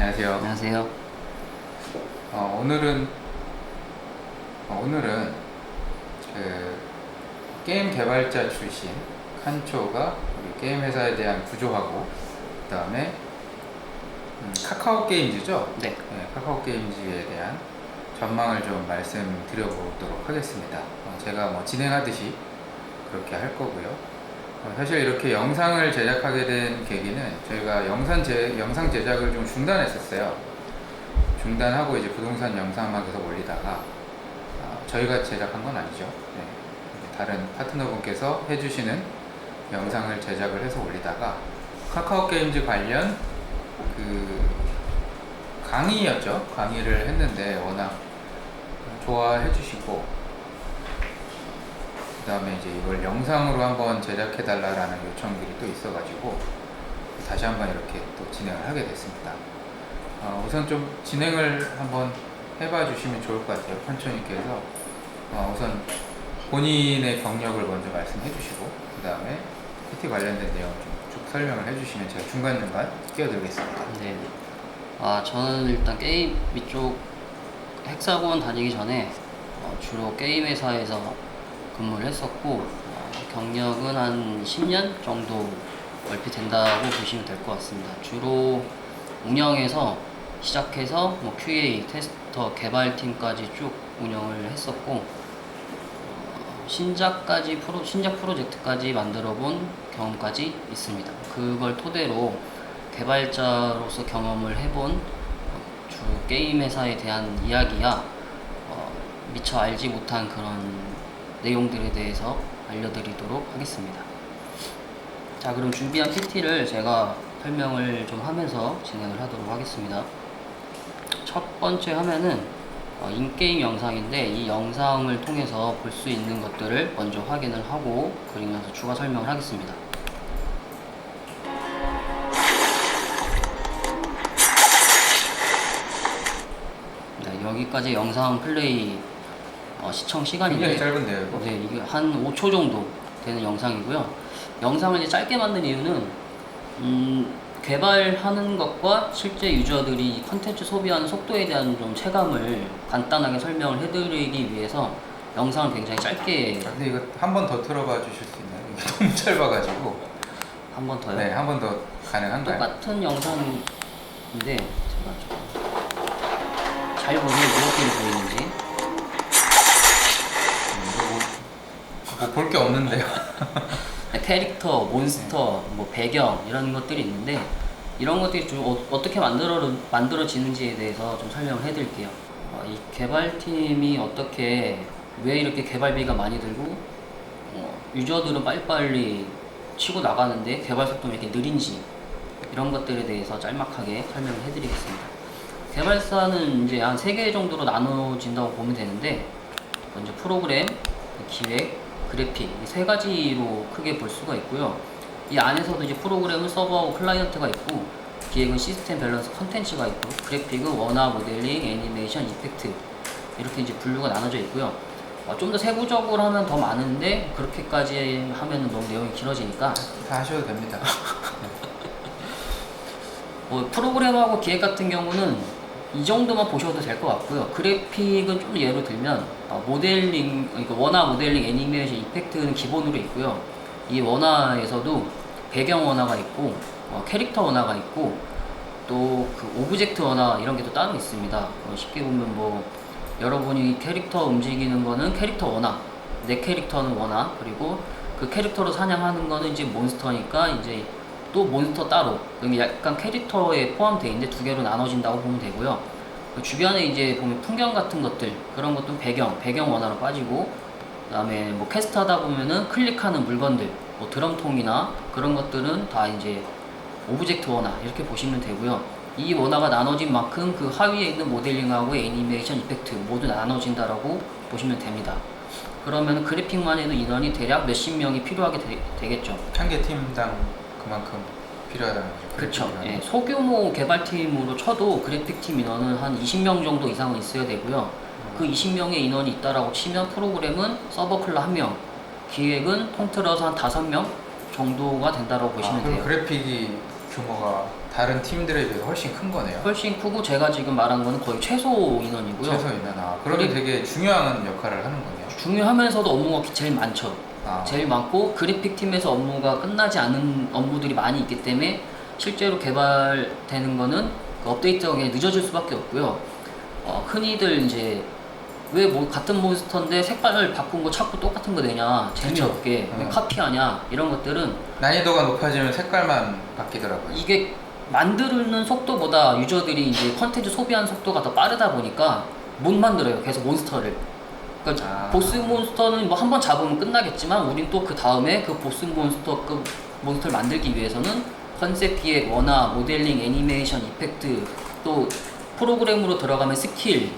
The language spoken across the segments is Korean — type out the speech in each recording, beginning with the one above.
안녕하세요. 안녕하세요. 오늘은 그 게임 개발자 출신 칸초가 우리 게임 회사에 대한 구조하고 그 다음에 카카오 게임즈죠? 네. 네, 카카오 게임즈에 대한 전망을 좀 말씀드려보도록 하겠습니다. 제가 뭐 진행하듯이 그렇게 할 거고요. 사실 이렇게 영상을 제작하게 된 계기는 저희가 영상 제작을 좀 중단했었어요. 중단하고 이제 부동산 영상만 계속 올리다가 저희가 제작한 건 아니죠. 네. 다른 파트너분께서 해주시는 영상을 제작을 해서 올리다가 카카오 게임즈 관련 그 강의였죠. 강의를 했는데 워낙 좋아해 주시고 그 다음에 이제 이걸 영상으로 한번 제작해 달라라는 요청들이 또 있어가지고 다시 한번 이렇게 또 진행을 하게 됐습니다. 우선 좀 진행을 한번 해봐 주시면 좋을 것 같아요. 칸초님께서 우선 본인의 경력을 먼저 말씀해 주시고 그 다음에 PT 관련된 내용 좀 쭉 설명을 해주시면 제가 중간중간 끼어들겠습니다. 네. 저는 일단 게임 이쪽 핵사고원 다니기 전에 주로 게임 회사에서 근무를 했었고 경력은 한 10년 정도 얼핏 된다고 보시면 될 것 같습니다. 주로 운영에서 시작해서 뭐 QA, 테스터, 개발팀까지 쭉 운영을 했었고 신작 프로젝트까지 만들어 본 경험까지 있습니다. 그걸 토대로 개발자로서 경험을 해본 주 게임 회사에 대한 이야기야 미처 알지 못한 그런 내용들에 대해서 알려드리도록 하겠습니다. 자, 그럼 준비한 PT를 제가 설명을 좀 하면서 진행을 하도록 하겠습니다. 첫 번째 화면은 인게임 영상인데 이 영상을 통해서 볼 수 있는 것들을 먼저 확인을 하고 그리면서 추가 설명을 하겠습니다. 네, 여기까지 영상 플레이 시청 시간인데 굉장히 짧은데요, 이거? 네, 이게 한 5초 정도 되는 영상이고요. 영상을 이제 짧게 만든 이유는 개발하는 것과 실제 유저들이 컨텐츠 소비하는 속도에 대한 좀 체감을 간단하게 설명을 해드리기 위해서 영상을 굉장히 짧게. 근데 이거 한 번 더 틀어봐 주실 수 있나요? 이게 너무 짧아가지고. 한 번 더요? 네, 한 번 더 가능한가요? 똑같은 영상인데 제가 좀 잘 보세요. 무엇들이 보이는지. 뭐 볼 게 없는데요. 캐릭터, 몬스터, 뭐 배경 이런 것들이 있는데 이런 것들이 좀 어떻게 만들어지는지에 대해서 좀 설명을 해드릴게요. 이 개발팀이 어떻게 왜 이렇게 개발비가 많이 들고 유저들은 빨리빨리 치고 나가는데 개발 속도가 이렇게 느린지 이런 것들에 대해서 짤막하게 설명을 해드리겠습니다. 개발사는 이제 한 3개 정도로 나눠진다고 보면 되는데 먼저 프로그램, 기획, 그래픽 이 3가지로 크게 볼 수가 있고요. 이 안에서도 이제 프로그램은 서버하고 클라이언트가 있고 기획은 시스템 밸런스 컨텐츠가 있고 그래픽은 원화, 모델링, 애니메이션, 이펙트 이렇게 이제 분류가 나눠져 있고요. 좀 더 세부적으로 하면 더 많은데 그렇게까지 하면 너무 내용이 길어지니까 다 하셔도 됩니다. 프로그램하고 기획 같은 경우는 이 정도만 보셔도 될 것 같고요. 그래픽은 좀 예로 들면 모델링, 그러니까 원화, 모델링, 애니메이션, 이펙트는 기본으로 있고요. 이 원화에서도 배경 원화가 있고 캐릭터 원화가 있고 또 그 오브젝트 원화 이런 게 또 따로 있습니다. 쉽게 보면 뭐 여러분이 캐릭터 움직이는 거는 캐릭터 원화, 내 캐릭터는 원화, 그리고 그 캐릭터로 사냥하는 거는 이제 몬스터니까 이제 또 몬스터 따로, 약간 캐릭터에 포함되어 있는데 2개로 나눠진다고 보면 되고요. 그 주변에 이제 보면 풍경 같은 것들, 그런 것도 배경 원화로 빠지고, 그 다음에 뭐 퀘스트 하다 보면은 클릭하는 물건들, 뭐 드럼통이나 그런 것들은 다 이제 오브젝트 원화, 이렇게 보시면 되고요. 이 원화가 나눠진 만큼 그 하위에 있는 모델링하고 애니메이션, 이펙트 모두 나눠진다라고 보시면 됩니다. 그러면 그래픽만 해도 인원이 대략 몇십 명이 필요하게 되겠죠. 한 개 팀당 그만큼 필요하다는 거죠. 그렇죠. 예, 소규모 개발팀으로 쳐도 그래픽팀 인원은 한 20명 정도 이상은 있어야 되고요. 그 20명의 인원이 있다라고 치면 프로그램은 서버 클라 1명, 기획은 통틀어서 한 5명 정도가 된다고 보시면 돼요. 그럼 그래픽이 규모가 다른 팀들에 비해서 훨씬 큰 거네요. 훨씬 크고 제가 지금 말한 거는 거의 최소 인원이고요. 최소 인원. 그러면 되게 중요한 역할을 하는 거네요. 중요하면서도 업무가 제일 많죠. 아. 제일 많고 그래픽 팀에서 업무가 끝나지 않은 업무들이 많이 있기 때문에 실제로 개발되는 거는 그 업데이트가 그냥 늦어질 수밖에 없고요. 흔히들 이제 왜 뭐 같은 몬스터인데 색깔을 바꾼 거 자꾸 똑같은 거 내냐, 재미없게 왜 카피하냐, 이런 것들은 난이도가 높아지면 색깔만 바뀌더라고요. 이게 만드는 속도보다 유저들이 이제 컨텐츠 소비하는 속도가 더 빠르다 보니까 못 만들어요. 계속 몬스터를. 그러니까 보스 몬스터는 뭐 한 번 잡으면 끝나겠지만 우린 또 그 다음에 그 보스 몬스터급 몬스터를 만들기 위해서는 컨셉 기획, 원화, 모델링, 애니메이션, 이펙트, 또 프로그램으로 들어가면 스킬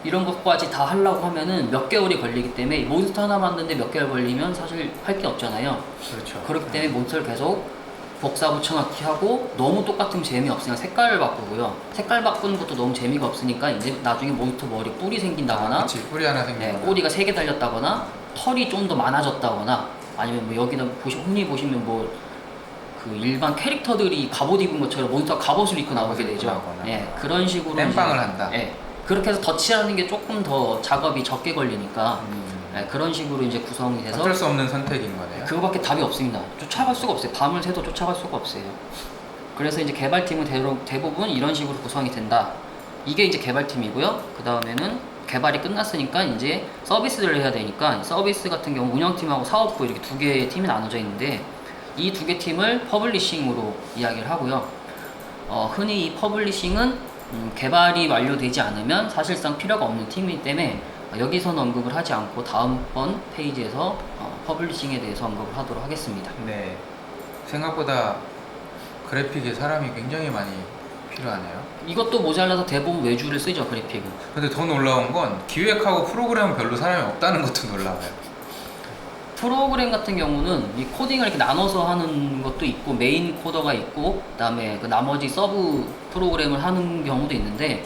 이런 것까지 다 하려고 하면은 몇 개월이 걸리기 때문에 몬스터 하나 만드는데 몇 개월 걸리면 사실 할 게 없잖아요. 그렇죠. 그렇기 때문에 몬스터를 계속 복사 붙여넣기 하고 너무 똑같으면 재미없으니까 색깔을 바꾸고요. 색깔 바꾸는 것도 너무 재미가 없으니까 이제 나중에 몬스터 머리 뿔이 생긴다거나 그치, 뿔이 하나 생기거나. 네, 꼬리가 3개 달렸다거나 털이 좀 더 많아졌다거나 아니면 뭐 여기다 흔히 보시면 뭐 그 일반 캐릭터들이 갑옷 입은 것처럼 몬스터가 갑옷을 입고 나오게 되죠. 나오거나. 예, 그런 식으로 땜빵을 이제, 한다. 예, 그렇게 해서 덧칠하는 게 조금 더 작업이 적게 걸리니까 예, 그런 식으로 이제 구성이 돼서 어쩔 수 없는 선택인 거네요. 그거밖에 답이 없습니다. 쫓아갈 수가 없어요. 밤을 새도 쫓아갈 수가 없어요. 그래서 이제 개발팀은 대부분 이런 식으로 구성이 된다. 이게 이제 개발팀이고요. 그 다음에는 개발이 끝났으니까 이제 서비스를 해야 되니까 서비스 같은 경우 운영팀하고 사업부 이렇게 두 개의 팀이 나눠져 있는데 이 두 개 팀을 퍼블리싱으로 이야기를 하고요. 흔히 이 퍼블리싱은 개발이 완료되지 않으면 사실상 필요가 없는 팀이기 때문에 여기서는 언급을 하지 않고 다음번 페이지에서 퍼블리싱에 대해서 언급을 하도록 하겠습니다. 네. 생각보다 그래픽에 사람이 굉장히 많이 필요하네요. 이것도 모자라서 대부분 외주를 쓰죠, 그래픽은. 근데 더 놀라운 건 기획하고 프로그램은 별로 사람이 없다는 것도 놀라워요. 프로그램 같은 경우는 이 코딩을 이렇게 나눠서 하는 것도 있고 메인 코더가 있고 그다음에 그 나머지 서브 프로그램을 하는 경우도 있는데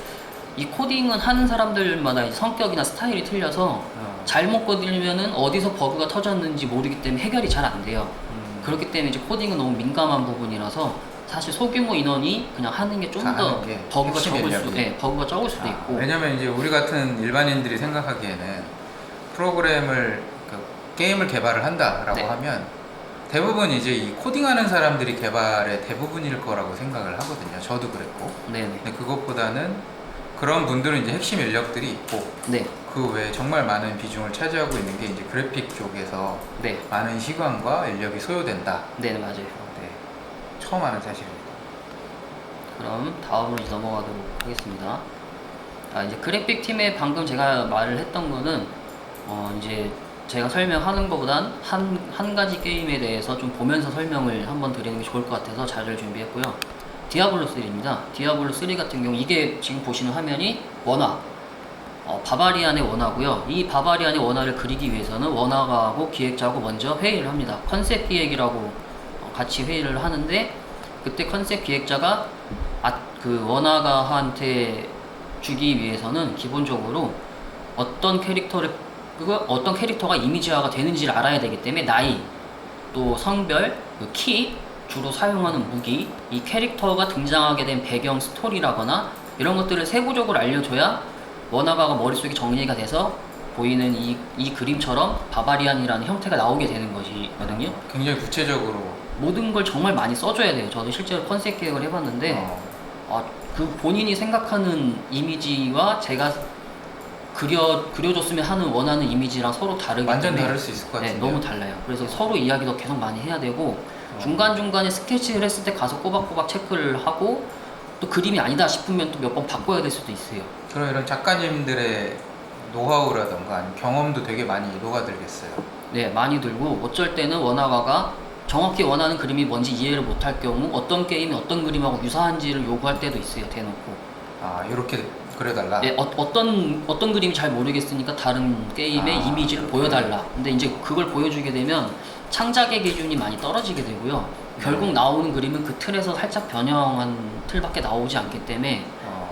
이 코딩은 하는 사람들마다 이제 성격이나 스타일이 틀려서 잘못 거들면은 어디서 버그가 터졌는지 모르기 때문에 해결이 잘 안 돼요. 그렇기 때문에 이제 코딩은 너무 민감한 부분이라서 사실 소규모 인원이 그냥 하는 게 좀 더 버그가 버그가 적을 수도 있고. 왜냐면 이제 우리 같은 일반인들이 생각하기에는 프로그램을 게임을 개발을 한다라고 네. 하면 대부분 이제 이 코딩하는 사람들이 개발의 대부분일 거라고 생각을 하거든요. 저도 그랬고. 네네. 근데 그것보다는 그런 분들은 이제 핵심 인력들이 있고 네. 그 외에 정말 많은 비중을 차지하고 있는 게 이제 그래픽 쪽에서 네. 많은 시간과 인력이 소요된다. 네, 맞아요. 네. 처음 아는 사실입니다. 그럼 다음으로 이제 넘어가도록 하겠습니다. 이제 그래픽 팀에 방금 제가 말을 했던 거는 이제 제가 설명하는 것보단 한 가지 게임에 대해서 좀 보면서 설명을 한번 드리는 게 좋을 것 같아서 자료를 준비했고요. 디아블로 3입니다. 디아블로 3 같은 경우 이게 지금 보시는 화면이 원화, 바바리안의 원화고요. 이 바바리안의 원화를 그리기 위해서는 원화가하고 기획자하고 먼저 회의를 합니다. 컨셉 기획이라고 같이 회의를 하는데 그때 컨셉 기획자가 그 원화가한테 주기 위해서는 기본적으로 어떤 캐릭터가 이미지화가 되는지를 알아야 되기 때문에 나이, 또 성별, 키, 주로 사용하는 무기, 이 캐릭터가 등장하게 된 배경 스토리라거나 이런 것들을 세부적으로 알려줘야 원화가가 머릿속에 정리가 돼서 보이는 이 그림처럼 바바리안이라는 형태가 나오게 되는 것이거든요. 굉장히 구체적으로 모든 걸 정말 많이 써줘야 돼요. 저도 실제로 컨셉 기획을 해봤는데 그 본인이 생각하는 이미지와 제가 그려줬으면 하는 원하는 이미지랑 서로 다르기 완전 때문에 다를 수 있을 것 같은데. 네, 너무 달라요. 그래서 서로 이야기도 계속 많이 해야 되고 중간중간에 스케치를 했을 때 가서 꼬박꼬박 체크를 하고 또 그림이 아니다 싶으면 또 몇 번 바꿔야 될 수도 있어요. 그럼 이런 작가님들의 노하우라던가 아니면 경험도 되게 많이 녹아들겠어요. 네, 많이 들고 어쩔 때는 원화가가 정확히 원하는 그림이 뭔지 이해를 못할 경우 어떤 게임이 어떤 그림하고 유사한지를 요구할 때도 있어요. 대놓고. 이렇게 그려달라. 네, 어떤 그림이 잘 모르겠으니까 다른 게임의 이미지를 보여달라. 근데 이제 그걸 보여주게 되면 창작의 기준이 많이 떨어지게 되고요. 결국 나오는 그림은 그 틀에서 살짝 변형한 틀밖에 나오지 않기 때문에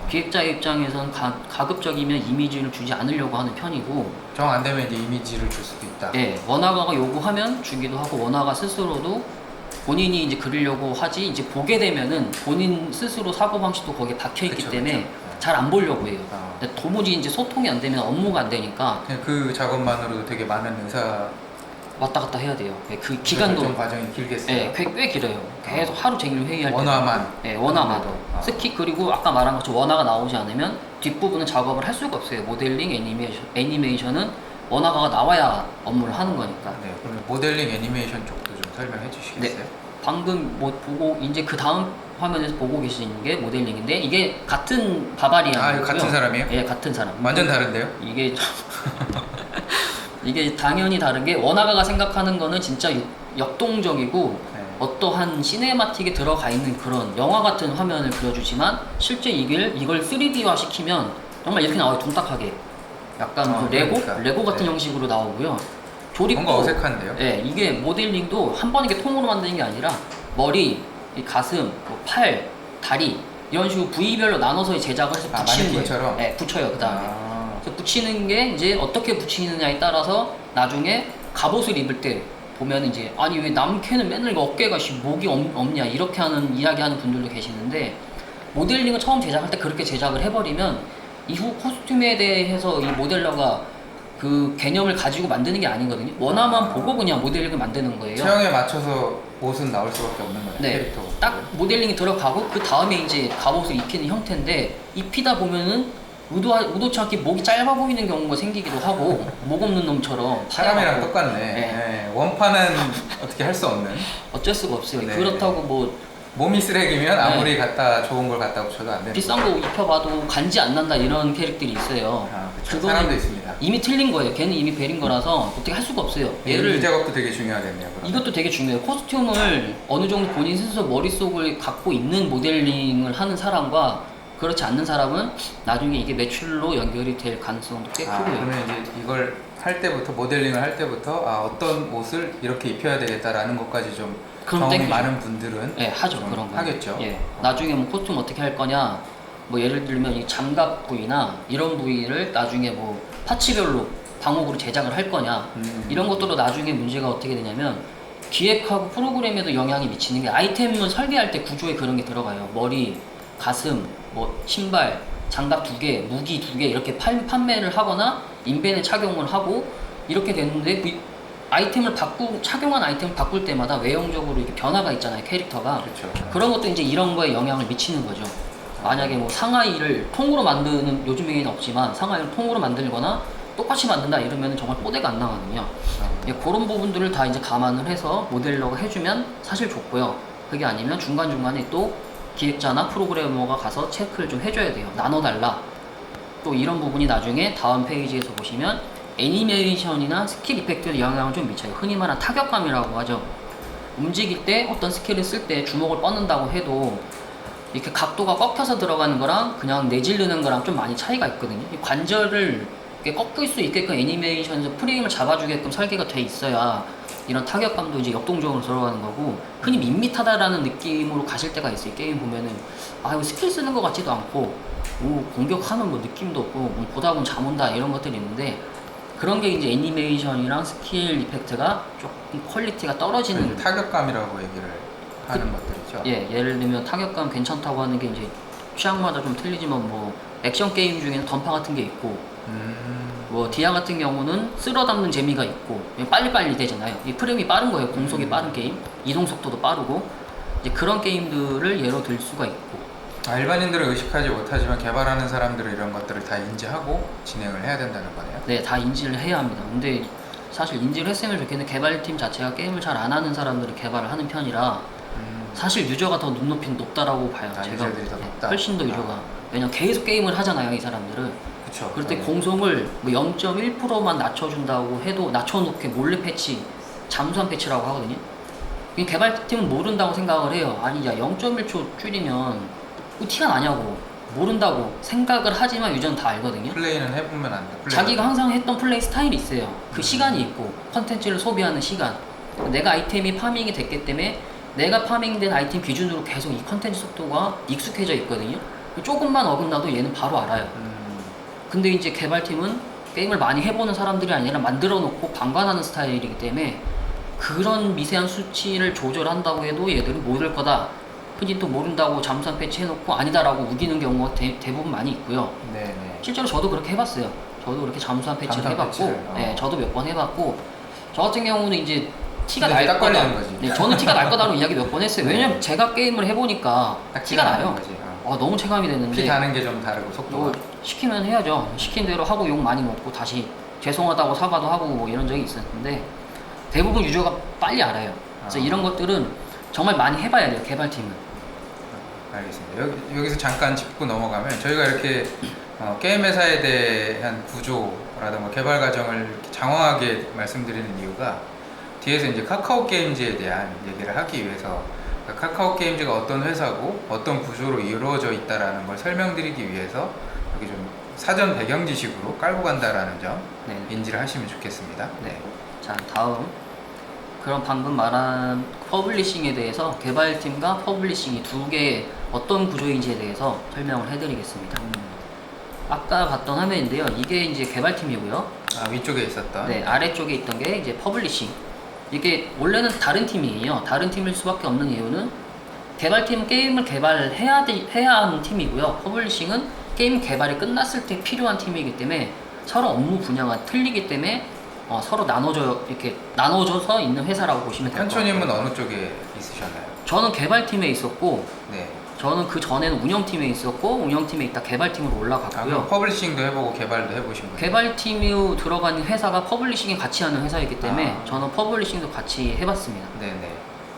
기획자 입장에서는 가급적이면 이미지를 주지 않으려고 하는 편이고 정 안 되면 이제 이미지를 줄 수도 있다. 네, 원화가가 요구하면 주기도 하고 원화가 스스로도 본인이 이제 그리려고 하지 이제 보게 되면은 본인 스스로 사고방식도 거기에 박혀있기 그쵸, 때문에 그쵸. 잘 안 보려고 해요. 아. 근데 도무지 이제 소통이 안 되면 업무가 안 되니까 그냥 그 작업만으로도 되게 많은 의사 왔다 갔다 해야 돼요. 그 기간도 결정 과정이 길겠어요. 예, 꽤 길어요. 계속 하루 종일 회의할 때. 원화만. 예, 원화만. 아. 스키 그리고 아까 말한 것처럼 원화가 나오지 않으면 뒷부분은 작업을 할 수가 없어요. 모델링, 애니메이션은 원화가 나와야 업무를 하는 거니까. 네, 그러면 모델링 애니메이션 쪽도 좀 설명해 주시겠어요? 네. 방금 뭐 보고 이제 그 다음 화면에서 보고 계시는 게 모델링인데 이게 같은 바바리안이고요. 아, 이거 같은 사람이에요? 예, 같은 사람. 완전 다른데요? 이게 이게 당연히 다른 게 원화가가 생각하는 거는 진짜 역동적이고 네. 어떠한 시네마틱에 들어가 있는 그런 영화 같은 화면을 그려주지만 실제 이걸 3D화 시키면 정말 이렇게 나와요. 둔탁하게. 약간 그 레고? 그러니까. 레고 같은 네. 형식으로 나오고요. 조립도 뭔가 어색한데요? 예, 이게 모델링도 한 번에 이렇게 통으로 만드는 게 아니라 머리, 이 가슴, 뭐 팔, 다리 이런 식으로 부위별로 나눠서 제작을 해서 아, 붙이는 마네킹처럼? 거예요. 네, 붙여요. 그 다음에. 아, 그래서 붙이는 게 이제 어떻게 붙이느냐에 따라서 나중에 갑옷을 입을 때 보면 이제 아니 왜 남캐는 맨날 이거 어깨가 목이 없냐 이렇게 하는 이야기하는 분들도 계시는데 모델링을 처음 제작할 때 그렇게 제작을 해버리면 이후 코스튬에 대해서 이 모델러가 그 개념을 가지고 만드는 게 아니거든요. 원화만 보고 그냥 모델링을 만드는 거예요. 체형에 맞춰서 옷은 나올 수밖에 없는 거예요. 네, 캐릭터. 딱 모델링이 들어가고 그 다음에 이제 갑옷을 입히는 형태인데 입히다 보면은 의도치 않게 목이 짧아 보이는 경우가 생기기도 하고 목 없는 놈처럼 사람이랑 파여갖고. 똑같네. 네. 네, 원판은 어떻게 할 수 없는. 어쩔 수가 없어요. 네. 그렇다고 뭐 몸이 쓰레기면 아무리 갖다 좋은 걸 갖다 붙여도 안 되는. 비싼 거 입혀봐도 간지 안 난다 이런 캐릭들이 있어요. 아, 그쵸. 그거는 사람도 있습니다. 이미 틀린 거예요. 걔는 이미 베린 거라서 어떻게 할 수가 없어요. 얘를 이 작업도 되게 중요하겠네요. 그럼. 이것도 되게 중요해요. 코스튬을 어느 정도 본인 스스로 머릿속을 갖고 있는 모델링을 하는 사람과 그렇지 않는 사람은 나중에 이게 매출로 연결이 될 가능성도 꽤 크고요. 그러면 이제 이걸 할 때부터 모델링을 할 때부터 어떤 옷을 이렇게 입혀야 되겠다라는 것까지 좀 그럼 경험이 땡큐죠. 많은 분들은 네, 하죠. 좀 그런 거. 하겠죠. 예. 나중에 뭐 코스튬 어떻게 할 거냐. 뭐 예를 들면 이 장갑 부위나 이런 부위를 나중에 뭐 파츠별로 방옥으로 제작을 할 거냐. 이런 것들로 나중에 문제가 어떻게 되냐면 기획하고 프로그램에도 영향이 미치는 게 아이템을 설계할 때 구조에 그런 게 들어가요. 머리, 가슴, 뭐 신발, 장갑 2개, 무기 2개 이렇게 판매를 하거나 인벤에 착용을 하고 이렇게 되는데 그 아이템을 착용한 아이템을 바꿀 때마다 외형적으로 이렇게 변화가 있잖아요. 캐릭터가. 그렇죠. 그런 것도 이제 이런 거에 영향을 미치는 거죠. 만약에 뭐 상하이를 통으로 만드는 요즘에는 없지만 상하이를 통으로 만들거나 똑같이 만든다 이러면 정말 뽀대가 안 나거든요. 예, 그런 부분들을 다 이제 감안을 해서 모델러가 해주면 사실 좋고요. 그게 아니면 중간중간에 또 기획자나 프로그래머가 가서 체크를 좀 해줘야 돼요. 나눠달라. 또 이런 부분이 나중에 다음 페이지에서 보시면 애니메이션이나 스킬 이펙트에 영향을 좀 미쳐요. 흔히 말하는 타격감이라고 하죠. 움직일 때 어떤 스킬을 쓸 때 주먹을 뻗는다고 해도 이렇게 각도가 꺾여서 들어가는 거랑 그냥 내지르는 거랑 좀 많이 차이가 있거든요. 이 관절을 이렇게 꺾일 수 있게끔 애니메이션에서 프레임을 잡아주게끔 설계가 돼 있어야 이런 타격감도 이제 역동적으로 들어가는 거고 흔히 밋밋하다라는 느낌으로 가실 때가 있어요. 게임 보면은 이거 스킬 쓰는 것 같지도 않고 공격하는 뭐 느낌도 없고 보다 보면 잠 온다 이런 것들이 있는데 그런 게 이제 애니메이션이랑 스킬 이펙트가 조금 퀄리티가 떨어지는 타격감이라고 얘기를 하는 것들이죠. 예, 예를 들면 타격감 괜찮다고 하는 게 이제 취향마다 좀 틀리지만 뭐 액션 게임 중에는 던파 같은 게 있고 뭐 디아 같은 경우는 쓸어 담는 재미가 있고 빨리빨리 되잖아요. 이 프레임이 빠른 거예요. 공속이 빠른 게임, 이동 속도도 빠르고 이제 그런 게임들을 예로 들 수가 있고. 일반인들은 의식하지 못하지만 개발하는 사람들은 이런 것들을 다 인지하고 진행을 해야 된다는 거네요. 네, 다 인지를 해야 합니다. 근데 사실 인지를 했으면 좋겠는데 개발팀 자체가 게임을 잘 안 하는 사람들을 개발을 하는 편이라 사실 유저가 더 눈높이는 높다라고 봐요. 제가 유저들이 더 높다? 훨씬 더 유저가. 왜냐면 계속 게임을 하잖아요, 이 사람들은. 그렇죠. 그럴 때 공성을 뭐 0.1%만 낮춰준다고 해도 낮춰놓게 몰래 패치, 잠수한 패치라고 하거든요. 이 개발팀은 모른다고 생각을 해요. 아니, 야, 0.1초 줄이면 티가 나냐고. 모른다고 생각을 하지만 유저는 다 알거든요. 플레이는 해보면 안 돼. 자기가 항상 했던 플레이 스타일이 있어요. 그 시간이 있고 컨텐츠를 소비하는 시간. 내가 아이템이 파밍이 됐기 때문에 내가 파밍된 아이템 기준으로 계속 이 컨텐츠 속도가 익숙해져 있거든요. 조금만 어긋나도 얘는 바로 알아요. 근데 이제 개발팀은 게임을 많이 해보는 사람들이 아니라 만들어 놓고 방관하는 스타일이기 때문에 그런 미세한 수치를 조절한다고 해도 얘들은 모를 거다. 흔히 또 모른다고 잠수함 패치 해놓고 아니다라고 우기는 경우가 대부분 많이 있고요. 네네. 실제로 저도 그렇게 해봤어요. 저도 그렇게 잠수함 패치를 잠수함 해봤고, 패치를, 네, 저도 몇 번 해봤고, 저 같은 경우는 이제 티가 근데 날 딱 거다. 걸리는 거지. 네, 저는 티가 날 거다로 이야기 몇 번 했어요. 네. 왜냐면 제가 게임을 해보니까 딱 티가 나요. 거지. 너무 체감이 피 되는데, 다는 게 좀 다르고 속도가. 뭐 시키면 해야죠. 시킨 대로 하고 욕 많이 먹고 다시 죄송하다고 사과도 하고 뭐 이런 적이 있었는데 대부분 유저가 빨리 알아요. 그래서 이런 것들은 정말 많이 해봐야 돼요. 개발팀은. 알겠습니다. 여기서 잠깐 짚고 넘어가면 저희가 이렇게 게임 회사에 대한 구조라든가 개발 과정을 이렇게 장황하게 말씀드리는 이유가 뒤에서 이제 카카오 게임즈에 대한 얘기를 하기 위해서 카카오 게임즈가 어떤 회사고 어떤 구조로 이루어져 있다라는 걸 설명드리기 위해서 여기 좀 사전 배경 지식으로 깔고 간다라는 점 네. 인지를 하시면 좋겠습니다. 네. 자, 다음. 그럼 방금 말한 퍼블리싱에 대해서 개발팀과 퍼블리싱이 두 개의 어떤 구조인지에 대해서 설명을 해드리겠습니다. 아까 봤던 화면인데요. 이게 이제 개발팀이고요. 위쪽에 있었던. 네, 아래쪽에 있던 게 이제 퍼블리싱. 이게 원래는 다른 팀이에요. 다른 팀일 수밖에 없는 이유는 개발팀은 게임을 해야 하는 팀이고요. 퍼블리싱은 게임 개발이 끝났을 때 필요한 팀이기 때문에 서로 업무 분야가 틀리기 때문에 서로 나눠져서 있는 회사라고 보시면 될 것 같아요. 현초님은 어느 쪽에 있으셨나요? 저는 개발팀에 있었고, 네. 저는 그 전에는 운영팀에 있었고, 운영팀에 있다 개발팀으로 그럼 올라갔고요. 퍼블리싱도 해보고 개발도 해보신 거예요? 개발팀이 들어간 회사가 퍼블리싱에 같이 하는 회사이기 때문에 저는 퍼블리싱도 같이 해봤습니다. 네네.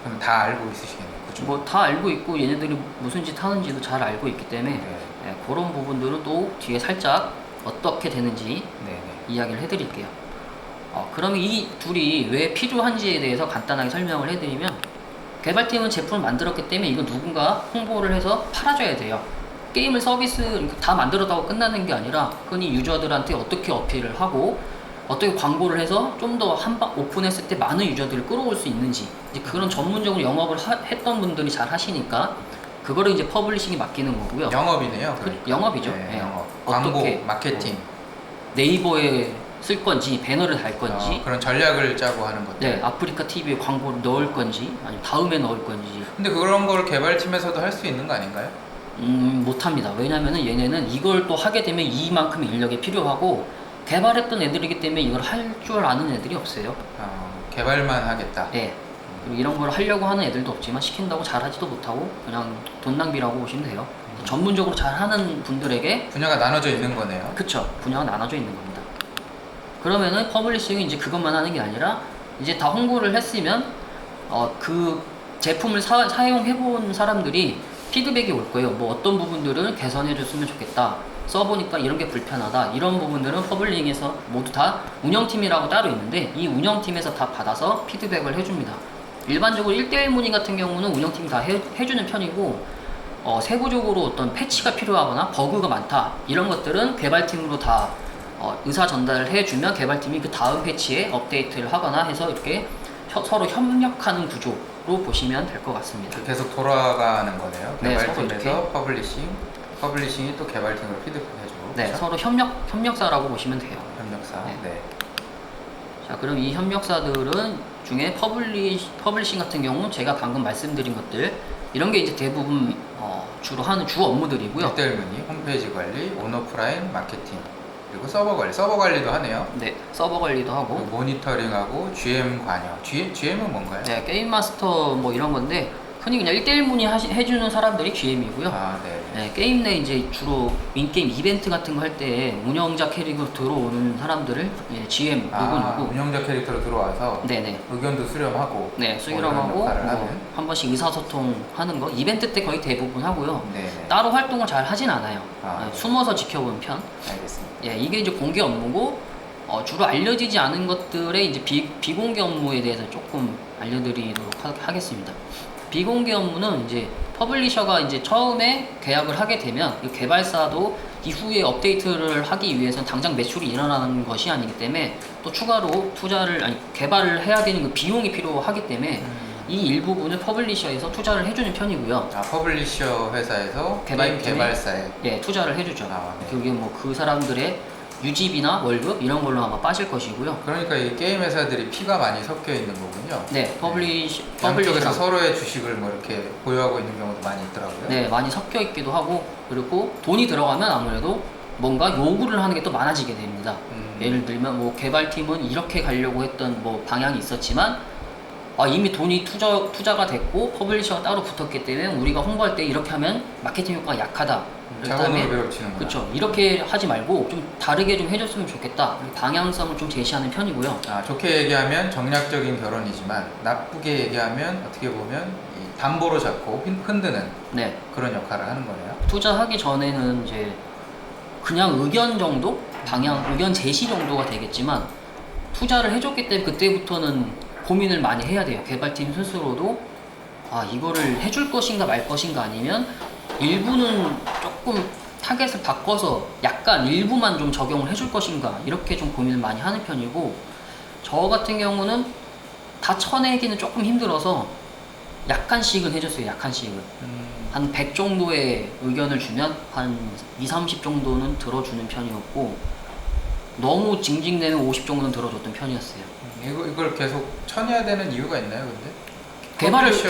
그럼 다 알고 있으시겠네요. 그죠? 뭐 다 알고 있고 얘네들이 무슨 짓 하는지도 잘 알고 있기 때문에 네. 네, 그런 부분들은 또 뒤에 살짝 어떻게 되는지 네네. 이야기를 해드릴게요. 그러면 이 둘이 왜 필요한지에 대해서 간단하게 설명을 해드리면 개발팀은 제품을 만들었기 때문에 이거 누군가 홍보를 해서 팔아줘야 돼요. 게임을 서비스 다 만들었다고 끝나는 게 아니라 흔히 유저들한테 어떻게 어필을 하고 어떻게 광고를 해서 좀 더 한방 오픈했을 때 많은 유저들을 끌어올 수 있는지 이제 그런 전문적으로 영업을 했던 분들이 잘 하시니까 그거를 이제 퍼블리싱이 맡기는 거고요. 영업이네요. 그러니까. 영업이죠. 네, 예. 영업. 광고, 어떻게 마케팅. 네이버에 쓸 건지 배너를 달 건지 그런 전략을 짜고 하는 것들. 네, 아프리카 TV에 광고를 넣을 건지 아니면 다음에 넣을 건지 근데 그런 걸 개발팀에서도 할 수 있는 거 아닌가요? 못합니다. 왜냐면은 얘네는 이걸 또 하게 되면 이만큼 인력이 필요하고 개발했던 애들이기 때문에 이걸 할 줄 아는 애들이 없어요. 개발만 하겠다. 네. 그리고 이런 걸 하려고 하는 애들도 없지만 시킨다고 잘하지도 못하고 그냥 돈 낭비라고 보시면 돼요. 전문적으로 잘하는 분들에게 분야가 나눠져 있는 거네요. 그쵸, 분야가 나눠져 있는 겁니다. 그러면은 퍼블리싱이 이제 그것만 하는 게 아니라 이제 다 홍보를 했으면 그 제품을 사용해본 사람들이 피드백이 올 거예요. 뭐 어떤 부분들은 개선해줬으면 좋겠다. 써보니까 이런 게 불편하다. 이런 부분들은 퍼블리싱에서 모두 다 운영팀이라고 따로 있는데 이 운영팀에서 다 받아서 피드백을 해줍니다. 일반적으로 1대1 문의 같은 경우는 운영팀이 다 해주는 편이고 세부적으로 어떤 패치가 필요하거나 버그가 많다. 이런 것들은 개발팀으로 다 의사 전달을 해주면 개발팀이 그 다음 패치에 업데이트를 하거나 해서 이렇게 서로 협력하는 구조로 보시면 될 것 같습니다. 계속 돌아가는 거네요. 네, 서로 개발팀에서 퍼블리싱이 또 개발팀으로 피드백해주고. 네, 그렇죠? 서로 협력사라고 보시면 돼요. 협력사. 네. 네. 자, 그럼 이 협력사들은 중에 퍼블리싱 같은 경우 제가 방금 말씀드린 것들 이런 게 이제 대부분 주로 하는 주 업무들이고요. 1대1 문의, 홈페이지 관리, 온오프라인 마케팅, 그리고 서버 관리. 서버 관리도 하네요. 네, 서버 관리도 하고 그리고 모니터링하고 GM 관여. GM은 뭔가요? 네, 게임 마스터 뭐 이런 건데 흔히 그냥 1대1 문의 해주는 사람들이 GM이고요. 네. 네, 게임 내 이제 주로 인게임 이벤트 같은 거 할 때 운영자 캐릭으로 들어오는 사람들을 GM 누구 운영자 캐릭터로 들어와서 네네 의견도 수렴하고 네 수렴하고 역할을 하는. 한 번씩 의사소통 하는 거 이벤트 때 거의 대부분 하고요. 네네. 따로 활동을 잘 하진 않아요. 네. 숨어서 지켜보는 편. 알겠습니다. 예, 이게 이제 공개 업무고 주로 알려지지 않은 것들의 이제 비공개 업무에 대해서 조금 알려드리도록 하겠습니다. 비공개 업무는 이제 퍼블리셔가 이제 처음에 계약을 하게 되면 이 개발사도 이후에 업데이트를 하기 위해서는 당장 매출이 일어나는 것이 아니기 때문에 또 추가로 개발을 해야 되는 그 비용이 필요하기 때문에 이 일부분을 퍼블리셔에서 투자를 해주는 편이고요. 퍼블리셔 회사에서 게임 개발사에 투자를 해주죠. 네. 그게 뭐 그 사람들의 유지비나 월급 이런 걸로 아마 빠질 것이고요. 그러니까 이 게임 회사들이 피가 많이 섞여 있는 거군요. 네, 양쪽에서 서로의 주식을 뭐 이렇게 보유하고 있는 경우도 많이 있더라고요. 네, 많이 섞여 있기도 하고, 그리고 돈이 들어가면 아무래도 뭔가 요구를 하는 게 또 많아지게 됩니다. 예를 들면 뭐 개발팀은 이렇게 가려고 했던 뭐 방향이 있었지만 이미 돈이 투자가 됐고 퍼블리셔가 따로 붙었기 때문에 우리가 홍보할 때 이렇게 하면 마케팅 효과가 약하다. 자본으로 밀어붙이는구나. 그렇죠. 이렇게 하지 말고 좀 다르게 좀 해줬으면 좋겠다. 방향성을 좀 제시하는 편이고요. 좋게 얘기하면 정략적인 결혼이지만 나쁘게 얘기하면 어떻게 보면 이 담보로 잡고 흔드는 네. 그런 역할을 하는 거네요. 투자하기 전에는 이제 그냥 의견 정도? 의견 제시 정도가 되겠지만 투자를 해줬기 때문에 그때부터는 고민을 많이 해야 돼요. 개발팀 스스로도 이거를 해줄 것인가 말 것인가, 아니면 일부는 조금 타겟을 바꿔서 약간 일부만 좀 적용을 해줄 것인가, 이렇게 좀 고민을 많이 하는 편이고, 저 같은 경우는 다 쳐내기는 조금 힘들어서 약간씩은 해줬어요. 약간씩은 한 100 정도의 의견을 주면 한 2, 30 정도는 들어주는 편이었고, 너무 징징대면 50 정도는 들어줬던 편이었어요. 이걸 계속 쳐내야 되는 이유가 있나요, 근데?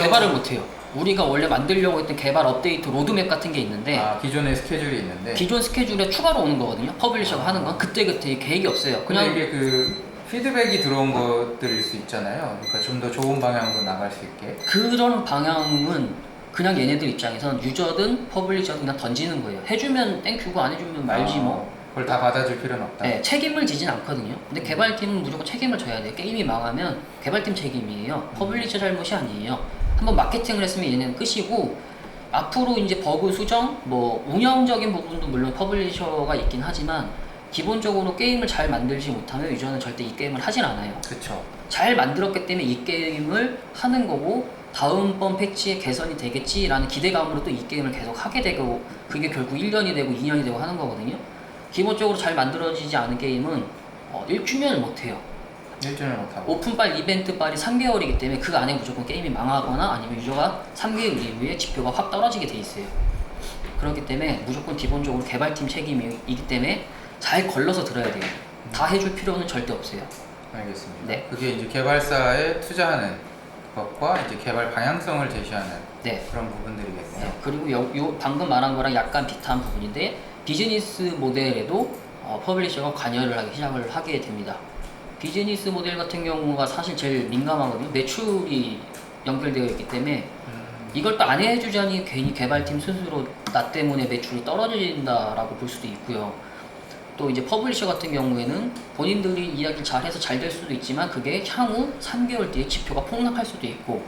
개발을 못해요. 우리가 원래 만들려고 했던 개발 업데이트 로드맵 같은 게 있는데, 기존의 스케줄이 있는데 기존 스케줄에 추가로 오는 거거든요. 퍼블리셔가 하는 건 그때그때 계획이 없어요. 그냥 그냥 이게 그 피드백이 들어온 것들일 수 있잖아요. 그러니까 좀 더 좋은 방향으로 나갈 수 있게. 그런 방향은 그냥 얘네들 입장에선 유저든 퍼블리셔든 그냥 던지는 거예요. 해주면 땡큐고 안 해주면 말지 뭐. 그걸 다 받아줄 필요는 없다. 네, 책임을 지진 않거든요. 근데 개발팀은 무조건 책임을 져야 돼요. 게임이 망하면 개발팀 책임이에요. 퍼블리셔 잘못이 아니에요. 한번 마케팅을 했으면 얘네는 끝이고, 앞으로 이제 버그 수정, 뭐 운영적인 부분도 물론 퍼블리셔가 있긴 하지만 기본적으로 게임을 잘 만들지 못하면 유저는 절대 이 게임을 하진 않아요. 그렇죠. 잘 만들었기 때문에 이 게임을 하는 거고, 다음번 패치에 개선이 되겠지라는 기대감으로 또 이 게임을 계속 하게 되고, 그게 결국 1년이 되고 2년이 되고 하는 거거든요. 기본적으로 잘 만들어지지 않은 게임은 1주년을 못해요. 1주년 못하고. 오픈빨, 이벤트빨이 3개월이기 때문에 그 안에 무조건 게임이 망하거나 아니면 유저가 3개월 이후에 지표가 확 떨어지게 돼 있어요. 그렇기 때문에 무조건 기본적으로 개발팀 책임이기 때문에 잘 걸러서 들어야 돼요. 다 해줄 필요는 절대 없어요. 알겠습니다. 네. 그게 이제 개발사에 투자하는 것과 이제 개발 방향성을 제시하는 네. 그런 부분들이겠네요. 네. 그리고 요 방금 말한 거랑 약간 비슷한 부분인데, 비즈니스 모델에도 퍼블리셔가 관여를 하기 시작을 하게 됩니다. 비즈니스 모델 같은 경우가 사실 제일 민감하거든요. 매출이 연결되어 있기 때문에 이걸 또 안 해주자니 괜히 개발팀 스스로 나 때문에 매출이 떨어진다라고 볼 수도 있고요. 또 이제 퍼블리셔 같은 경우에는 본인들이 이야기를 잘해서 잘 될 수도 있지만 그게 향후 3개월 뒤에 지표가 폭락할 수도 있고,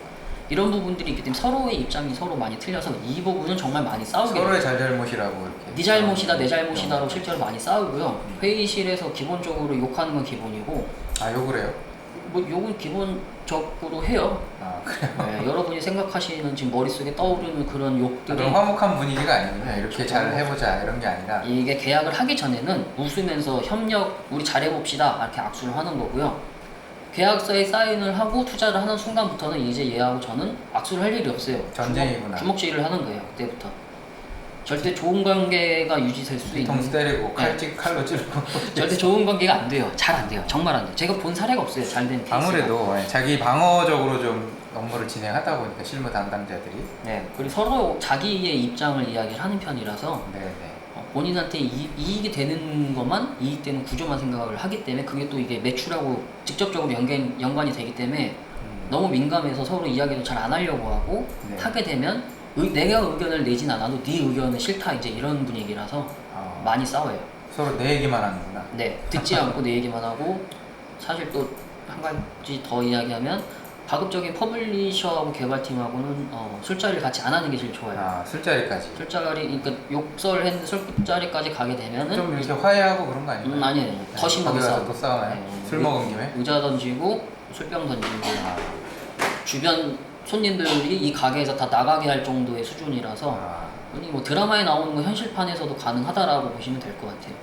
이런 부분들이 있기 때문에 서로의 입장이 서로 많이 틀려서 이 부분은 정말 많이 싸우게 돼요. 서로의 잘잘못이라고 이렇게. 네 잘못이다 내 잘못이다로 실제로 많이 싸우고요. 회의실에서 기본적으로 욕하는 건 기본이고, 욕을 해요? 뭐 욕은 기본적으로 해요. 그래요? 네, 여러분이 생각하시는 지금 머릿속에 떠오르는 그런 욕들이 좀 화목한 분위기가 아니군요. 이렇게 잘 해보자 이런 게 아니라. 이게 계약을 하기 전에는 웃으면서 협력, 우리 잘해봅시다 이렇게 악수를 하는 거고요. 계약서에 사인을 하고 투자를 하는 순간부터는 이제 얘하고 저는 악수를 할 일이 없어요. 전쟁이구나. 주먹질을 하는 거예요. 그때부터. 절대 좋은 관계가 유지될 수 있는. 뒤통수 때리고 칼로 찌르고. 절대 좋은 관계가 안 돼요. 잘 안 돼요. 정말 안 돼요. 제가 본 사례가 없어요. 잘 된 케이스가. 아무래도 자기 방어적으로 좀 업무를 진행하다 보니까 실무 담당자들이. 네. 그리고 서로 자기의 입장을 이야기를 하는 편이라서 네네. 본인한테 이익이 되는 것만, 이익되는 구조만 생각을 하기 때문에 그게 또 이게 매출하고 직접적으로 연관이 되기 때문에 너무 민감해서 서로 이야기도 잘 안 하려고 하고, 네. 하게 되면 내가 의견을 내진 않아도 네 의견은 싫다 이제 이런 분위기라서 많이 싸워요. 서로 내 얘기만 하는구나. 네, 듣지 않고 내 얘기만 하고, 사실 또 한 가지 더 이야기하면 가급적인 퍼블리셔하고 개발팀하고는 술자리를 같이 안 하는 게 제일 좋아요. 술자리까지. 술자리, 그러니까 욕설 했는데 술자리까지 가게 되면은 좀 이렇게 화해하고 그런 거 아닌가요? 아니에요. 더 심하게 거기 가서 싸워. 또 싸우나요? 술 먹은 김에? 의자 던지고 술병 던지고, 주변 손님들이 이 가게에서 다 나가게 할 정도의 수준이라서 아니 뭐 드라마에 나오는 거 현실판에서도 가능하다라고 보시면 될 것 같아요.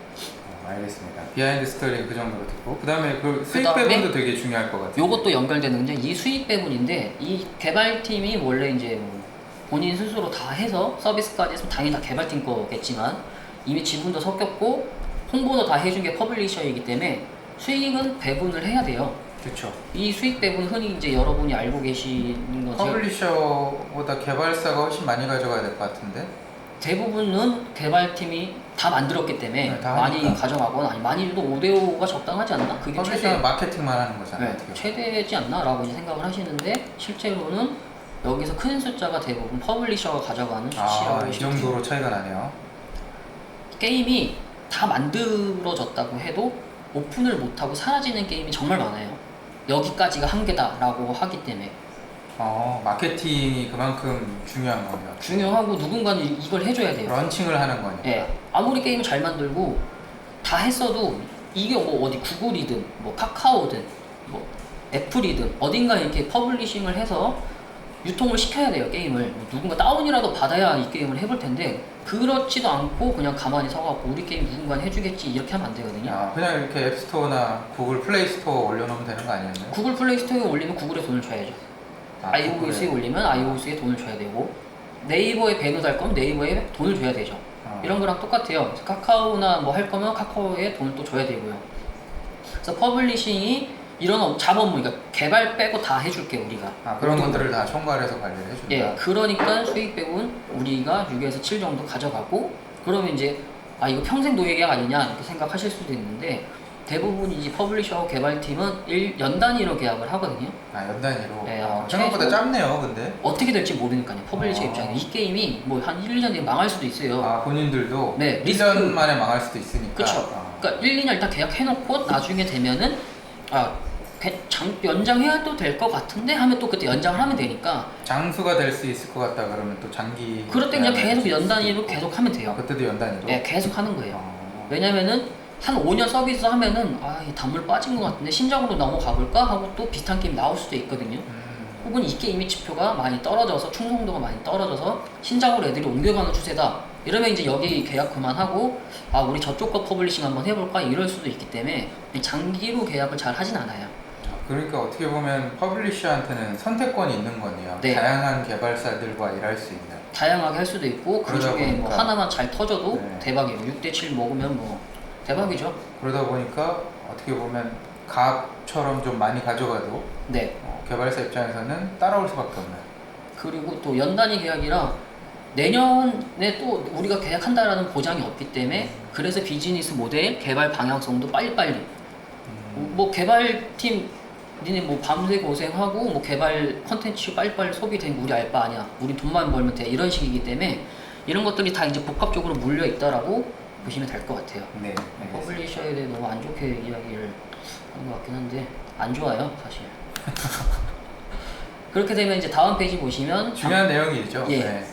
알겠습니다. 비하인드 스토리는 그 정도로 듣고, 그 다음에 그 수익 그다음에 배분도 되게 중요할 것 같아요. 요것도 연결되는 게 이 수익 배분인데, 이 개발팀이 원래 이제 뭐 본인 스스로 다 해서 서비스까지 했으면 당연히 다 개발팀 거겠지만 이미 지분도 섞였고 홍보도 다 해준 게 퍼블리셔이기 때문에 수익은 배분을 해야 돼요. 그렇죠. 이 수익 배분 흔히 이제 여러분이 알고 계시는 거죠. 퍼블리셔보다 개발사가 훨씬 많이 가져가야 될 것 같은데. 대부분은 개발팀이 다 만들었기 때문에 네, 다 많이 하니까. 가져가거나 아니 많이 해도 5대5가 적당하지 않나? 그게 퍼블리셔는 최대, 마케팅만 하는 거잖아요. 네, 어떻게 보면. 최대지 않나? 라고 이제 생각을 하시는데 실제로는 여기서 큰 숫자가 대부분 퍼블리셔가 가져가는 수치라고 이 보시면 돼요. 정도로 차이가 나네요. 게임이 다 만들어졌다고 해도 오픈을 못하고 사라지는 게임이 정말 많아요. 여기까지가 한계다라고 하기 때문에 마케팅이 그만큼 중요한 거네요. 중요하고 누군가는 이걸 해줘야 돼요. 런칭을 하는 거니까. 예, 아무리 게임을 잘 만들고 다 했어도 이게 뭐 어디 구글이든 뭐 카카오든 뭐 애플이든 어딘가 이렇게 퍼블리싱을 해서 유통을 시켜야 돼요. 게임을 누군가 다운이라도 받아야 이 게임을 해볼 텐데 그렇지도 않고 그냥 가만히 서갖고 우리 게임 누군가 해주겠지 이렇게 하면 안 되거든요. 그냥 이렇게 앱스토어나 구글 플레이 스토어 올려놓으면 되는 거 아니었나요? 구글 플레이 스토어에 올리면 구글에 돈을 줘야죠. iOS에 올리면 iOS에 돈을 줘야 되고 네이버에 배너 달 거면 네이버에 돈을 줘야 되죠. 이런 거랑 똑같아요. 그래서 카카오나 뭐 할 거면 카카오에 돈을 또 줘야 되고요. 그래서 퍼블리싱이 이런 자본물, 그러니까 개발 빼고 다 해줄게 우리가. 그런 것들을 다 총괄해서 관리를 해준다. 예, 그러니까 수익 배분 우리가 6에서 7 정도 가져가고 그러면 이제 이거 평생 노예 계약 아니냐 이렇게 생각하실 수도 있는데 대부분 이제 퍼블리셔 개발팀은 연 단위로 계약을 하거든요. 연 단위로. 네, 생각보다 짧네요, 근데. 어떻게 될지 모르니까요. 퍼블리셔 입장에 이 게임이 뭐 한 1, 2년 뒤에 망할 수도 있어요. 본인들도 네, 1년 만에 망할 수도 있으니까. 그렇죠. 그러니까 1, 2년 일단 계약해놓고 나중에 되면은 연장해도 될 것 같은데 하면 또 그때 연장을 하면 되니까 장수가 될 수 있을 것 같다 그러면 또 장기. 그럴 때 그냥 계속 연 단위로 계속 하면 돼요. 그때도 연 단위로. 네, 계속 하는 거예요. 왜냐면은 한 5년 서비스 하면은 이 단물 빠진 것 같은데 신작으로 넘어가 볼까 하고 또 비슷한 게임 나올 수도 있거든요. 혹은 이 게임의 지표가 많이 떨어져서 충성도가 많이 떨어져서 신작으로 애들이 옮겨가는 추세다. 이러면 이제 여기 계약 그만하고 우리 저쪽 거 퍼블리싱 한번 해볼까 이럴 수도 있기 때문에 장기로 계약을 잘 하진 않아요. 그러니까 어떻게 보면 퍼블리셔한테는 선택권이 있는 거네요. 네. 다양한 개발사들과 일할 수 있는. 다양하게 할 수도 있고 그 그러다 중에 뭐 보니까. 하나만 잘 터져도 네. 대박이에요. 6대7 먹으면 뭐 대박이죠. 그러다 보니까 어떻게 보면 값처럼 좀 많이 가져가도 네. 개발사 입장에서는 따라올 수밖에 없는. 그리고 또 연단위 계약이라 내년에 또 우리가 계약한다라는 보장이 없기 때문에 그래서 비즈니스 모델 개발 방향성도 빨리빨리 뭐 개발팀 니네 뭐 밤새 고생하고 뭐 개발 컨텐츠 빨리빨리 소비된 우리 알 바 아니야. 우리 돈만 벌면 돼. 이런 식이기 때문에 이런 것들이 다 이제 복합적으로 물려 있다라고 보시면 될 것 같아요. 네. 퍼블리셔에 대해 너무 안 좋게 이야기를 하는 것 같긴 한데 안 좋아요 사실. 그렇게 되면 이제 다음 페이지 보시면 중요한 내용이죠. 예. 네.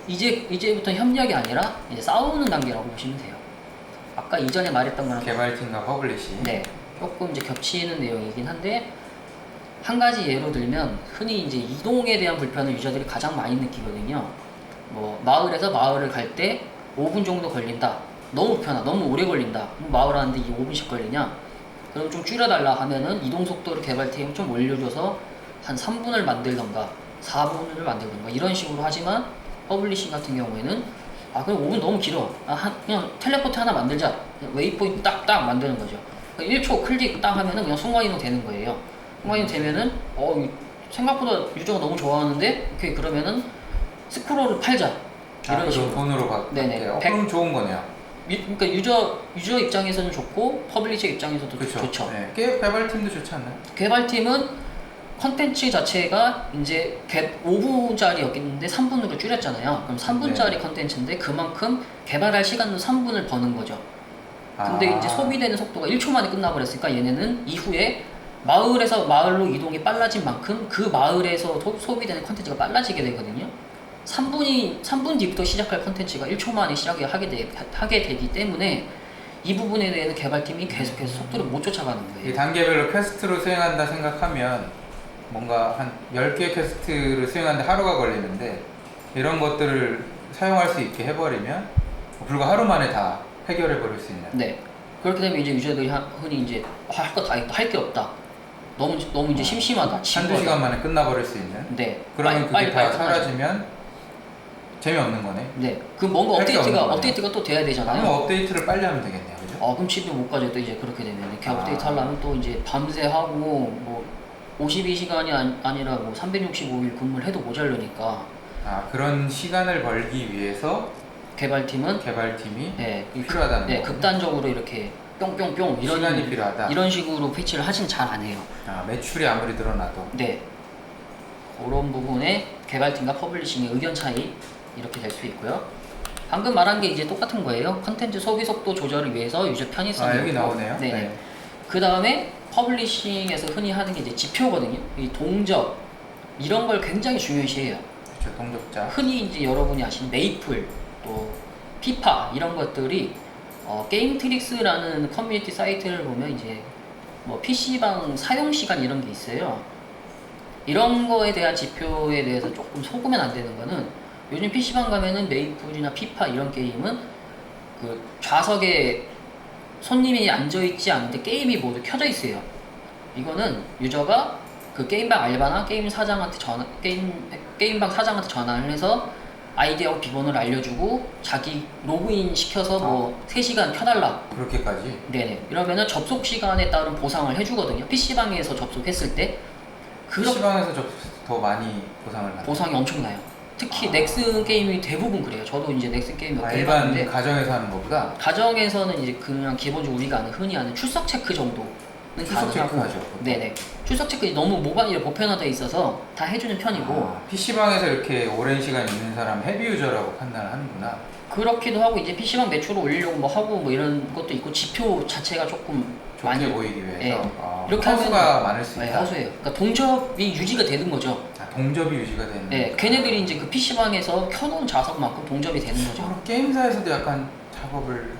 이제부터 협력이 아니라 이제 싸우는 단계라고 보시면 돼요. 아까 이전에 말했던 거랑 개발팀과 퍼블리시. 네, 조금 이제 겹치는 내용이긴 한데 한 가지 예로 들면 흔히 이제 이동에 대한 불편을 유저들이 가장 많이 느끼거든요. 뭐 마을에서 마을을 갈 때 5분 정도 걸린다. 너무 불편하다. 너무 오래 걸린다. 마을 하는데 이 5분씩 걸리냐? 그럼 좀 줄여달라 하면은 이동 속도를 개발팀이 좀 올려줘서 한 3분을 만들던가 4분을 만들던가 이런 식으로 하지만 퍼블리싱 같은 경우에는 그럼 5분 너무 길어. 그냥 텔레포트 하나 만들자. 웨이포인트 딱딱 만드는 거죠. 1초 클릭 딱 하면은 그냥 순간이동 되는 거예요. 순간이동 되면은 생각보다 유저가 너무 좋아하는데 오케이 그러면은 스크롤을 팔자. 이런 식으로. 돈으로 받게. 네네. 그럼 좋은 거네요. 그러니까 유저 입장에서는 좋고 퍼블리셔 입장에서도 그쵸. 좋죠. 네. 개발팀도 좋지 않나요? 개발팀은 컨텐츠 자체가 이제 5분짜리였는데 3분으로 줄였잖아요. 그럼 3분짜리 컨텐츠인데 그만큼 개발할 시간도 3분을 버는 거죠. 근데 이제 소비되는 속도가 1초 만에 끝나버렸으니까 얘네는 이후에 마을에서 마을로 이동이 빨라진 만큼 그 마을에서 소비되는 컨텐츠가 빨라지게 되거든요. 3분 뒤부터 시작할 컨텐츠가 1초 만에 하게 되기 때문에 이 부분에 대해서 개발팀이 계속해서 속도를 못 쫓아가는 이 거예요. 단계별로 퀘스트로 수행한다 생각하면 뭔가 한 10개의 퀘스트를 수행하는데 하루가 걸리는데 이런 것들을 사용할 수 있게 해버리면 불과 하루 만에 다 해결해 버릴 수 있는. 네. 그렇게 되면 이제 유저들이 흔히 이제 할 거 다 있다, 할 게 없다. 너무 이제 심심하다. 한두 시간 만에 끝나버릴 수 있는. 네. 그러면 그게 빨리 다 끝나죠. 사라지면 재미없는 거네. 네. 그 뭔가 할게 없는 거네요. 업데이트가 또 돼야 되잖아요. 그럼 업데이트를 빨리 하면 되겠네요, 그죠? 그럼 집에 못 가죠. 또 이제 그렇게 되면 이렇게 업데이트 하려면 또 이제 밤새 하고 뭐 52시간이 아니라 뭐 365일 근무를 해도 모자르니까. 그런 시간을 벌기 위해서 개발팀이 필요하다는 네, 거군요. 극단적으로 이렇게 뿅뿅뿅 이런 시간이 필요하다. 이런 식으로 패치를 하진 잘 안 해요. 매출이 아무리 늘어나도. 네. 그런 부분에 개발팀과 퍼블리싱의 의견 차이 이렇게 될 수 있고요. 방금 말한 게 이제 똑같은 거예요. 컨텐츠 소비 속도 조절을 위해서 유저 편의성이 여기 나오네요. 네. 네. 그 다음에 퍼블리싱에서 흔히 하는 게 이제 지표거든요. 이 동접 이런 걸 굉장히 중요시해요. 그렇죠. 동접자. 흔히 이제 여러분이 아시는 메이플 또 피파 이런 것들이 게임트릭스라는 커뮤니티 사이트를 보면 이제 뭐 PC방 사용 시간 이런 게 있어요. 이런 거에 대한 지표에 대해서 조금 속으면 안 되는 거는 요즘 PC방 가면은 메이플이나 피파 이런 게임은 그 좌석에 손님이 앉아있지 않은데 게임이 모두 켜져 있어요. 이거는 유저가 그 게임방 알바나 게임방 사장한테 전화를 해서 아이디하고 비번을 알려주고 자기 로그인 시켜서 뭐 3시간 켜달라. 그렇게까지? 네네. 이러면은 접속 시간에 따른 보상을 해주거든요. PC방에서 접속했을 때. PC방에서 더 많이 보상을 받아요. 보상이 엄청나요. 특히 넥슨 게임이 대부분 그래요. 저도 이제 넥슨 게임 몇 개 일반 해봤는데 가정에서 하는 것보다? 가정에서는 이제 그냥 기본적으로 우리가 흔히 아는 출석 체크 정도는 출석 체크하죠. 네네. 출석 체크 너무 모바일에 보편화되어 있어서 다 해주는 편이고 PC방에서 이렇게 오랜 시간 있는 사람 헤비 유저라고 판단을 하는구나. 그렇기도 하고 이제 PC방 매출을 올리려고 뭐 하고 뭐 이런 것도 있고 지표 자체가 조금 좋게 많이 보이기 위해서. 네. 이렇게 허수가 많을 수 네, 있다. 허수예요. 그러니까 동접이 유지가 되는 거죠. 동접이 유지가 되는. 네, 걔네들이 이제 그 PC방에서 켜놓은 좌석만큼 동접이 되는 거죠. 그럼 게임사에서도 약간 작업을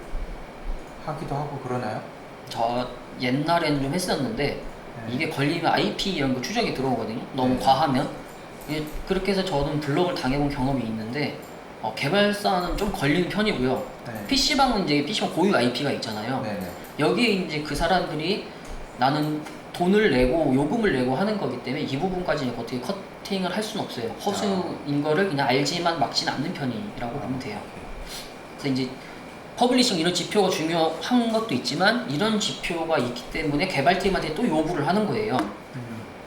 하기도 하고 그러나요? 저 옛날에는 좀 했었는데 네. 이게 걸리면 IP 이런 거 추적이 들어오거든요. 너무 네. 과하면. 그렇게 해서 저는 블록을 당해본 경험이 있는데 개발사는 좀 걸리는 편이고요. 네. PC방은 이제 PC방 고유 IP가 있잖아요. 네네. 여기에 이제 그 사람들이 나는 돈을 내고 요금을 내고 하는 거기 때문에 이 부분까지 어떻게 커팅을 할 수는 없어요. 허수인 거를 그냥 알지만 막지는 않는 편이라고 보면 돼요. 그래서 이제 퍼블리싱 이런 지표가 중요한 것도 있지만 이런 지표가 있기 때문에 개발팀한테 또 요구를 하는 거예요.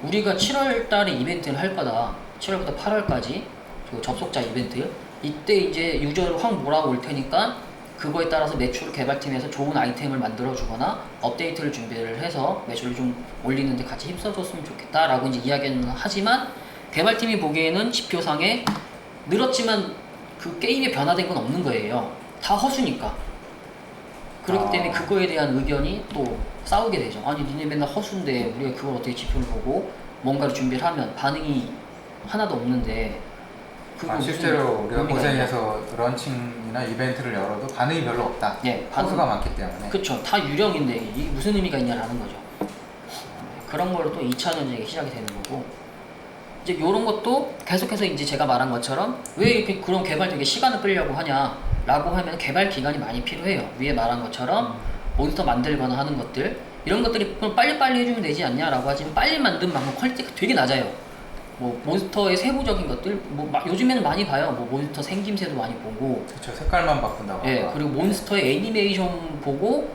우리가 7월 달에 이벤트를 할 거다. 7월부터 8월까지 그 접속자 이벤트. 이때 이제 유저를 확 몰아올 테니까 그거에 따라서 매출 개발팀에서 좋은 아이템을 만들어 주거나 업데이트를 준비를 해서 매출을 좀 올리는데 같이 힘써줬으면 좋겠다라고 이제 이야기는 하지만 개발팀이 보기에는 지표상에 늘었지만 그 게임에 변화된 건 없는 거예요. 다 허수니까. 그렇기 때문에 그거에 대한 의견이 또 싸우게 되죠. 아니 니네 맨날 허수인데 우리가 그걸 어떻게 지표를 보고 뭔가를 준비를 하면 반응이 하나도 없는데 실제로 우리가 의미가 고생해서 런칭이나 이벤트를 열어도 반응이 별로 없다. 네, 허수가 많기 때문에. 그쵸. 다 유령인데 이게 무슨 의미가 있냐라는 거죠. 그런 걸로 또 2차 전쟁이 시작이 되는 거고 이제 요런 것도 계속해서 이제 제가 말한 것처럼 왜 이렇게 그런 개발 되게 시간을 끌려고 하냐라고 하면 개발 기간이 많이 필요해요. 위에 말한 것처럼 몬스터 만들거나 하는 것들 이런 것들이 그럼 빨리빨리 해주면 되지 않냐라고 하지만 빨리 만든 만큼 퀄리티가 되게 낮아요. 뭐 몬스터의 세부적인 것들 뭐 요즘에는 많이 봐요. 뭐 몬스터 생김새도 많이 보고 그렇죠. 색깔만 바꾼다고. 예, 그리고 몬스터의 애니메이션 보고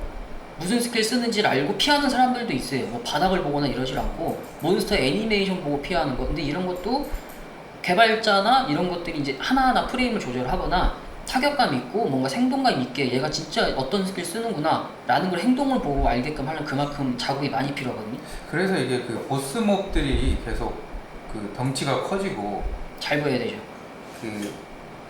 무슨 스킬 쓰는지를 알고 피하는 사람들도 있어요. 뭐 바닥을 보거나 이러질 않고 몬스터의 애니메이션 보고 피하는 거. 근데 이런 것도 개발자나 이런 것들이 이제 하나하나 프레임을 조절하거나 타격감 있고 뭔가 생동감 있게 얘가 진짜 어떤 스킬 쓰는구나 라는 걸 행동을 보고 알게끔 하려면 그만큼 작업이 많이 필요하거든요. 그래서 이게 그 보스 몹들이 계속 그 덩치가 커지고 잘 보여야 되죠. 그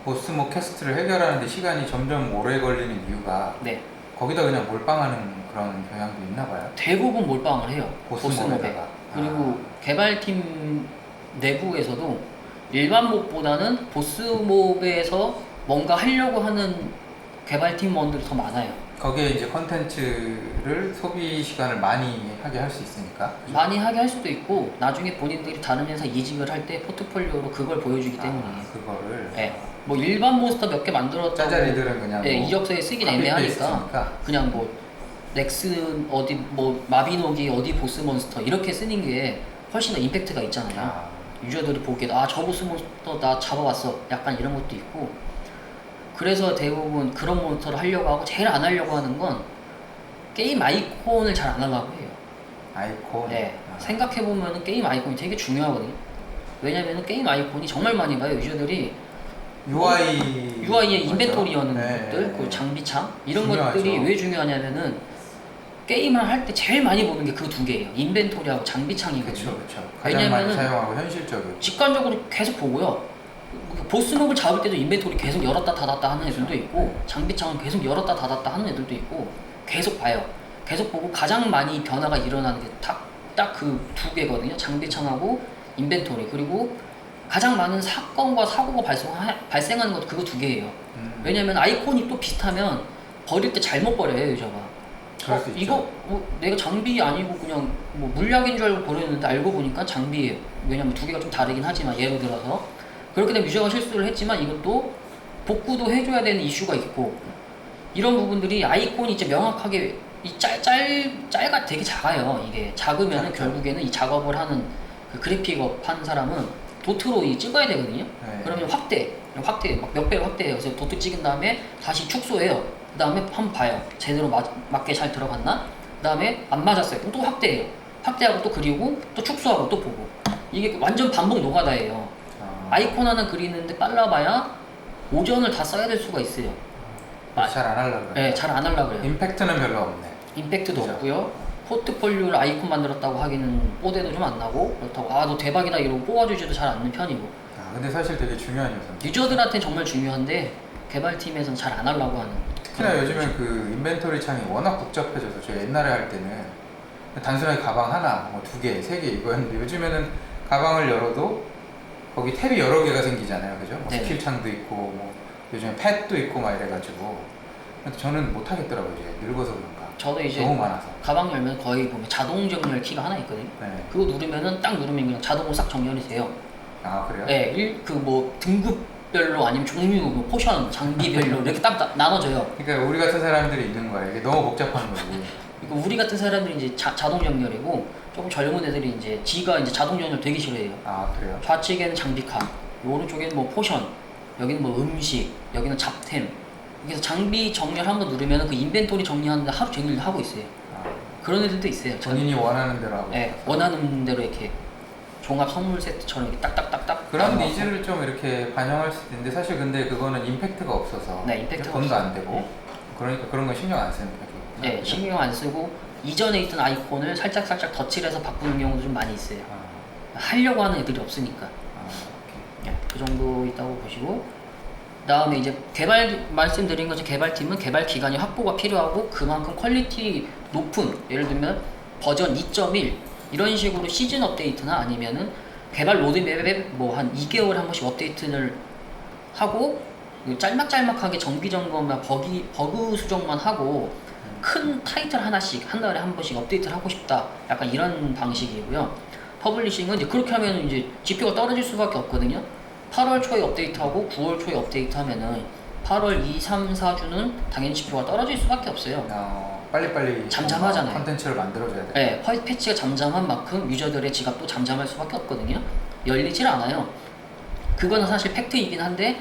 보스 몹 퀘스트를 해결하는데 시간이 점점 오래 걸리는 이유가 네. 거기다 그냥 몰빵하는 그런 경향도 있나 봐요. 대부분 몰빵을 해요. 보스 몹에. 몹에다가. 그리고 개발팀 내부에서도 일반 몹보다는 보스 몹에서 뭔가 하려고 하는 개발팀원들이 더 많아요. 거기에 이제 컨텐츠를 소비 시간을 많이 하게 할 수 있으니까. 많이 하게 할 수도 있고 나중에 본인들이 다른 회사 이직을 할 때 포트폴리오로 그걸 보여주기 때문이에요. 그거를. 네. 뭐 일반 몬스터 몇 개 만들었다고 짜자리들은 그냥 네, 뭐 이력서에 쓰긴 카피 애매하니까 페이스트니까. 그냥 뭐 넥슨 어디 뭐 마비노기 어디 보스 몬스터 이렇게 쓰는 게 훨씬 더 임팩트가 있잖아요. 유저들이 보기에도 저 보스 몬스터 나 잡아봤어 약간 이런 것도 있고 그래서 대부분 그런 몬스터를 하려고 하고 제일 안 하려고 하는 건 게임 아이콘을 잘 안 하려고 해요. 아이콘. 네, 아, 생각해보면 게임 아이콘이 되게 중요하거든요. 왜냐면 게임 아이콘이 정말 많이 봐요. 유저들이 UI의 인벤토리 여는 것들, 그 장비창 이런 중요하죠. 것들이 왜 중요하냐면은 게임을 할 때 제일 많이 보는 게 그 두 개예요. 인벤토리하고 장비창이거든요. 그렇죠. 가장 많이 왜냐면은 사용하고 현실적이고. 직관적으로 계속 보고요. 보스몹을 잡을 때도 인벤토리 계속 열었다 닫았다 하는 애들도 있고, 장비창을 계속 열었다 닫았다 하는 애들도 있고, 계속 봐요. 계속 보고 가장 많이 변화가 일어나는 게 딱 그 두 개거든요. 장비창하고 인벤토리. 그리고 가장 많은 사건과 사고가 발생하는 것도 그거 두 개예요. 왜냐면 아이콘이 또 비슷하면 버릴 때 잘못 버려요, 유저가. 그럴 수 있죠. 이거 내가 장비 아니고 그냥 뭐 물약인 줄 알고 버렸는데 알고 보니까 장비예요. 왜냐면 두 개가 좀 다르긴 하지만 예를 들어서 그렇게 되면 유저가 실수를 했지만 이것도 복구도 해줘야 되는 이슈가 있고 이런 부분들이 아이콘이 이제 명확하게 이 짤가 되게 작아요. 이게 작으면은 결국에는 이 작업을 하는 그 그래픽업 한 사람은 도트로 찍어야 되거든요. 네. 그러면 확대 막 몇 배로 확대해요. 그래서 도트 찍은 다음에 다시 축소해요. 그 다음에 한번 봐요. 제대로 맞게 잘 들어갔나? 그 다음에 안 맞았어요. 그럼 또 확대해요. 확대하고 또 그리고 또 축소하고 또 보고. 이게 완전 반복 노가다예요. 아이콘 하나 그리는데 빨라봐야 오전을 다 써야 될 수가 있어요. 잘 안 하려고 그래요. 네, 잘 안 하려고 그래요. 임팩트는 별로 없네. 임팩트도 그죠? 없고요. 포트폴리오를 아이콘 만들었다고 하기는 뽀대도 좀 안 나고 그렇다고 너 대박이다 이러고 뽑아주지도 잘 않는 편이고 근데 사실 되게 중요한 요소입니다. 유저들한테 정말 중요한데 개발팀에서는 잘 안 하려고 하는. 특히나 요즘엔 그 인벤토리 창이 워낙 복잡해져서 저 옛날에 할 때는 단순하게 가방 하나, 뭐 두 개, 세 개 이거였는데 요즘에는 가방을 열어도 거기 탭이 여러 개가 생기잖아요, 그죠? 뭐 네. 스킬 창도 있고, 뭐 요즘에 팻도 있고 막 이래가지고 근데 저는 못 하겠더라고요, 이제 늙어서 그런가. 저도 이제 너무 많아서. 가방 열면 거의 보면 자동 정렬 키가 하나 있거든요. 네. 그거 누르면은 딱 누르면 그냥 자동으로 싹 정렬이 돼요. 아 그래요? 네, 그 뭐 등급별로 아니면 종류, 뭐 포션, 장비별로 이렇게 딱 나눠져요. 그러니까 우리 같은 사람들이 있는 거예요. 이게 너무 복잡한 거지. 그러니까 우리 같은 사람들이 이제 자동 정렬이고 조금 젊은 애들이 이제 지가 이제 자동 정렬 되게 싫어해요. 아 그래요? 좌측에는 장비칸, 오른쪽에는 뭐 포션, 여기는 뭐 음식, 여기는 잡템. 그래서 장비 정렬 한번 누르면 그 인벤토리 정리하는데 하루 종일 하고 있어요. 아, 그런 애들도 있어요. 본인이 원하는 대로 하고. 네, 원하는 대로 이렇게 종합 선물 세트처럼 이렇게 딱딱딱딱. 그런 나눠서. 니즈를 좀 이렇게 반영할 수도 있는데 사실 근데 그거는 임팩트가 없어서 네, 임팩트가 돈도 없어요. 안 되고 그러니까 그런 거 신경 안 쓰는 거죠. 네, 신경 안 쓰고 이전에 있던 아이콘을 살짝 덧칠해서 바꾸는 경우도 좀 많이 있어요. 하려고 하는 애들이 없으니까. 오케이. 네, 그 정도 있다고 보시고 그다음에 이제 말씀드린 것처럼 개발팀은 개발 기간이 확보가 필요하고 그만큼 퀄리티 높은 예를 들면 버전 2.1 이런 식으로 시즌 업데이트나 아니면은 개발 로드맵에 뭐 한 2개월에 한 번씩 업데이트를 하고 짤막짤막하게 정비 점검이나 버그 수정만 하고 큰 타이틀 하나씩 한 달에 한 번씩 업데이트를 하고 싶다. 약간 이런 방식이고요. 퍼블리싱은 이제 그렇게 하면 이제 GPU가 떨어질 수밖에 없거든요. 8월 초에 업데이트하고 9월 초에 업데이트하면은 8월 2, 3, 4주는 당연히 GPU가 떨어질 수밖에 없어요. 빨리빨리 잠잠하잖아요. 컨텐츠를 만들어줘야 돼. 네, 화이트 패치가 잠잠한 만큼 유저들의 지갑도 잠잠할 수밖에 없거든요. 열리질 않아요. 그거는 사실 팩트이긴 한데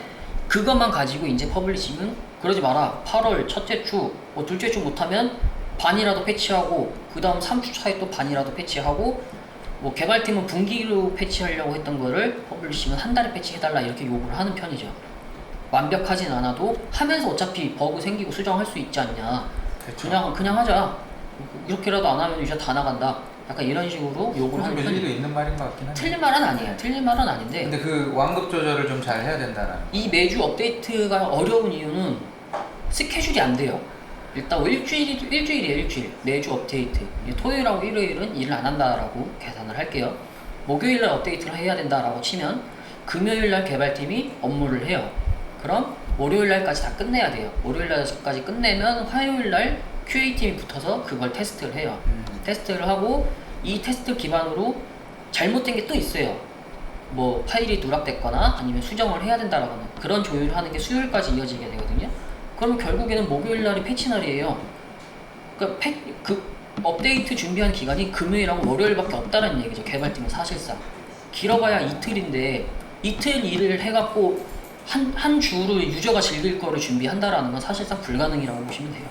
그것만 가지고 이제 퍼블리싱은 그러지 마라. 8월 첫째 주, 뭐 둘째 주 못하면 반이라도 패치하고 그 다음 3주 차에 또 반이라도 패치하고 뭐 개발팀은 분기로 패치하려고 했던 거를 퍼블리싱은 한 달에 패치해달라 이렇게 요구를 하는 편이죠. 완벽하진 않아도 하면서 어차피 버그 생기고 수정할 수 있지 않냐. 그쵸. 그냥 하자. 이렇게라도 안 하면 이제 다 나간다. 약간 이런 식으로 요구를 하는 일리도 편이에요. 있는 말인 것 같긴 한데. 틀린 말은 아니에요. 틀린 말은 아닌데 근데 그 완급 조절을 좀 잘 해야 된다는. 이 매주 업데이트가 어려운 이유는 스케줄이 안 돼요. 일단 일주일이에요. 일주일. 매주 업데이트. 토요일하고 일요일은 일을 안 한다라고 계산을 할게요. 목요일날 업데이트를 해야 된다라고 치면 금요일날 개발팀이 업무를 해요. 그럼 월요일날까지 다 끝내야 돼요. 월요일날까지 끝내면 화요일날 QA팀이 붙어서 그걸 테스트를 해요. 테스트를 하고 이 테스트 기반으로 잘못된 게 또 있어요. 뭐 파일이 누락됐거나 아니면 수정을 해야 된다라고 하는 그런 조율을 하는 게 수요일까지 이어지게 되거든요. 그러면 결국에는 목요일날이 패치날이에요. 그러니까 그 업데이트 준비한 기간이 금요일하고 월요일밖에 없다는 얘기죠. 개발팀은 사실상 길어봐야 이틀인데 이틀 일을 해갖고 한 주를 유저가 즐길 거를 준비한다라는 건 사실상 불가능이라고 보시면 돼요.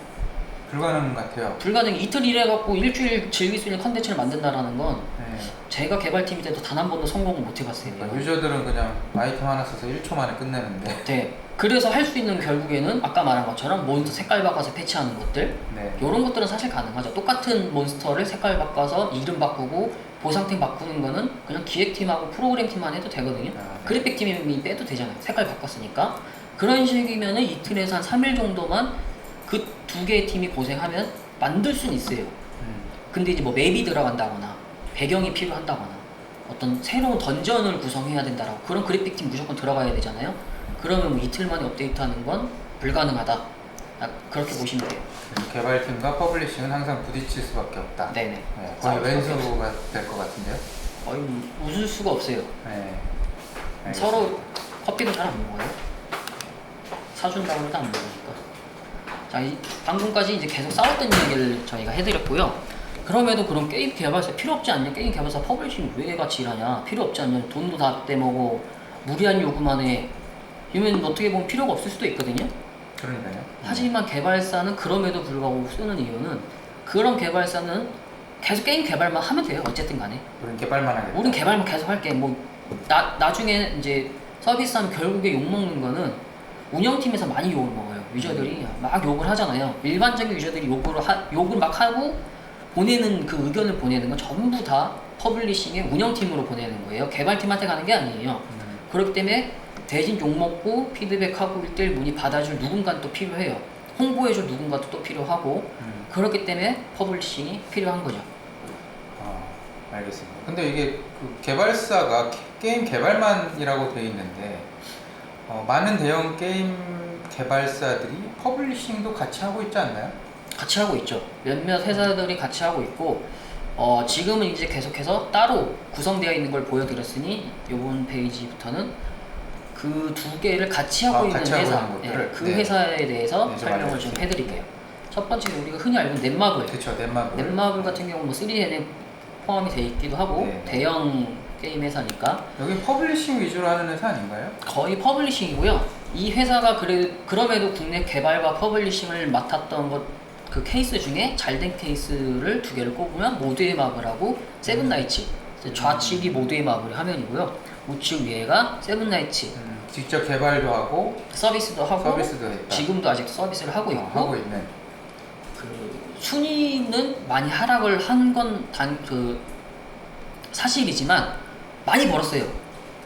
불가능 같아요. 불가능해. 이틀 일해갖고 일주일 즐길 수 있는 컨텐츠를 만든다라는 건 네. 제가 개발팀이 돼도 단 한 번도 성공을 못 해봤어요. 그러니까 유저들은 그냥 아이템 하나 써서 1초 만에 끝내는데. 네. 그래서 할 수 있는 결국에는 아까 말한 것처럼 몬스터 색깔 바꿔서 패치하는 것들 네. 이런 것들은 사실 가능하죠. 똑같은 몬스터를 색깔 바꿔서 이름 바꾸고 보상템 바꾸는 거는 그냥 기획팀하고 프로그램팀만 해도 되거든요. 아, 네. 그래픽팀이 빼도 되잖아요. 색깔 바꿨으니까. 그런 식이면은 이틀에서 한 3일 정도만 그 두 개의 팀이 고생하면 만들 수는 있어요. 근데 이제 뭐 맵이 들어간다거나 배경이 필요한다거나 어떤 새로운 던전을 구성해야 된다라고 그런 그래픽팀 무조건 들어가야 되잖아요. 그러면 뭐 이틀 만에 업데이트하는 건 불가능하다. 그렇게 보시면 돼요. 그래서 개발팀과 퍼블리싱은 항상 부딪힐 수밖에 없다. 네네. 네, 거의 왼수가 될 것 같은데요. 거의 웃을 수가 없어요. 네. 알겠습니다. 서로 커피도 잘 안 먹어요. 사준다고 해도 안 먹으니까. 자, 방금까지 이제 계속 싸웠던 얘기를 저희가 해드렸고요. 그럼에도 그런 게임 개발사 필요 없지 않냐? 게임 개발사 퍼블리싱 왜 같이 일하냐? 필요 없지 않냐? 돈도 다 떼먹어 무리한 요구만 해. 이러면 어떻게 보면 필요가 없을 수도 있거든요. 그러니까요. 하지만 개발사는 그럼에도 불구하고 쓰는 이유는 그런 개발사는 계속 게임 개발만 하면 돼요. 어쨌든 간에. 우린 개발만 하겠다. 우린 개발만 계속 할게. 뭐 나중에 이제 서비스하면 결국에 욕먹는 거는 운영팀에서 많이 욕을 먹어요. 유저들이 막 욕을 하잖아요. 일반적인 유저들이 욕을 막 하고 보내는 그 의견을 보내는 건 전부 다 퍼블리싱의 운영팀으로 보내는 거예요. 개발팀한테 가는 게 아니에요. 그렇기 때문에 대신 욕먹고 피드백하고 1대1 문의 받아줄 누군가는 또 필요해요. 홍보해줄 누군가도 또 필요하고 그렇기 때문에 퍼블리싱이 필요한 거죠. 알겠습니다. 근데 이게 그 개발사가 게임 개발만이라고 돼 있는데 많은 대형 게임 개발사들이 퍼블리싱도 같이 하고 있지 않나요? 같이 하고 있죠. 몇몇 회사들이 같이 하고 있고 지금은 이제 계속해서 따로 구성되어 있는 걸 보여드렸으니 이번 페이지부터는 그 두 개를 같이 하고 있는 같이 하고 회사, 있는 것들을? 그 네. 회사에 대해서 네, 좀 설명을 좀 알려주세요. 해드릴게요. 첫 번째는 우리가 흔히 알고 있는 넷마블. 그렇죠. 넷마블. 넷마블 같은 경우 뭐 3N에 포함이 되어 있기도 하고 네. 대형 게임 회사니까 여기 퍼블리싱 위주로 하는 회사 아닌가요? 거의 퍼블리싱이고요. 이 회사가 그럼에도 국내 개발과 퍼블리싱을 맡았던 그 케이스 중에 잘된 케이스를 두 개를 꼽으면 모두의 마블하고 세븐나이츠. 좌측이 모두의 마블의 화면이고요. 우측 위에가 세븐나이츠. 직접 개발도 하고 서비스도 하고 서비스도 했다. 지금도 아직 서비스를 하고 있고 하고 있는. 그 순위는 많이 하락을 한 건 사실이지만 많이 벌었어요.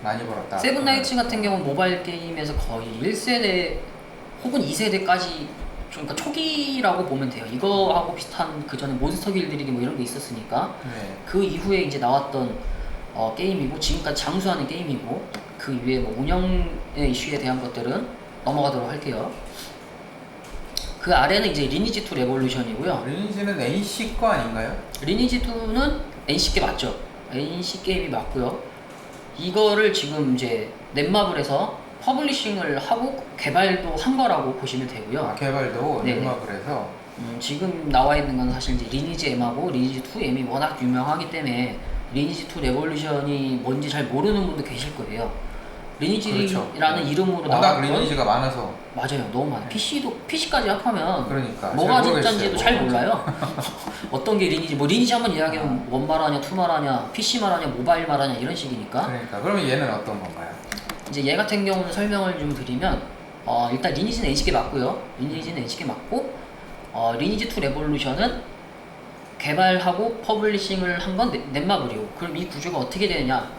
많이 벌었다. 세븐나이츠 같은 경우는 모바일 게임에서 거의 1세대 혹은 2세대까지 그러니까 초기라고 보면 돼요. 이거하고 비슷한 그 전에 몬스터 길들이기 뭐 이런 게 있었으니까 네. 그 이후에 이제 나왔던 게임이고 지금까지 장수하는 게임이고 그 이후에 뭐 운영의 이슈에 대한 것들은 넘어가도록 할게요. 그 아래는 이제 리니지2 레볼루션이고요. 리니지는 NC 거 아닌가요? 리니지2는 NC게 맞죠? NC 게임이 맞고요. 이거를 지금 이제 넷마블에서 퍼블리싱을 하고 개발도 한 거라고 보시면 되고요. 개발도 네네. 넷마블에서. 지금 나와 있는 건 사실 이제 리니지 M하고 리니지 2 M이 워낙 유명하기 때문에 리니지 2 레볼루션이 뭔지 잘 모르는 분도 계실 거예요. 리니지라는 그렇죠. 이름으로 워낙 나왔던 리니지가 많아서. 맞아요. 너무 많아요. PC까지 합하면 그러니까 뭐가 잘 진짜인지도 모르겠어요. 잘 몰라요. 어떤 게 리니지, 뭐 리니지 한번 이야기하면 원말하냐, 투말하냐, PC말하냐, 모바일말하냐 이런 식이니까. 그러니까 그러면 얘는 어떤 건가요? 이제 얘 같은 경우는 설명을 좀 드리면 일단 리니지는 NC게 맞고요. 리니지는 NC게 맞고 리니지2 레볼루션은 개발하고 퍼블리싱을 한 건 넷마블이고 그럼 이 구조가 어떻게 되느냐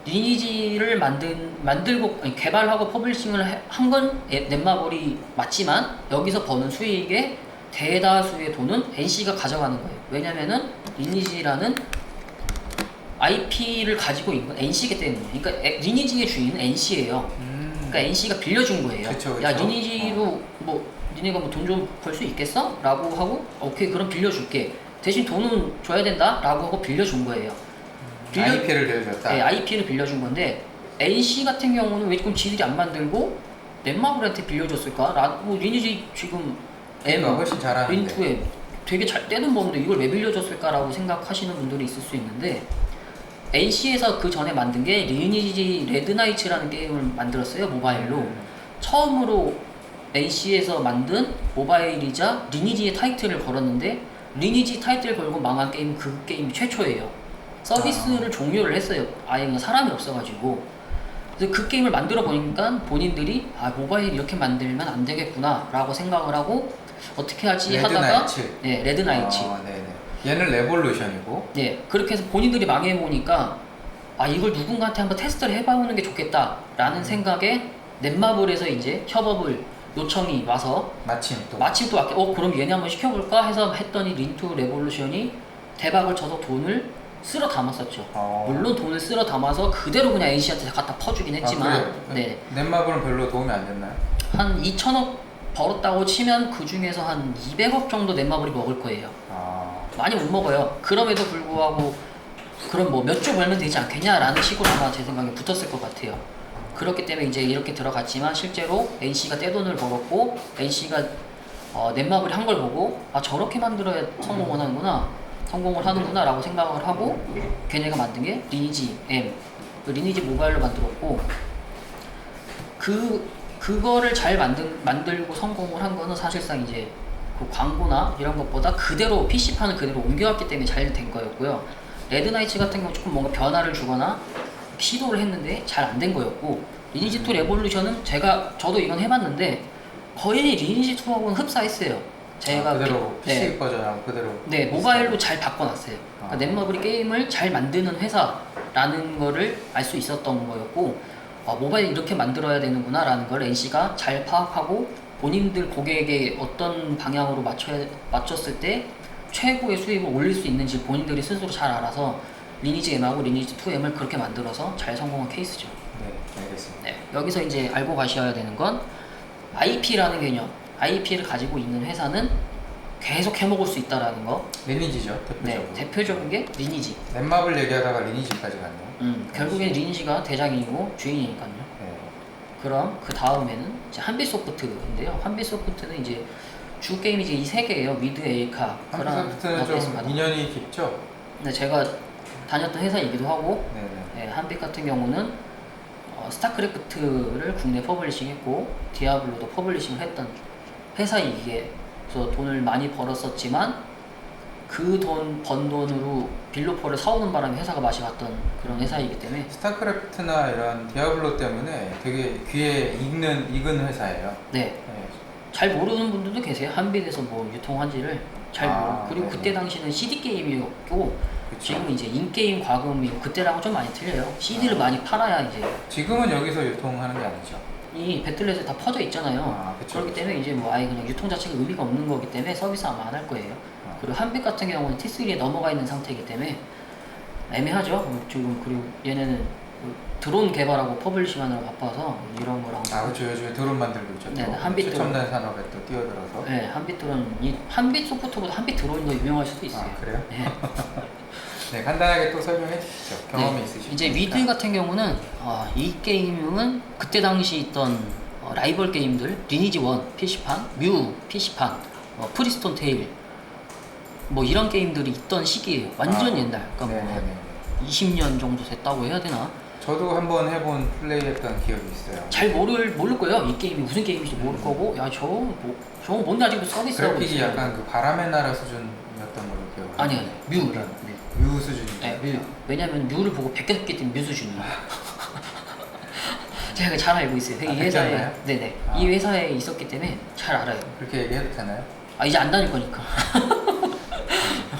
리니지를 만들고 개발하고 퍼블리싱을 한 건 넷마블이 맞지만 여기서 버는 수익의 대다수의 돈은 NC가 가져가는 거예요. 왜냐면은 리니지라는 IP를 가지고 있는 건 NC이기 때문에 그러니까 리니지의 주인은 NC예요. 그러니까 NC가 빌려준 거예요. 그쵸. 야 리니지로 뭐 니네가 뭐 돈 좀 벌 수 있겠어? 라고 하고 오케이 그럼 빌려줄게. 대신 돈은 줘야 된다 라고 하고 빌려준 거예요. IP를 빌려줬다. 네, IP를 빌려준 건데 NC 같은 경우는 왜 지금 지들이 안 만들고 넷마블한테 빌려줬을까? 라고 리니지 지금 그러니까 훨씬 잘하는데. 린2에 되게 잘 떼돈 버는데 이걸 왜 빌려줬을까? 라고 생각하시는 분들이 있을 수 있는데 NC에서 그 전에 만든 게 리니지 레드나이츠라는 게임을 만들었어요. 모바일로. 처음으로 NC에서 만든 모바일이자 리니지의 타이틀을 걸었는데 리니지 타이틀 걸고 망한 게임 그 게임이 최초예요. 서비스를 종료를 했어요. 아예 그냥 사람이 없어가지고. 그래서 그 게임을 만들어 보니까 본인들이 아 모바일 이렇게 만들면 안 되겠구나 라고 생각을 하고 어떻게 하지 하다가 레드나이츠. 네 레드나이츠 네네. 얘는 레볼루션이고. 네 그렇게 해서 본인들이 망해보니까 아 이걸 누군가한테 한번 테스트를 해봐보는 게 좋겠다 라는 생각에 넷마블에서 이제 협업을 요청이 와서 마침 또. 마침 또 그럼 얘네 한번 시켜볼까 해서 했더니 린투 레볼루션이 대박을 쳐서 돈을 쓸어 담았었죠. 물론 돈을 쓸어 담아서 그대로 그냥 NC한테 갖다 퍼주긴 했지만 네. 넷마블은 별로 도움이 안 됐나요? 한 2천억 벌었다고 치면 그 중에서 한 200억 정도 넷마블이 먹을 거예요. 많이 못 먹어요. 그럼에도 불구하고 그럼 뭐 몇 조 벌면 되지 않겠냐라는 식으로 아마 제 생각에 붙었을 것 같아요. 그렇기 때문에 이제 이렇게 들어갔지만 실제로 NC가 떼돈을 벌었고 NC가 넷마블이 한 걸 보고 아 저렇게 만들어야 성공을 하는구나 라고 생각을 하고 걔네가 만든 게 리니지 M 그 리니지 모바일로 만들었고 그거를 잘 만들고 성공을 한 거는 사실상 이제 그 광고나 이런 것보다 그대로 PC판을 그대로 옮겨왔기 때문에 잘 된 거였고요. 레드나이츠 같은 경우 조금 뭔가 변화를 주거나 시도를 했는데 잘 안 된 거였고 리니지2 레볼루션은 저도 이건 해봤는데 거의 리니지2하고는 흡사했어요. 제가 그대로 PC 네. 버전하고 그대로. 네 모바일로 잘 바꿔놨어요. 그러니까 넷마블이 게임을 잘 만드는 회사라는 거를 알 수 있었던 거였고 모바일 이렇게 만들어야 되는구나 라는 걸 NC가 잘 파악하고 본인들 고객에게 어떤 방향으로 맞췄을 때 최고의 수익을 올릴 수 있는지 본인들이 스스로 잘 알아서 리니지 M하고 리니지 2M을 그렇게 만들어서 잘 성공한 케이스죠. 네, 알겠습니다. 네, 여기서 이제 알고 가셔야 되는 건 IP라는 개념. IP를 가지고 있는 회사는 계속 해먹을 수 있다라는 거. 리니지죠, 대표적으로. 네, 대표적인 게 리니지. 넷마블 얘기하다가 리니지까지 갔네요. 결국엔 리니지가 대장이고 주인이니까요. 네. 그럼 그 다음에는 이제 한빛소프트인데요. 한빛소프트는 이제 주 게임이 이제 이 세 개예요. 미드, 에이카, 한빛소프트는 좀 인연이 깊죠? 네, 제가 다녔던 회사이기도 하고, 네네. 네, 한빛 같은 경우는 스타크래프트를 국내 퍼블리싱했고 디아블로도 퍼블리싱을 했던 회사이기에 그래서 돈을 많이 벌었었지만 그 번 돈으로 빌로퍼를 사오는 바람에 회사가 맛이 갔던 그런 회사이기 때문에 스타크래프트나 이런 디아블로 때문에 되게 귀에 익은 회사예요. 네. 네. 잘 모르는 분들도 계세요. 한빛에서 뭐 유통한지를 잘 모르고 그리고 네네. 그때 당시는 CD 게임이었고 그쵸. 지금 이제 인게임 과금이고 그때랑은 좀 많이 틀려요. CD를 많이 팔아야 이제 지금은 여기서 유통하는 게 아니죠. 이 배틀넷에 다 퍼져 있잖아요. 그쵸, 그렇기 그쵸. 때문에 이제 뭐 아예 그냥 유통 자체가 의미가 없는 거기 때문에 서비스 아마 안 할 거예요. 그리고 한빛 같은 경우는 T3에 넘어가 있는 상태이기 때문에 애매하죠. 지금 그리고 얘네는 그 드론 개발하고 퍼블리싱하느라 바빠서 이런 거랑 그렇죠. 요즘에 드론 만들고 있죠. 네, 한빛 최첨단 산업에 또 뛰어들어서. 네, 한빛 드론 이 한빛 소프트보다 한빛 드론이 더 유명할 수도 있어요. 그래요? 네. 네, 간단하게 또 설명해 주시죠. 경험이 네, 있으시니까. 이제 미드 같은 경우는 이 게임은 그때 당시 있던 라이벌 게임들 리니지 1 PC판, 뮤 PC판, 프리스톤 테일 뭐 이런 게임들이 있던 시기예요. 완전 옛날. 그러니까 뭐 네네네. 20년 정도 됐다고 해야 되나? 저도 한번 해본 플레이했던 기억이 있어요. 잘 모를 거예요. 이 게임이 무슨 게임인지 모를 거고 야 저거 뭔데 아직도 서비스하고 그래픽이 있어요. 약간 그 바람의 나라 수준이었던 걸로 기억을 아니 하는데. 뮤. 네. 네. 뮤 수준이죠. 네, 뮤. 왜냐면 뮤를 보고 베꼈기 때문에 뮤 수준이에요. 제가 잘 알고 있어요. 이 회사에 베꼈나요? 네네 이 회사에 있었기 때문에 잘 알아요. 그렇게 얘기해도 되나요? 이제 안 다닐 거니까.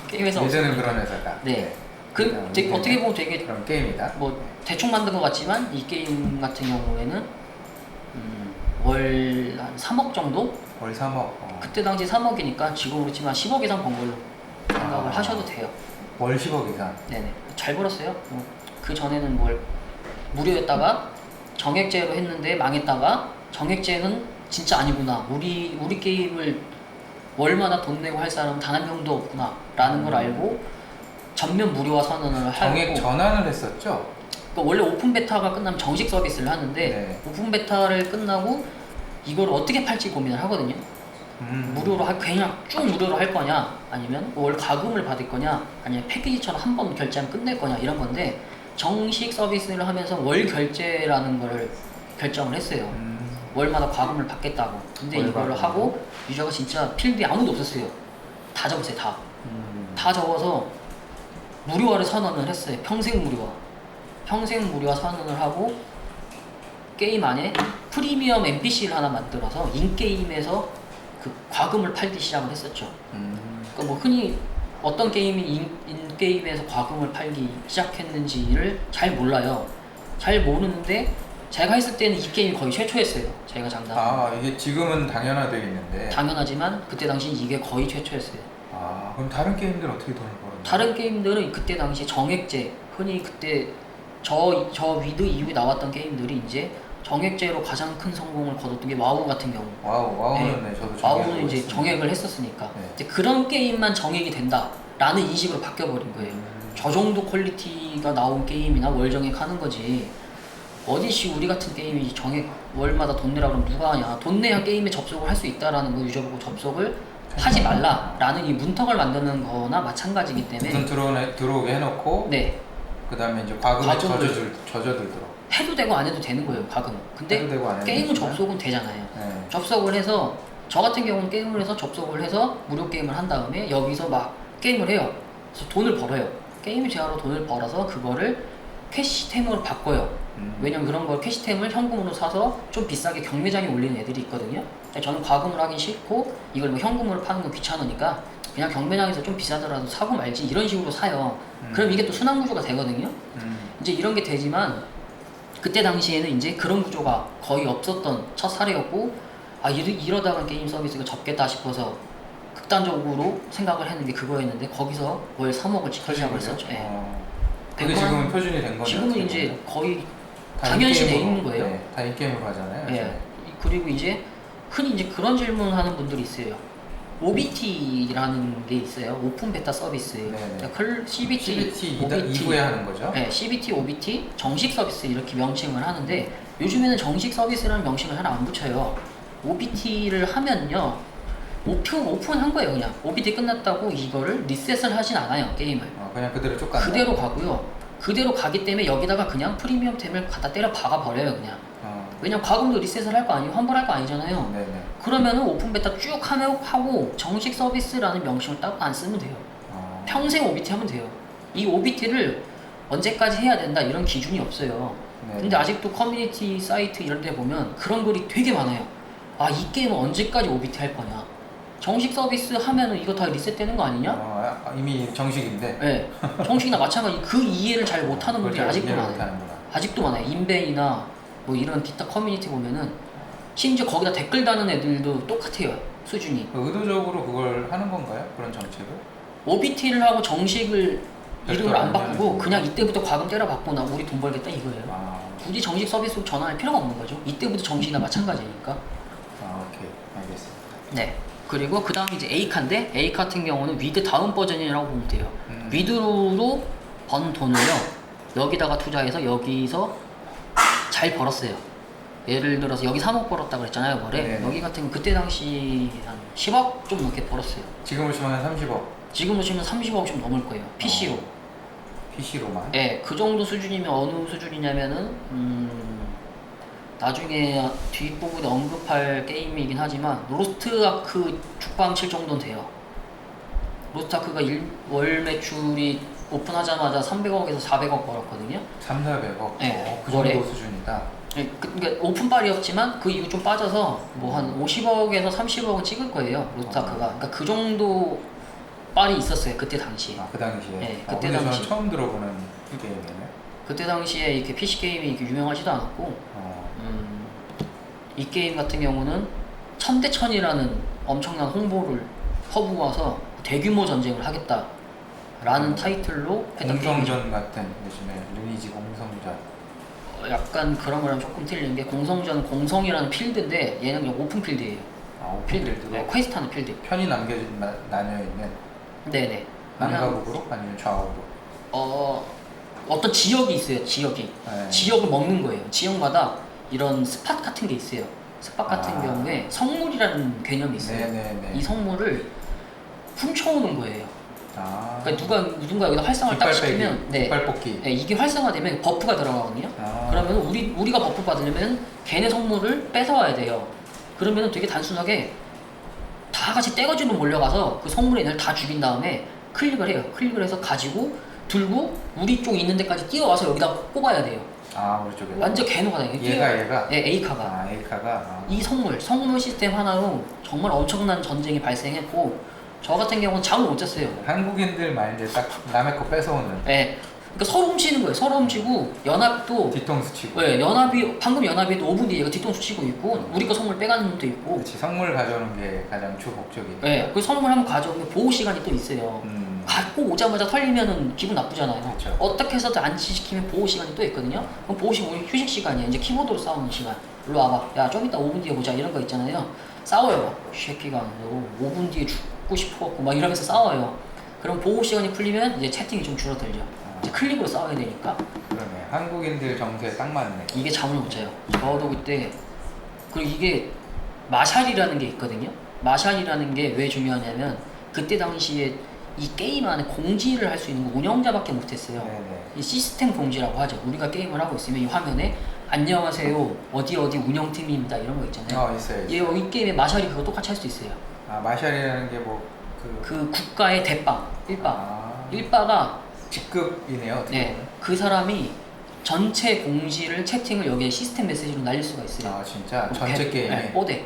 게임에서 예전은 그런 회사다. 네. 이제는 어떻게 보면 되게 그런 게임이다. 뭐 대충 만든 것 같지만 이 게임 같은 경우에는 월 한 3억 정도? 월 3억. 그때 당시 3억이니까 지금 그렇지만 10억 이상 번 걸로 생각을 하셔도 돼요. 월 10억 이상. 네네. 잘 벌었어요. 그 전에는 무료였다가 정액제로 했는데 망했다가 정액제는 진짜 아니구나. 우리 게임을 월마다 돈 내고 할 사람은 단 한 명도 없구나 라는 걸 알고 전면 무료화 선언을 하고 정액 전환을 했었죠? 그러니까 원래 오픈 베타가 끝나면 정식 서비스를 하는데 네. 오픈 베타를 끝나고 이걸 어떻게 팔지 고민을 하거든요. 무료로 그냥 쭉 무료로 할 거냐 아니면 월 가금을 받을 거냐 아니면 패키지처럼 한 번 결제하면 끝낼 거냐 이런 건데 정식 서비스를 하면서 월 결제라는 걸 결정을 했어요. 월마다 과금을 받겠다고. 근데 월 이거를 과금. 하고 유저가 진짜 필드에 아무도 없었어요. 다 적었어요. 다 적어서 무료화를 선언을 했어요. 평생 무료화. 평생 무료화 선언을 하고 게임 안에 프리미엄 NPC를 하나 만들어서 인게임에서 그 과금을 팔기 시작을 했었죠. 그러니까 뭐 흔히 어떤 게임이 인게임에서 과금을 팔기 시작했는지를 잘 몰라요. 잘 모르는데 제가 했을 때는 이 게임이 거의 최초였어요. 제가 장담. 이게 지금은 당연화되어 있는데. 당연하지만 그때 당시 이게 거의 최초였어요. 그럼 다른 게임들 어떻게 돈을 벌었나요? 다른 게임들은 그때 당시 정액제, 흔히 그때 저 위드 이후에 나왔던 게임들이 이제 정액제로 가장 큰 성공을 거뒀던 게 와우 같은 경우. 와우는 네, 저도 와우는 이제 했습니다. 정액을 했었으니까 네. 이제 그런 게임만 정액이 된다라는 인식으로 바뀌어버린 거예요. 저 정도 퀄리티가 나온 게임이나 월정액 하는 거지. 어디시 우리 같은 게임이 정액 월마다 돈 내라 그러면 누가 하냐. 돈 내야 게임에 접속을 할 수 있다라는 거 유저 보고 접속을 하지 말라라는 이 문턱을 만드는 거나 마찬가지이기 때문에 돈 들어오게 해놓고 네. 그 다음에 이제 과금에 젖어들도록 해도 되고 안 해도 되는 거예요, 과금은. 근데 해도 되고 안 해도 게임은 되지만. 접속은 되잖아요. 네. 접속을 해서 저 같은 경우는 게임을 해서 접속을 해서 무료 게임을 한 다음에 여기서 막 게임을 해요. 그래서 돈을 벌어요. 게임 제어로 돈을 벌어서 그거를 캐시템으로 바꿔요. 왜냐면 그런 걸 캐시템을 현금으로 사서 좀 비싸게 경매장에 올리는 애들이 있거든요. 저는 과금을 하기 싫고 이걸 뭐 현금으로 파는 건 귀찮으니까 그냥 경매장에서 좀 비싸더라도 사고 말지 이런 식으로 사요. 그럼 이게 또 순환 구조가 되거든요. 이제 이런 게 되지만 그때 당시에는 이제 그런 구조가 거의 없었던 첫 사례였고 이러다가 게임 서비스가 접겠다 싶어서 극단적으로 생각을 했는 게 그거였는데 거기서 월 3억을 찍기 시작을 했었죠. 예. 그게 지금은 표준이 된 거죠. 지금은 어떻게 이제 보면. 거의 다 당연시 돼 인게임으로, 있는 거예요. 네, 다 인게임으로 하잖아요. 예. 요즘에. 그리고 이제 흔히 이제 그런 질문하는 분들이 있어요. OBT라는 게 있어요. 오픈 베타 서비스. 네네. 그러니까 CBT, 이후에 하는 거죠? 네, CBT, OBT, 정식 서비스 이렇게 명칭을 하는데 요즘에는 정식 서비스라는 명칭을 하나 안 붙여요. OBT를 하면요. 오픈한 거예요, 그냥. OBT 끝났다고 이거를 리셋을 하진 않아요, 게임을. 그냥 그대로 쭉 간다. 그대로 가고요. 그대로 가기 때문에 여기다가 그냥 프리미엄템을 갖다 때려 박아 버려요, 그냥. 왜냐면 과금도 리셋을 할 거 아니고 환불할 거 아니잖아요. 네네. 그러면은 오픈 베타 쭉 하고 정식 서비스라는 명칭을 따로 안 쓰면 돼요. 평생 OBT 하면 돼요. 이 OBT를 언제까지 해야 된다 이런 기준이 없어요. 네. 근데 아직도 커뮤니티 사이트 이런 데 보면 그런 글이 되게 많아요. 이 게임은 언제까지 OBT 할 거냐. 정식 서비스 하면은 이거 다 리셋되는 거 아니냐? 이미 정식인데. 네. 정식이나 마찬가지 그 이해를 잘 못하는 분들이 그걸 아직도 이해를 많아요. 못하는구나. 아직도 많아요. 인벤이나 뭐 이런 기타 커뮤니티 보면은 심지어 거기다 댓글 다는 애들도 똑같아요. 수준이. 의도적으로 그걸 하는 건가요? 그런 정책을? OBT를 하고 정식을 이름을 안 바꾸고 하는 그냥 이때부터 과금 때려 받고 나 우리 돈 벌겠다 이거예요. 굳이 정식 서비스로 전환할 필요가 없는 거죠. 이때부터 정식이나 마찬가지니까. 오케이. 알겠습니다. 네. 그리고 그 다음 이제 A카인데 A 같은 경우는 위드 다음 버전이라고 보면 돼요. 위드로 번 돈을요 여기다가 투자해서 여기서 잘 벌었어요. 예를 들어서 여기 3억 벌었다 그랬잖아요, 월에. 네네. 여기 같은 그때 당시 한 10억 좀 넘게 벌었어요. 지금으로 치면 한 30억. 지금으로 치면 30억 좀 넘을 거예요. PC로. PC로만? 네, 그 정도 수준이면 어느 수준이냐면은 나중에 뒷부분에 언급할 게임이긴 하지만 로스트 아크 죽방 칠 정도는 돼요. 로스트 아크가 월 매출이 오픈하자마자 300억에서 400억 벌었거든요. 3, 400억? 네, 그 정도 월에. 수준이다. 그러니까 오픈빨이었지만 그 이후 좀 빠져서 뭐 한 50억에서 30억은 찍을 거예요, 로스트 아크가. 그러니까 그 정도 빨이 있었어요, 그때 당시에. 그 당시에? 네, 그때 근데 당시. 저는 처음 들어보는 게임이네. 그때 당시에 이렇게 PC 게임이 이렇게 유명하지도 않았고 이 게임 같은 경우는 천대천이라는 엄청난 홍보를 퍼부어서 대규모 전쟁을 하겠다라는 타이틀로 했던 게임이죠. 공성전 같은 요즘에 리니지 공성전. 약간 그런 거랑 조금 틀린 게 공성전은 공성이라는 필드인데 얘는 그냥 오픈 필드예요. 필드도 네, 퀘스트하는 필드. 편이 나뉘어 있는 네네. 남가북으로 아니면 좌우로. 어떤 지역이 있어요. 지역이. 네. 지역을 먹는 거예요. 지역마다 이런 스팟 같은 게 있어요. 스팟 같은 경우에 성물이라는 개념이 있어요. 네네네. 이 성물을 훔쳐오는 거예요. 그러니까 누군가 여기다 활성화를 딱 시키면 깃발 뽑기. 네, 이게 활성화되면 버프가 들어가거든요. 아. 그러면 우리가 버프 받으려면 걔네 성물을 뺏어와야 돼요. 그러면 되게 단순하게 다 같이 떼거지로 몰려가서 그 성물의 애를 다 죽인 다음에 클릭을 해요. 클릭을 해서 가지고 들고 우리 쪽 있는 데까지 뛰어와서 여기다 꼽아야 돼요. 우리 쪽에. 완전 개노가 다녀요. 얘가? 네, 에이카가. 에이카가. 이 성물 시스템 하나로 정말 엄청난 전쟁이 발생했고 저 같은 경우는 잠을 못 잤어요. 한국인들 마인드에 딱 남의 거 뺏어오는. 네. 그러니까 서로 훔치는 거예요. 서로 훔치고 연합도 뒤통수 치고. 네, 방금 연합이 5분 뒤에 얘가 뒤통수 치고 있고 우리 거 선물 빼가는 놈도 있고. 그렇지. 선물 가져오는 게 가장 주 목적이니까. 네, 그 선물 한번 가져오면 보호 시간이 또 있어요. 갖고 오자마자 털리면은 기분 나쁘잖아요. 그쵸. 어떻게 해서든 안치시키면 보호 시간이 또 있거든요. 그럼 보호 시간 우리 휴식 시간이에요. 이제 키보드로 싸우는 시간. 일로 와봐. 야, 좀 이따 5분 뒤에 보자. 이런 거 있잖아요. 싸워요. 이 새끼가 너 5분 뒤에 죽고 싶어갖고 막 이러면서 싸워요. 그럼 보호 시간이 풀리면 이제 채팅이 좀 줄어들죠. 이제 클릭으로 싸워야 되니까. 그러네. 한국인들 정서에 딱 맞네. 이게 잠을 못 자요. 저도 그때 그리고 이게 마샬이라는 게 있거든요. 마샬이라는 게 왜 중요하냐면 그때 당시에 이 게임 안에 공지를 할 수 있는 거 운영자밖에 못했어요. 네네. 이 시스템 공지라고 하죠. 우리가 게임을 하고 있으면 이 화면에 안녕하세요 어디 운영팀입니다 이런 거 있잖아요. 있어요. 이 게임에 마샬이 그거 똑같이 할 수 있어요. 마샬이라는 게 그 국가의 대빵 일바가 직급이네요. 어떻게 네, 보면. 그 사람이 전체 공지를 채팅을 여기에 시스템 메시지로 날릴 수가 있어요. 진짜 전체 게임에. 네, 뽀대.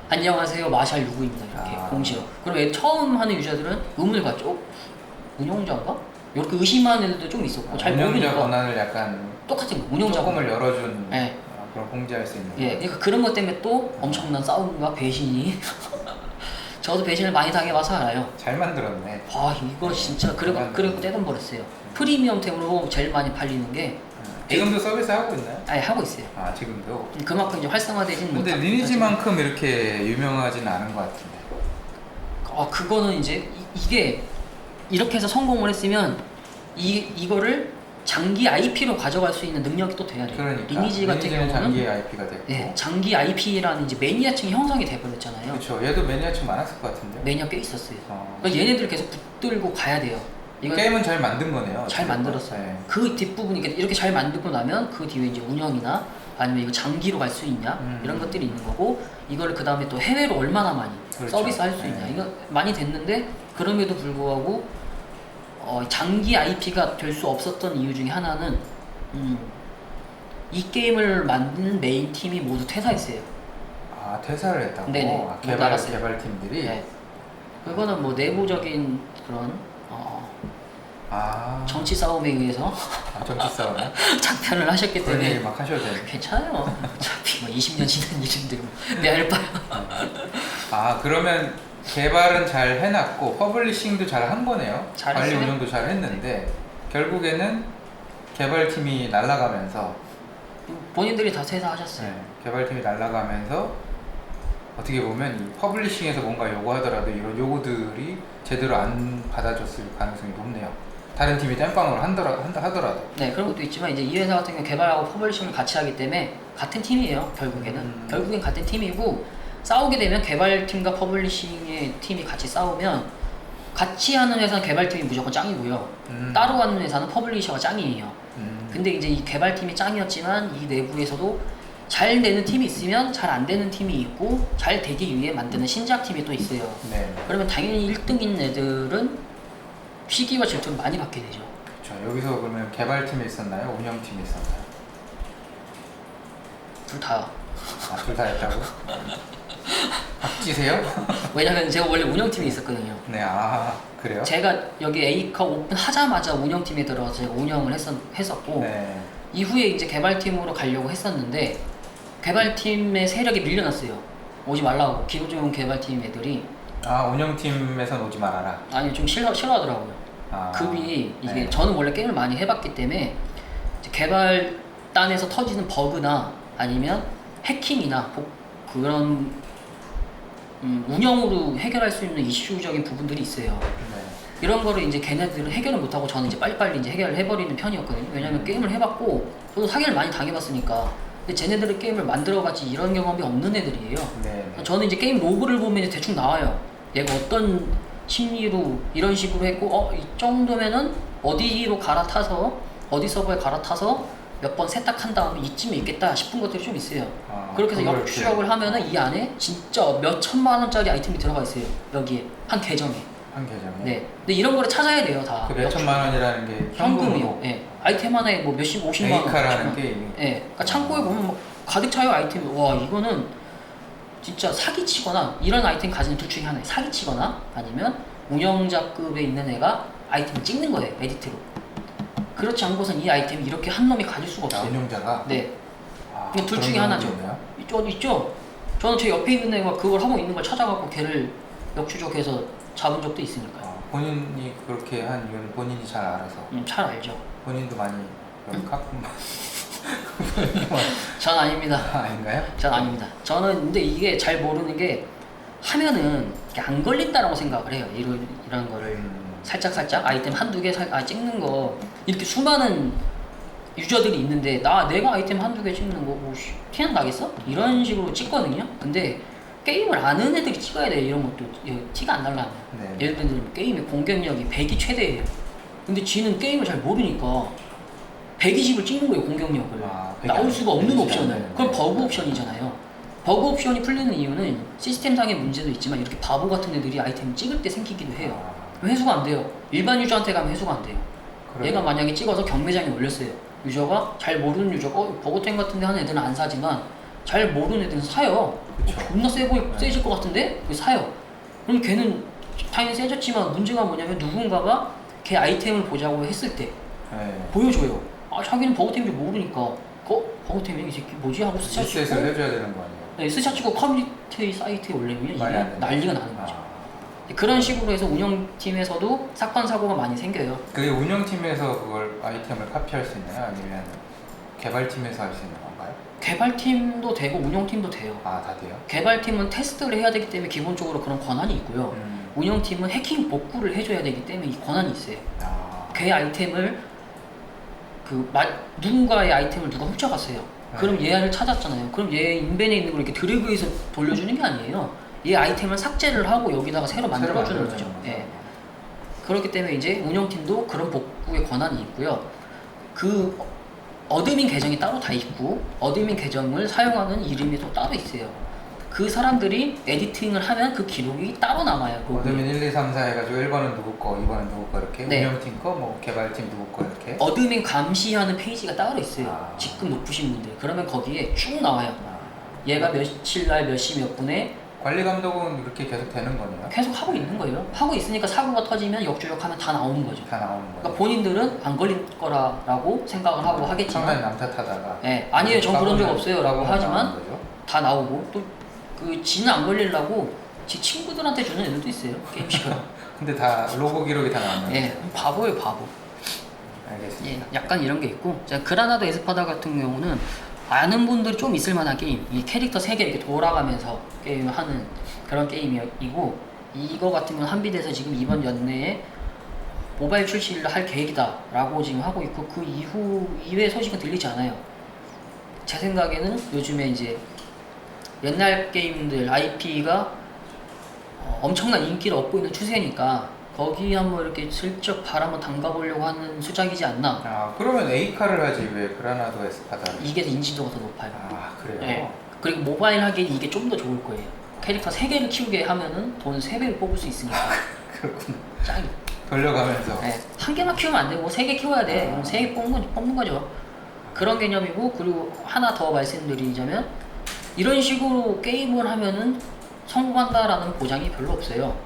안녕하세요 마샬 누구입니다 이렇게 공지로. 그럼 처음 하는 유저들은 의문을 갖죠. 운영자인가? 이렇게 의심하는 애들도 좀 있었고 잘 운영자 모르니까 권한을 약간 똑같은 거 운영자 조금을 열어준 네. 그런 공지할 수 있는. 예, 그러니까 그런 것 때문에 또 엄청난 싸움과 배신이 저도 배신을 많이 당해봐서 알아요. 잘 만들었네. 이거 진짜 그리고 떼돈 벌었어요. 프리미엄템으로 제일 많이 팔리는 게 지금도 서비스 하고 있나요? 하고 있어요. 지금도. 그만큼 이제 활성화되진 근데 리니지만큼 이렇게 유명하진 않은 것 같은데. 그거는 이제 이게 이렇게 해서 성공을 했으면 이거를 장기 IP로 가져갈 수 있는 능력이 또 돼야 돼요. 그러니까. 리니지 같은 경우는 장기 IP가 됐고. 네, 장기 IP라는 이제 매니아층이 형성이 돼버렸잖아요. 그렇죠. 얘도 매니아층 많았을 것 같은데. 매니아 꽤 있었어요. 그러니까 얘네들 계속 붙들고 가야 돼요. 게임은 잘 만든 거네요. 잘 만들었어요. 네. 그 뒷부분이 이렇게 잘 만들고 나면 그 뒤에 이제 운영이나 아니면 이거 장기로 갈 수 있냐 이런 것들이 있는 거고 이걸 그 다음에 또 해외로 얼마나 많이 그렇죠. 서비스 할 수 있냐 이거 많이 됐는데 그럼에도 불구하고 장기 IP가 될 수 없었던 이유 중에 하나는 이 게임을 만드는 메인 팀이 모두 퇴사했어요. 퇴사를 했다고? 네네. 개발팀들이? 네. 그거는 뭐 내부적인 그런 정치 싸움에 의해서 정치 싸움에? 작편을 하셨기 그런 때문에 얘기 막 하셔도 돼요. 괜찮아요. 어차피 뭐 20년 지난 일인데 내할 바요. 그러면 개발은 잘 해놨고 퍼블리싱도 잘 한 거네요. 잘했어요. 관리 운영도 잘 했는데 결국에는 개발팀이 날아가면서 본인들이 다 퇴사하셨어요. 개발팀이 날아가면서 어떻게 보면 이 퍼블리싱에서 뭔가 요구하더라도 이런 요구들이 제대로 안 받아줬을 가능성이 높네요. 다른 팀이 땜빵으로 하더라도. 네, 그런 것도 있지만 이제 이 회사 같은 경우 개발하고 퍼블리싱을 같이 하기 때문에 같은 팀이에요. 결국에는 결국엔 같은 팀이고 싸우게 되면 개발팀과 퍼블리싱의 팀이 같이 싸우면 같이 하는 회사는 개발팀이 무조건 짱이고요. 따로 하는 회사는 퍼블리셔가 짱이에요. 근데 이제 이 개발팀이 짱이었지만 이 내부에서도 잘 되는 팀이 있으면 잘 안 되는 팀이 있고 잘 되기 위해 만드는 신작팀이 또 있어요. 네. 그러면 당연히 1등인 애들은 시기와 질투를 많이 받게 되죠. 그렇죠. 여기서 그러면 개발팀이 있었나요? 운영팀이 있었나요? 둘 다. 둘 다 했다고? 박지세요? 왜냐면 제가 원래 운영팀에 있었거든요. 네, 그래요? 제가 여기 에이카 오픈 하자마자 운영팀에 들어가서 제가 운영을 했었고 네. 이후에 이제 개발팀으로 가려고 했었는데 개발팀의 세력이 밀려났어요. 오지 말라고 기존 개발팀 애들이 운영팀에선 오지 말아라. 아니 좀 싫어하더라고요. 급이 이게 네. 저는 원래 게임을 많이 해봤기 때문에 이제 개발단에서 터지는 버그나 아니면 해킹이나 그런 운영으로 해결할 수 있는 이슈적인 부분들이 있어요. 네. 이런 거를 이제 걔네들은 해결을 못하고 저는 이제 빨리빨리 이제 해결을 해버리는 편이었거든요. 왜냐면 게임을 해봤고 저도 사기를 많이 당해봤으니까. 근데 쟤네들은 게임을 만들어봤지 이런 경험이 없는 애들이에요. 네. 저는 이제 게임 로그를 보면 이제 대충 나와요. 얘가 어떤 심리로 이런 식으로 했고 이 정도면은 어디로 갈아타서 어디 서버에 갈아타서 몇 번 세탁한 다음에 이쯤에 있겠다 싶은 것들이 좀 있어요. 그렇게 해서 역추적을 하면은 이 안에 진짜 몇 천만 원짜리 아이템이 들어가 있어요. 여기에 한 계정에. 한 계정에. 네. 근데 이런 거를 찾아야 돼요, 다. 그 몇 천만 원이라는 게 현금이요. 예. 아이템 하나에 뭐 몇십, 50만 원. 에이카라는 게임이. 예. 그러니까 창고에 보면 막 가득 차요 아이템이. 와 이거는 진짜 사기치거나 이런 아이템 가지는 둘 중에 하나예요. 사기치거나 아니면 운영자급에 있는 애가 아이템을 찍는 거예요, 에디트로. 그렇지 않고선 이 아이템이 이렇게 한 놈이 가질 수가 없어요. 운영자가. 네. 그러니까 둘 중에 하나죠. 있죠. 저는 제 옆에 있는 애가 그걸 하고 있는 걸 찾아갖고 걔를 역추적해서 잡은 적도 있으니까요. 본인이 그렇게 한 이유는 본인이 잘 알아서. 잘 알죠. 본인도 많이 가끔. 전 아닙니다. 아닌가요? 전 아닙니다. 저는 근데 이게 잘 모르는 게 하면은 이렇게 안 걸린다라고 생각을 해요. 이런 거를 살짝 아이템 한두 개 찍는 거 이렇게 수많은 유저들이 있는데 내가 아이템 한두 개 찍는 거 뭐 티는 나겠어? 이런 식으로 찍거든요. 근데 게임을 아는 애들이 찍어야 돼요. 이런 것도 티가 안 날라요. 네. 예를 들면 게임의 공격력이 100이 최대예요. 근데 지는 게임을 잘 모르니까 120을 찍는 거예요. 공격력을. 나올 수가 없는 옵션을. 그럼 버그 옵션이잖아요. 버그 옵션이 풀리는 이유는 시스템상의 문제도 있지만 이렇게 바보 같은 애들이 아이템을 찍을 때 생기기도 해요. 회수가 안 돼요. 일반 유저한테 가면 회수가 안 돼요. 그래요? 얘가 만약에 찍어서 경매장에 올렸어요. 유저가 잘 모르는 유저가 버거템 같은 데 하는 애들은 안 사지만 잘 모르는 애들은 사요. 그쵸. 존나 세질 것 같은데? 사요. 그럼 걔는 당연히 세졌지만 문제가 뭐냐면 누군가가 걔 아이템을 보자고 했을 때 네. 보여줘요. 자기는 버거템인지 모르니까 버거템이 이 새끼 뭐지? 하고 스샷 리셋을 찍고 해줘야 되는 거 아니에요? 네, 스샷 찍고 커뮤니티 사이트에 올리면 이게 말이 안 되네. 난리가 나는 거죠. 그런 식으로 해서 운영팀에서도 사건 사고가 많이 생겨요. 그게 운영팀에서 그걸 아이템을 카피할 수 있나요? 아니면 개발팀에서 할 수 있는 건가요? 개발팀도 되고 운영팀도 돼요. 다 돼요? 개발팀은 테스트를 해야 되기 때문에 기본적으로 그런 권한이 있고요. 운영팀은 해킹 복구를 해줘야 되기 때문에 이 권한이 있어요. 걔 아이템을 누군가의 아이템을 누가 훔쳐갔어요. 그럼 얘를 찾았잖아요. 그럼 얘 인벤에 있는 걸 이렇게 드래그해서 돌려주는 게 아니에요. 얘 아이템을 삭제를 하고 여기다가 새로 만들어주는 거죠. 예. 그렇기 때문에 이제 운영팀도 그런 복구의 권한이 있고요. 그 어드민 계정이 따로 다 있고 어드민 계정을 사용하는 이름이 또 따로 있어요. 그 사람들이 에디팅을 하면 그 기록이 따로 남아요. 어드민 1, 2, 3, 4 해가지고 1번은 누구 거, 2번은 누구 거 이렇게 네. 운영팀 거, 뭐 개발팀 누구 거 이렇게 어드민 감시하는 페이지가 따로 있어요. 직급 높으신 분들. 그러면 거기에 쭉 나와요. 얘가 며칠 날 몇 시 몇 분에 관리 감독은 그렇게 계속 되는 거네요? 계속 하고 있는 거예요. 하고 있으니까 사고가 터지면 역주력하면 다 나오는 거죠. 다 나오는 거예요? 그러니까 본인들은 안 걸릴 거라고 생각을 하고 하겠지만 처음에 남 탓하다가 아니에요, 전 그런 적 없어요 라고 하지만 거죠? 다 나오고 또 지는 안 걸리려고 지 친구들한테 주는 애들도 있어요. 게임식으로. 근데 다 로고 기록이 다 나왔나요? 바보예요, 바보. 알겠습니다. 약간 이런 게 있고 그라나다 에스파다 같은 경우는 아는 분들이 좀 있을 만한 게임, 이 캐릭터 3개 이렇게 돌아가면서 게임을 하는 그런 게임이고, 이거 같은 건 한비대에서 지금 이번 연내에 모바일 출시를 할 계획이다 라고 지금 하고 있고, 그 이외의 소식은 들리지 않아요. 제 생각에는 요즘에 이제 옛날 게임들 IP가 엄청난 인기를 얻고 있는 추세니까 거기 한번 이렇게 슬쩍 발 한번 담가보려고 하는 수작이지 않나. 그러면 A카를 하지 왜 그라나도 에스파다를? 이게 인지도가 더 높아요. 그래요? 네. 그리고 모바일 하기엔 이게 좀 더 좋을 거예요. 캐릭터 3개를 키우게 하면은 돈 3배를 뽑을 수 있으니까. 그렇구나. 짱이. 돌려가면서. 네. 한 개만 키우면 안 되고 3개 키워야 돼. 그럼 3개 뽑는 거죠. 그런 개념이고, 그리고 하나 더 말씀드리자면 이런 식으로 게임을 하면은 성공한다라는 보장이 별로 없어요.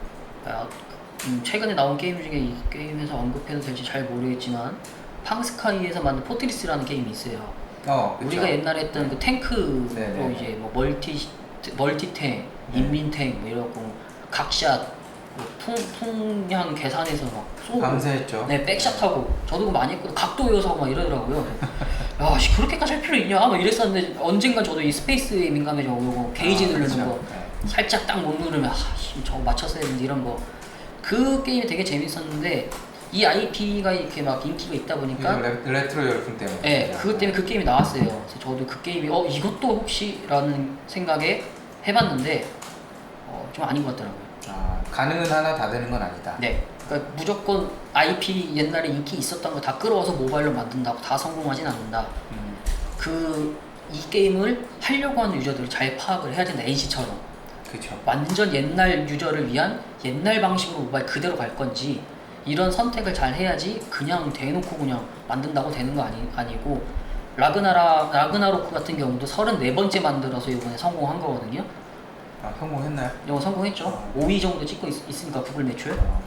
최근에 나온 게임 중에 이 게임에서 언급해도 될지 잘 모르겠지만 팡스카이에서 만든 포트리스라는 게임이 있어요. 그쵸. 우리가 옛날에 했던 그 탱크로 네네. 이제 뭐 멀티탱, 인민탱 뭐 이러고 각샷, 풍량 계산해서 막 쏘고 밤새 했죠. 네, 백샷하고 저도 그거 많이 했거든요. 각도 외워서 하고 막 이러더라고요. 야, 그렇게까지 할 필요 있냐? 막 이랬었는데 언젠가 저도 이 스페이스에 민감해져가지고 게이지 누르는 그쵸. 거 살짝 딱 못 누르면 저거 맞췄어야 되는데 이런 거. 그 게임이 되게 재밌었는데 이 IP가 이렇게 막 인기가 있다 보니까 레트로 열풍 때문에. 네, 그것 때문에 그 게임이 나왔어요. 그래서 저도 그 게임이 이것도 혹시? 라는 생각에 해봤는데 좀 아닌 것 같더라고요. 가능은 하나 다 되는 건 아니다. 네. 그러니까 무조건 IP 옛날에 인기 있었던 거 다 끌어와서 모바일로 만든다고 다 성공하진 않는다. 이 게임을 하려고 하는 유저들을 잘 파악을 해야 된다. NC처럼. 그렇죠. 완전 옛날 유저를 위한 옛날 방식으로 모바일 그대로 갈 건지 이런 선택을 잘 해야지 그냥 대놓고 그냥 만든다고 되는 거 아니고 라그나로크 같은 경우도 34번째 만들어서 이번에 성공한 거거든요. 아, 성공했나요? 이거 성공했죠. 5위 정도 찍고 있으니까 구글 매출. 어,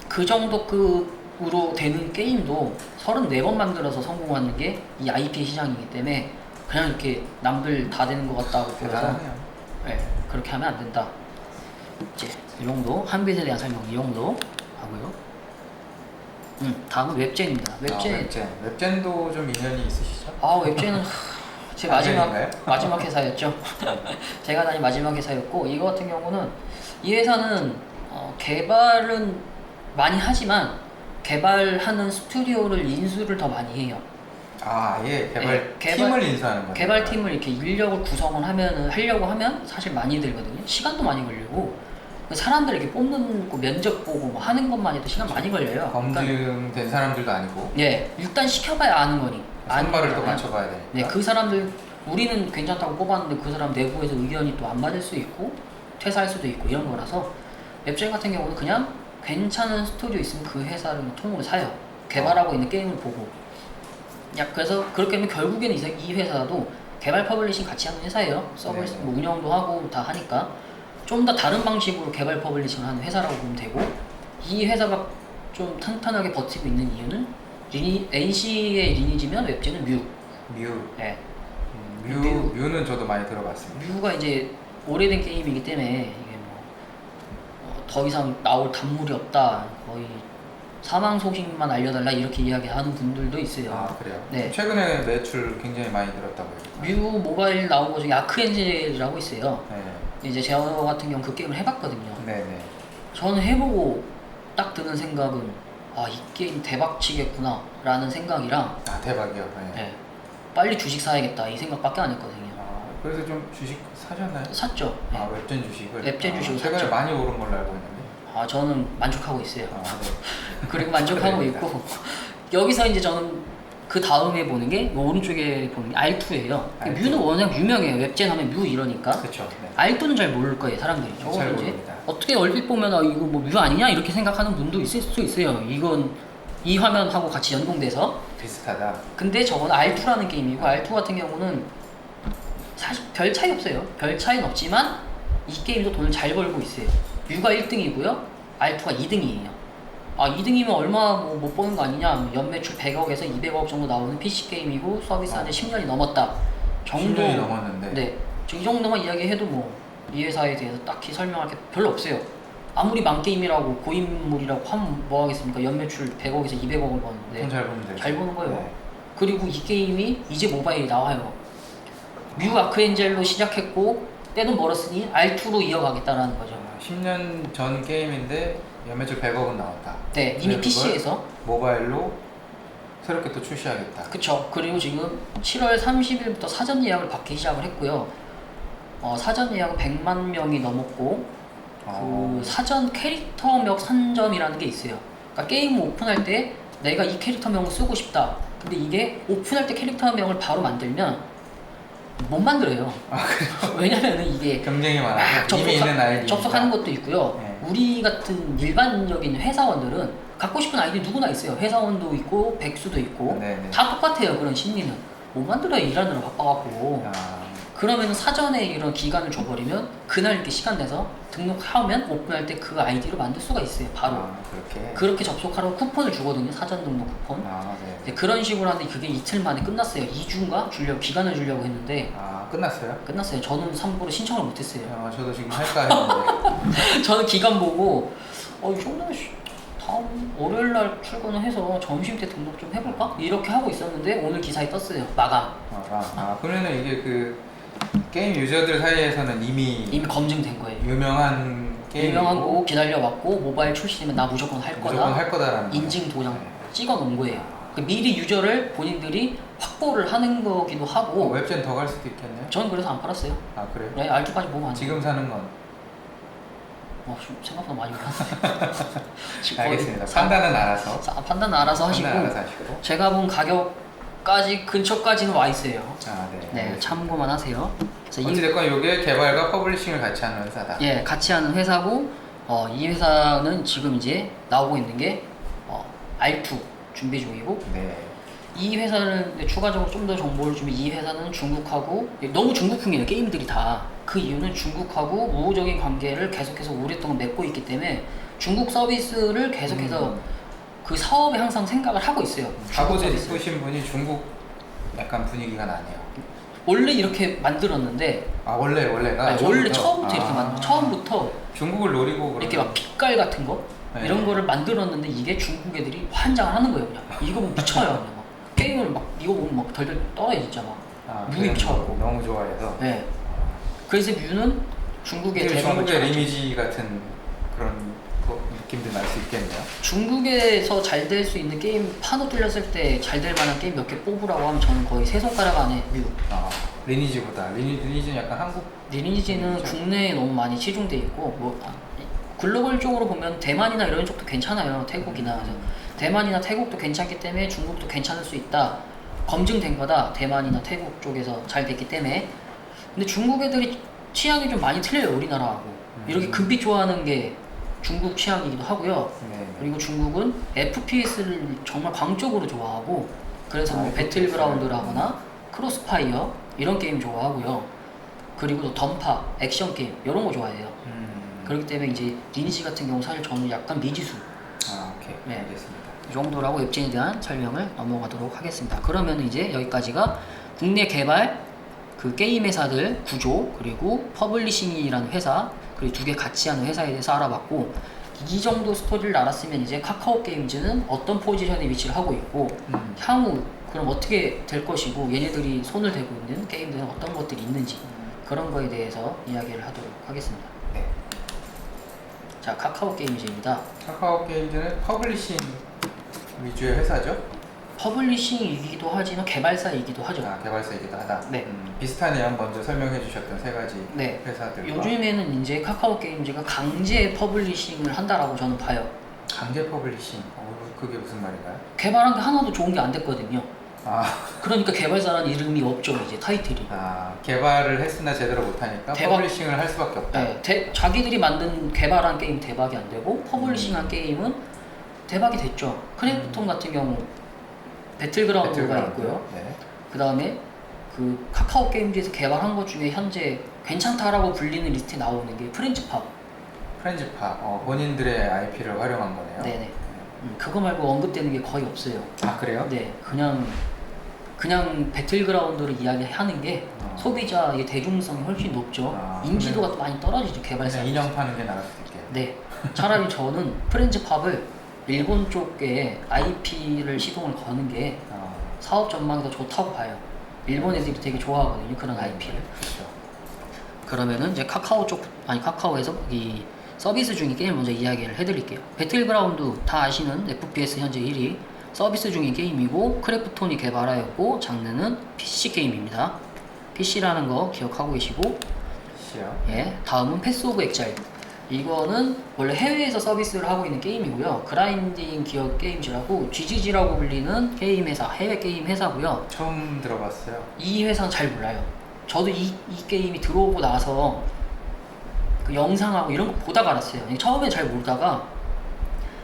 그 정도 급으로 되는 게임도 34번 만들어서 성공하는 게 이 IP 시장이기 때문에 그냥 이렇게 남들 다 되는 것 같다고 보여서 대단하네요. 네, 그렇게 하면 안 된다. 이제 이 정도 한빛에 대한 설명 이 정도 하고요. 다음은 웹젠입니다. 웹젠도 좀 인연이 있으시죠? 웹젠은 제 마지막 회사였죠. 제가 다닌 마지막 회사였고 이거 같은 경우는 이 회사는 개발은 많이 하지만 개발하는 스튜디오를 인수를 더 많이 해요. 아예 네, 팀을 인수하는 거예요. 개발팀을 이렇게 인력을 구성을 하려고 하면 사실 많이 들거든요. 시간도 많이 걸리고 사람들 이렇게 뽑는 거 면접 보고 뭐 하는 것만 해도 시간 많이 걸려요. 검증된 사람들도 아니고. 네, 일단 시켜봐야 아는 거니. 선발을 또 맞춰봐야 되니까. 네, 그 사람들 우리는 괜찮다고 뽑았는데 그 사람 내부에서 의견이 또 안 맞을 수 있고 퇴사할 수도 있고 이런 거라서 웹젠 같은 경우는 그냥 괜찮은 스튜디오 있으면 그 회사를 통으로 사요. 개발하고 있는 게임을 보고. 그래서 그렇게 하면 결국에는 이 회사도 개발 퍼블리싱 같이 하는 회사예요. 서버 뭐 운영도 하고 다 하니까 좀 더 다른 방식으로 개발 퍼블리싱을 하는 회사라고 보면 되고 이 회사가 좀 탄탄하게 버티고 있는 이유는 NC의 리니지면 웹젠은 뮤. 네. 뮤는 저도 많이 들어봤습니다. 뮤가 이제 오래된 게임이기 때문에 이게 더 이상 나올 단물이 없다. 거의 사망 소식만 알려달라 이렇게 이야기하는 분들도 있어요. 아 그래요? 네. 최근에 매출 굉장히 많이 늘었다고 해요. 뮤 모바일 나온 거 중에 아크엔젤이라고 있어요. 네. 이제 저 같은 경우 그 게임을 해봤거든요. 네네. 저는 해보고 딱 드는 생각은 이 게임 대박 치겠구나 라는 생각이랑 아 대박이요. 네. 네, 빨리 주식 사야겠다 이 생각밖에 안 했거든요. 그래서 좀 주식 사셨나요? 샀죠. 네. 웹젠 주식을. 웹젠 주식을 최근에 샀죠. 많이 오른 걸로 알고 있는데. 저는 만족하고 있어요. 네. 그리고 만족하고 있고 여기서 이제 저는 그 다음에 보는 게 오른쪽에 보는 게 R2예요. R2. 뮤는 워낙 유명해요. 웹젠 하면 뮤 이러니까. 그렇죠. 네. R2는 잘 모를 거예요, 사람들이. 잘 저거는 이제 모릅니다. 어떻게 얼핏 보면 이거 뭐 뮤 아니냐 이렇게 생각하는 분도 있을 수 있어요. 이건 이 화면하고 같이 연동돼서. 비슷하다. 근데 저건 R2라는 게임이고 R2 같은 경우는 사실 별 차이 없어요. 별 차이는 없지만 이 게임도 돈을 잘 벌고 있어요. 뮤가 1등이고요. R2가 2등이에요. 2등이면 얼마 못 버는 거 아니냐? 연매출 100억에서 200억 정도 나오는 PC 게임이고 서비스 한지 10년이 넘었다. 정도. 10년이 넘었는데. 네. 이 정도만 이야기해도 이 회사에 대해서 딱히 설명할 게 별로 없어요. 아무리 망게임이라고 고인물이라고 하면 뭐 하겠습니까? 연매출 100억에서 200억을 버는데 돈 잘 버는 잘 버는 거예요. 네. 그리고 이 게임이 이제 모바일이 나와요. 뮤 아크엔젤로 시작했고 떼돈 벌었으니 R2로 이어가겠다라는 거죠. 10년 전 게임인데 연매출 100억은 나왔다. 네, 이미 PC에서 모바일로 새롭게 또 출시하겠다. 그쵸. 그리고 지금 7월 30일부터 사전 예약을 받기 시작을 했고요. 사전 예약은 100만 명이 넘었고 그 사전 캐릭터명 선점이라는 게 있어요. 그러니까 게임 오픈할 때 내가 이 캐릭터명을 쓰고 싶다. 근데 이게 오픈할 때 캐릭터명을 바로 만들면 못 만들어요. 왜냐면은 이게 경쟁이 많아서 이미 있는 아이디 접속하는 것도 있고요. 네. 우리 같은 일반적인 회사원들은 갖고 싶은 아이디 누구나 있어요. 회사원도 있고 백수도 있고 네네. 다 똑같아요. 그런 심리는 못 만들어요. 일하느라 바빠갖고. 그러면 사전에 이런 기간을 줘버리면 그날 이렇게 시간 내서 등록하면 오픈할 때 그 아이디로 만들 수가 있어요. 바로. 그렇게 접속하라고 쿠폰을 주거든요. 사전 등록 쿠폰. 네. 그런 식으로 하는데 그게 이틀 만에 끝났어요. 2주인가 기간을 주려고 했는데 끝났어요? 끝났어요. 저는 3부로 신청을 못했어요. 저도 지금 할까 했는데 저는 기간 보고 이 정도면 다음 월요일날 출근을 해서 점심 때 등록 좀 해볼까? 이렇게 하고 있었는데 오늘 기사에 떴어요. 마감. 그러면은 이게 그 게임 유저들 사이에서는 이미 검증된 거예요. 유명한 거고 기다려왔고 모바일 출시되면 나 무조건 할 거다라는 인증 도장 찍어 놓은 거예요. 미리 유저를 본인들이 확보를 하는 거기도 하고. 웹젠 더 갈 수도 있겠네요. 저는 그래서 안 팔았어요. 그래요? 네, R2까지 보면 안 돼요. 지금 사는 건 생각보다 많이 올랐네. 지금 거의 알겠습니다. 판단은 알아서. 판단은 알아서 하시고, 판단 알아서 하시고. 제가 본 가격까지 근처까지는 와 있어요. 아, 네. 네, 알겠습니다. 참고만 하세요. 그래서 어찌됐건 이게 개발과 퍼블리싱을 같이 하는 회사다. 예, 같이 하는 회사고, 이 회사는 지금 이제 나오고 있는 게 R2 준비 중이고, 네. 이 회사는 추가적으로 좀 더 정보를 주면 이 회사는 중국하고 너무 중국풍이에요 게임들이 다. 그 이유는 중국하고 우호적인 관계를 계속해서 오랫동안 맺고 있기 때문에 중국 서비스를 계속해서 그 사업에 항상 생각을 하고 있어요. 중국 가보지 서비스. 싶으신 분이 중국 약간 분위기가 나네요. 원래 이렇게 만들었는데 아 원래가 아니, 원래 처음부터 이렇게 처음부터 중국을 노리고 이렇게 막 빛깔 같은 거 네. 이런 거를 만들었는데 이게 중국 애들이 환장을 하는 거예요. 그냥 이거 보면 미쳐요. 그냥 막 게임을 막 이거 보면 막 덜덜 떨어요 진짜 막. 뮤에 미쳐갖고. 너무 좋아해서. 네. 그래서 뮤는 중국의 되게 대박을 중국의 쳐가지고 리미지 같은 그런 느낌도 날 수 있겠네요. 중국에서 잘 될 수 있는 게임 판호 뚫렸을 때 잘 될 만한 게임 몇 개 뽑으라고 하면 저는 거의 세 손가락 안에 뮤. 아 리니지보다 리니지는 약간 한국 리니지는 그렇죠. 국내에 너무 많이 치중돼 있고 글로벌적으로 보면 대만이나 이런 쪽도 괜찮아요. 태국이나 그래서 대만이나 태국도 괜찮기 때문에 중국도 괜찮을 수 있다. 검증된 거다. 대만이나 태국 쪽에서 잘 됐기 때문에. 근데 중국 애들이 취향이 좀 많이 틀려요. 우리나라하고. 이렇게 금빛 좋아하는 게 중국 취향이기도 하고요. 네. 그리고 중국은 FPS를 정말 광적으로 좋아하고 그래서 뭐 FPS. 배틀그라운드를 하거나 크로스파이어 이런 게임 좋아하고요. 그리고 또 던파, 액션 게임 이런 거 좋아해요. 그렇기 때문에 이제 리니지 같은 경우 사실 저는 약간 미지수 아 오케이. 네. 알겠습니다. 이 정도라고 웹진에 대한 설명을 넘어가도록 하겠습니다. 그러면 이제 여기까지가 국내 개발 그 게임 회사들 구조 그리고 퍼블리싱이라는 회사 그리고 두 개 같이 하는 회사에 대해서 알아봤고 이 정도 스토리를 알았으면 이제 카카오 게임즈는 어떤 포지션에 위치를 하고 있고 향후 그럼 어떻게 될 것이고 얘네들이 손을 대고 있는 게임들은 어떤 것들이 있는지 그런 거에 대해서 이야기를 하도록 하겠습니다. 네. 자, 카카오 게임즈입니다. 카카오 게임즈는 퍼블리싱 위주의 회사죠? 퍼블리싱이기도 하지만 개발사이기도 하죠. 아 개발사이기도 하다. 네. 비슷하네요. 먼저 설명해 주셨던 세 가지 네. 회사들과 요즘에는 이제 카카오 게임즈가 강제 퍼블리싱을 한다라고 저는 봐요. 강제 퍼블리싱. 그게 무슨 말인가요? 개발한 게 하나도 좋은 게 안 됐거든요. 아, 그러니까 개발사라는 이름이 없죠, 이제 타이틀이. 개발을 했으나 제대로 못하니까 대박. 퍼블리싱을 할 수밖에 없다. 네, 자기들이 만든 개발한 게임 대박이 안 되고 퍼블리싱한 게임은 대박이 됐죠. 크래프톤 같은 경우 배틀그라운드가 있고요. 네. 그 다음에 그 카카오 게임즈에서 개발한 것 중에 현재 괜찮다라고 불리는 리스트에 나오는 게 프렌즈팝. 프렌즈파. 본인들의 IP를 활용한 거네요. 네네. 그거 말고 언급되는 게 거의 없어요. 아 그래요? 네, 그냥 배틀그라운드를 이야기하는 게 소비자의 대중성이 훨씬 높죠. 인지도가 많이 떨어지죠, 개발사. 그냥 인형 파는 게 나을 수도 있겠네요. 네, 차라리 저는 프렌즈팝을 일본 쪽에 IP를 시동을 거는 게 사업 전망이 더 좋다고 봐요. 일본 애들이 되게 좋아하거든요, 그런 IP를. 그렇죠. 그러면은 이제 카카오에서 이 서비스 중인 게임 먼저 이야기를 해드릴게요. 배틀그라운드 다 아시는 FPS 현재 1위 서비스 중인 게임이고 크래프톤이 개발하였고 장르는 PC 게임입니다. PC라는 거 기억하고 계시고 시요. 예, 다음은 패스 오브 엑자일. 이거는 원래 해외에서 서비스를 하고 있는 게임이고요. 그라인딩 기업 게임즈라고 GGG라고 불리는 게임 회사, 해외 게임 회사고요. 처음 들어봤어요. 이 회사는 잘 몰라요. 저도 이 게임이 들어오고 나서 그 영상하고 이런 거 보다가 알았어요. 처음에 잘 모르다가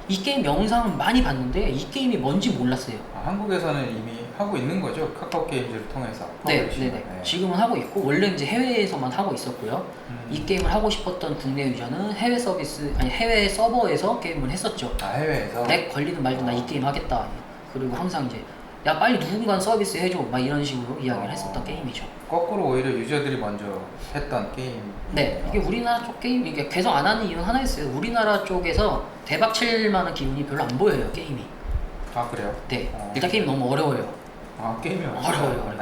이 게임 영상은 많이 봤는데 이 게임이 뭔지 몰랐어요. 한국에서는 이미 하고 있는 거죠? 카카오 게임즈를 통해서. 네. 퍼블리싱을. 지금은 하고 있고 원래 이제 해외에서만 하고 있었고요. 이 게임을 하고 싶었던 국내 유저는 해외 서버에서 게임을 했었죠. 해외에서? 렉 걸리든 말든 나 이 게임 하겠다. 그리고 항상 이제 야 빨리 누군가 서비스 해줘 막 이런 식으로 이야기를 했었던 게임이죠. 거꾸로 오히려 유저들이 먼저 했던 게임. 네, 이게 우리나라 쪽 게임 이게 개성 안 하는 이유는 하나 있어요. 우리나라 쪽에서 대박 칠 만한 기운이 별로 안 보여요 게임이. 아 그래요? 네, 일단 게임 너무 어려워요. 게임이 어려워요.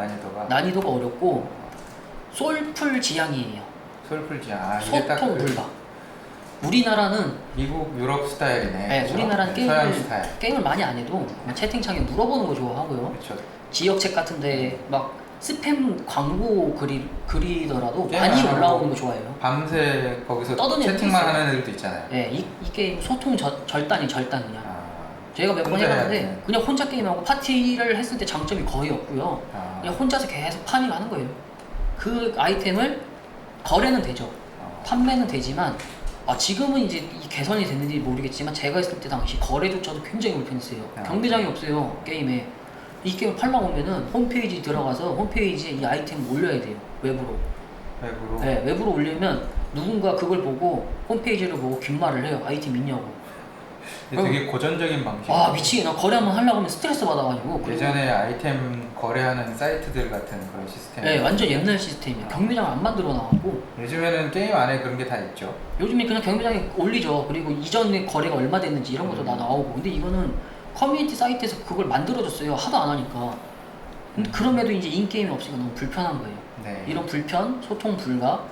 난이도가 어렵고 솔풀 지향이에요. 솔풀 지향. 이게 딱 소통 불가. 우리나라는 미국 유럽 스타일이네. 네, 그렇죠? 우리나라는 서양 스타일. 게임을 많이 안 해도 그냥 채팅창에 물어보는 거 좋아하고요. 그렇죠. 지역책 같은데 막 스팸 광고 그리더라도 게임 많이 안 하고 올라오는 거 좋아해요. 밤새 거기서 떠드는 애들도 채팅만 있어요. 하는 애들도 있잖아요. 네, 이 게임 소통 절단이 절단 그냥. 아, 제가 몇 번 혼자 해봤는데 해야지. 그냥 혼자 게임하고 파티를 했을 때 장점이 거의 없고요. 아, 그냥 혼자서 계속 파밍하는 거예요. 그 아이템을 거래는 되죠. 판매는 되지만 지금은 이제 이 개선이 됐는지 모르겠지만 제가 했을 때 당시 거래조차도 굉장히 불편했어요. 아. 경매장이 없어요 게임에. 이 게임 팔려고 오면은 홈페이지 들어가서 홈페이지에 이 아이템 올려야 돼요 외부로. 웹으로. 네, 외부로 올리면 누군가 그걸 보고 홈페이지를 보고 귓말을 해요. 아이템 있냐고. 이게 되게 고전적인 방식. 미치게 나 거래 한번 하려고 하면 스트레스 받아가지고. 그리고 예전에 아이템 거래하는 사이트들 같은 그런 시스템. 네, 완전 옛날 시스템이에요. 경매장 안 만들어 나가고 요즘에는 게임 안에 그런 게 다 있죠. 요즘에 그냥 경매장에 올리죠. 그리고 이전에 거래가 얼마 됐는지 이런 것도 다 나오고. 근데 이거는 커뮤니티 사이트에서 그걸 만들어줬어요. 하도 안 하니까. 근데 그럼에도 이제 인게임이 없으니까 너무 불편한 거예요. 네. 이런 불편, 소통 불가,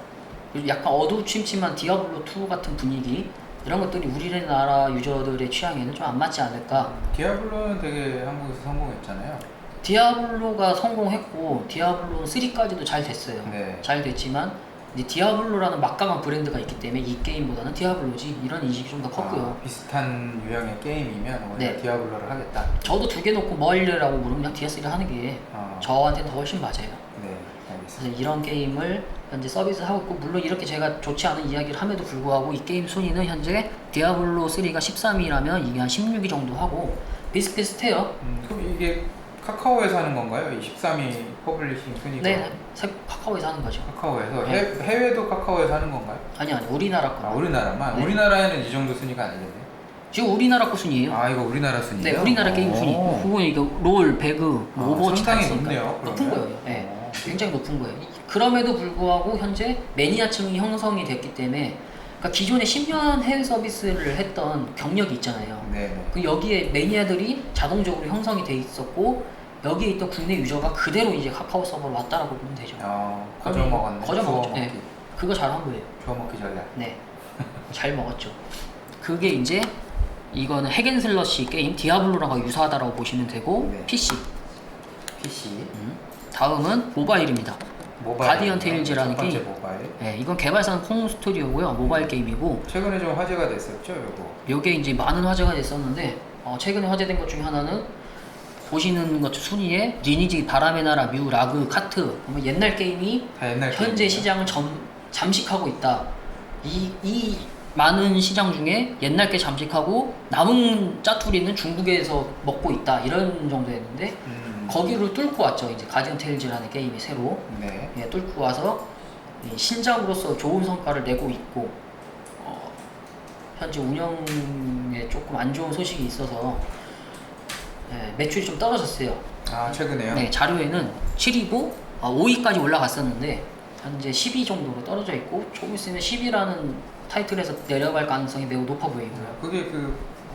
그리고 약간 어두침침한 디아블로2 같은 분위기, 이런 것들이 우리나라 유저들의 취향에는 좀 안 맞지 않을까. 디아블로는 되게 한국에서 성공했잖아요. 디아블로가 성공했고 디아블로 3까지도 잘 됐어요. 네. 잘 됐지만 이제 디아블로라는 막강한 브랜드가 있기 때문에 이 게임보다는 디아블로지 이런 인식이 좀 더 컸고요. 비슷한 유형의 게임이면 오히려 네. 디아블로를 하겠다. 저도 두 개 놓고 뭐 할래라고 물으면 그냥 DS3 하는 게 저한테는 더 훨씬 맞아요. 네, 알겠습니다. 그래서 이런 게임을 현재 서비스하고 있고, 물론 이렇게 제가 좋지 않은 이야기를 함에도 불구하고 이 게임 순위는 현재 디아블로 3가 13위라면 이게 한 16위 정도 하고 비슷비슷해요. 그럼 이게 카카오에서 하는 건가요? 이 13위 퍼블리싱 순위가? 네, 카카오에서 하는 거죠. 카카오에서 네. 해외도 카카오에서 하는 건가요? 아니 우리나라 거. 우리나라만? 네. 우리나라에는 이 정도 순위가 아니겠네. 지금 우리나라 거 순위예요. 이거 우리나라 순위예요? 네, 우리나라 게임 순위. 오. 그건 이거 롤, 배그, 뭐 오버워치 다 상당히 있으니까 높네요, 높은 그러면. 거예요. 네, 오. 굉장히 높은 거예요. 그럼에도 불구하고 현재 매니아층이 형성이 됐기 때문에, 그러니까 기존에 10년 해외 서비스를 했던 경력이 있잖아요. 네. 그 여기에 매니아들이 자동적으로 형성이 돼 있었고 여기에 있던 국내 유저가 그대로 이제 카카오 서버로 왔다라고 보면 되죠. 거저 먹었네. 거저 먹었죠. 주워 먹기. 네. 그거 잘한 거예요. 주워 먹기 전략. 네, 잘 먹었죠. 그게 이제 이거는 핵앤슬러시 게임 디아블로랑 유사하다라고 보시면 되고 네. PC. PC. 다음은 모바일입니다. 모바일. 가디언 테일즈라는 첫 번째 게임. 모바일. 네, 이건 개발사는 콩 스튜디오고요. 모바일 게임이고 최근에 좀 화제가 됐었죠, 요거. 요게 이제 많은 화제가 됐었는데 최근에 화제된 것 중에 하나는 보시는 것 순위에 리니지, 바람의 나라, 뮤, 라그, 카트, 그러면 옛날 게임이 다 옛날 현재 게임이에요. 시장을 잠식하고 있다. 이 많은 시장 중에 옛날 게 잠식하고 남은 짜투리는 중국에서 먹고 있다. 이런 정도였는데 거기를 뚫고 왔죠. 이제 가디언 테일즈라는 게임이 새로 네. 뚫고 와서 이 신작으로서 좋은 성과를 내고 있고 현재 운영에 조금 안 좋은 소식이 있어서 매출이 좀 떨어졌어요. 최근에요? 네, 자료에는 7위고 5위까지 올라갔었는데 현재 10위 정도로 떨어져 있고 조금 있으면 10위라는 타이틀에서 내려갈 가능성이 매우 높아 보이고요. 그게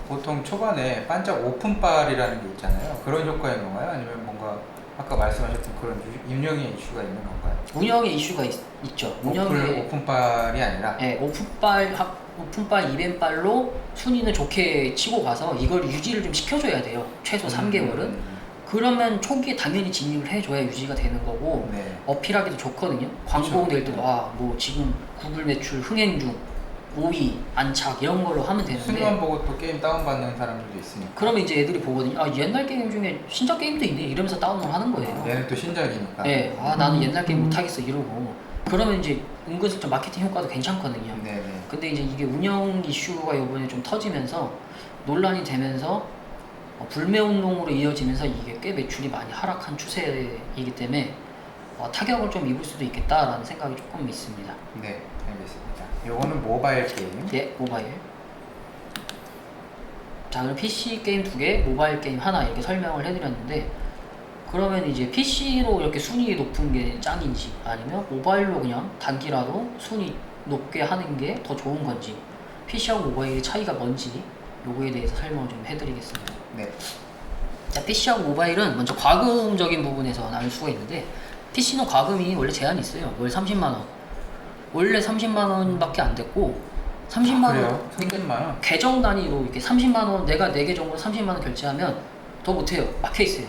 보통 초반에 반짝 오픈빨이라는 게 있잖아요. 그런 효과인 건가요? 아니면 뭔가 아까 말씀하셨던 그런 운영의 이슈가 있는 건가요? 운영의 이슈가 있죠. 운영의 오픈빨이 아니라? 네, 오픈빨, 이벤빨로 순위는 좋게 치고 가서 이걸 유지를 좀 시켜줘야 돼요. 최소 3개월은. 그러면 초기에 당연히 진입을 해줘야 유지가 되는 거고 네. 어필하기도 좋거든요. 광고 낼 때도 뭐 지금 구글 매출 흥행 중 5위 안착 이런 걸로 하면 되는데 순위만 보고 또 게임 다운받는 사람들도 있으니까. 그러면 이제 애들이 보거든요. 옛날 게임 중에 신작 게임도 있네 이러면서 다운을 하는 거예요. 얘는 또 신작이니까. 네, 나는 옛날 게임 못하겠어 이러고 그러면 이제 은근슬쩍 마케팅 효과도 괜찮거든요. 네네. 근데 이제 이게 운영 이슈가 이번에 좀 터지면서 논란이 되면서 불매운동으로 이어지면서 이게 꽤 매출이 많이 하락한 추세이기 때문에 타격을 좀 입을 수도 있겠다라는 생각이 조금 있습니다. 네, 알겠습니다. 요거는 모바일 게임. 예, 모바일. 자, 그럼 PC 게임 2개, 모바일 게임 하나 이렇게 설명을 해드렸는데 그러면 이제 PC로 이렇게 순위 높은 게 짱인지 아니면 모바일로 그냥 단기라도 순위 높게 하는 게 더 좋은 건지 PC하고 모바일의 차이가 뭔지 요거에 대해서 설명을 좀 해드리겠습니다. 네. 자, PC하고 모바일은 먼저 과금적인 부분에서 나눌 수가 있는데 PC는 과금이 원래 제한이 있어요. 월 30만원. 원래 30만원밖에 안 됐고 30만원 그래요? 30만원? 계정 단위로 이렇게 30만원 내가 내 계정으로 30만원 결제하면 더 못해요. 막혀있어요.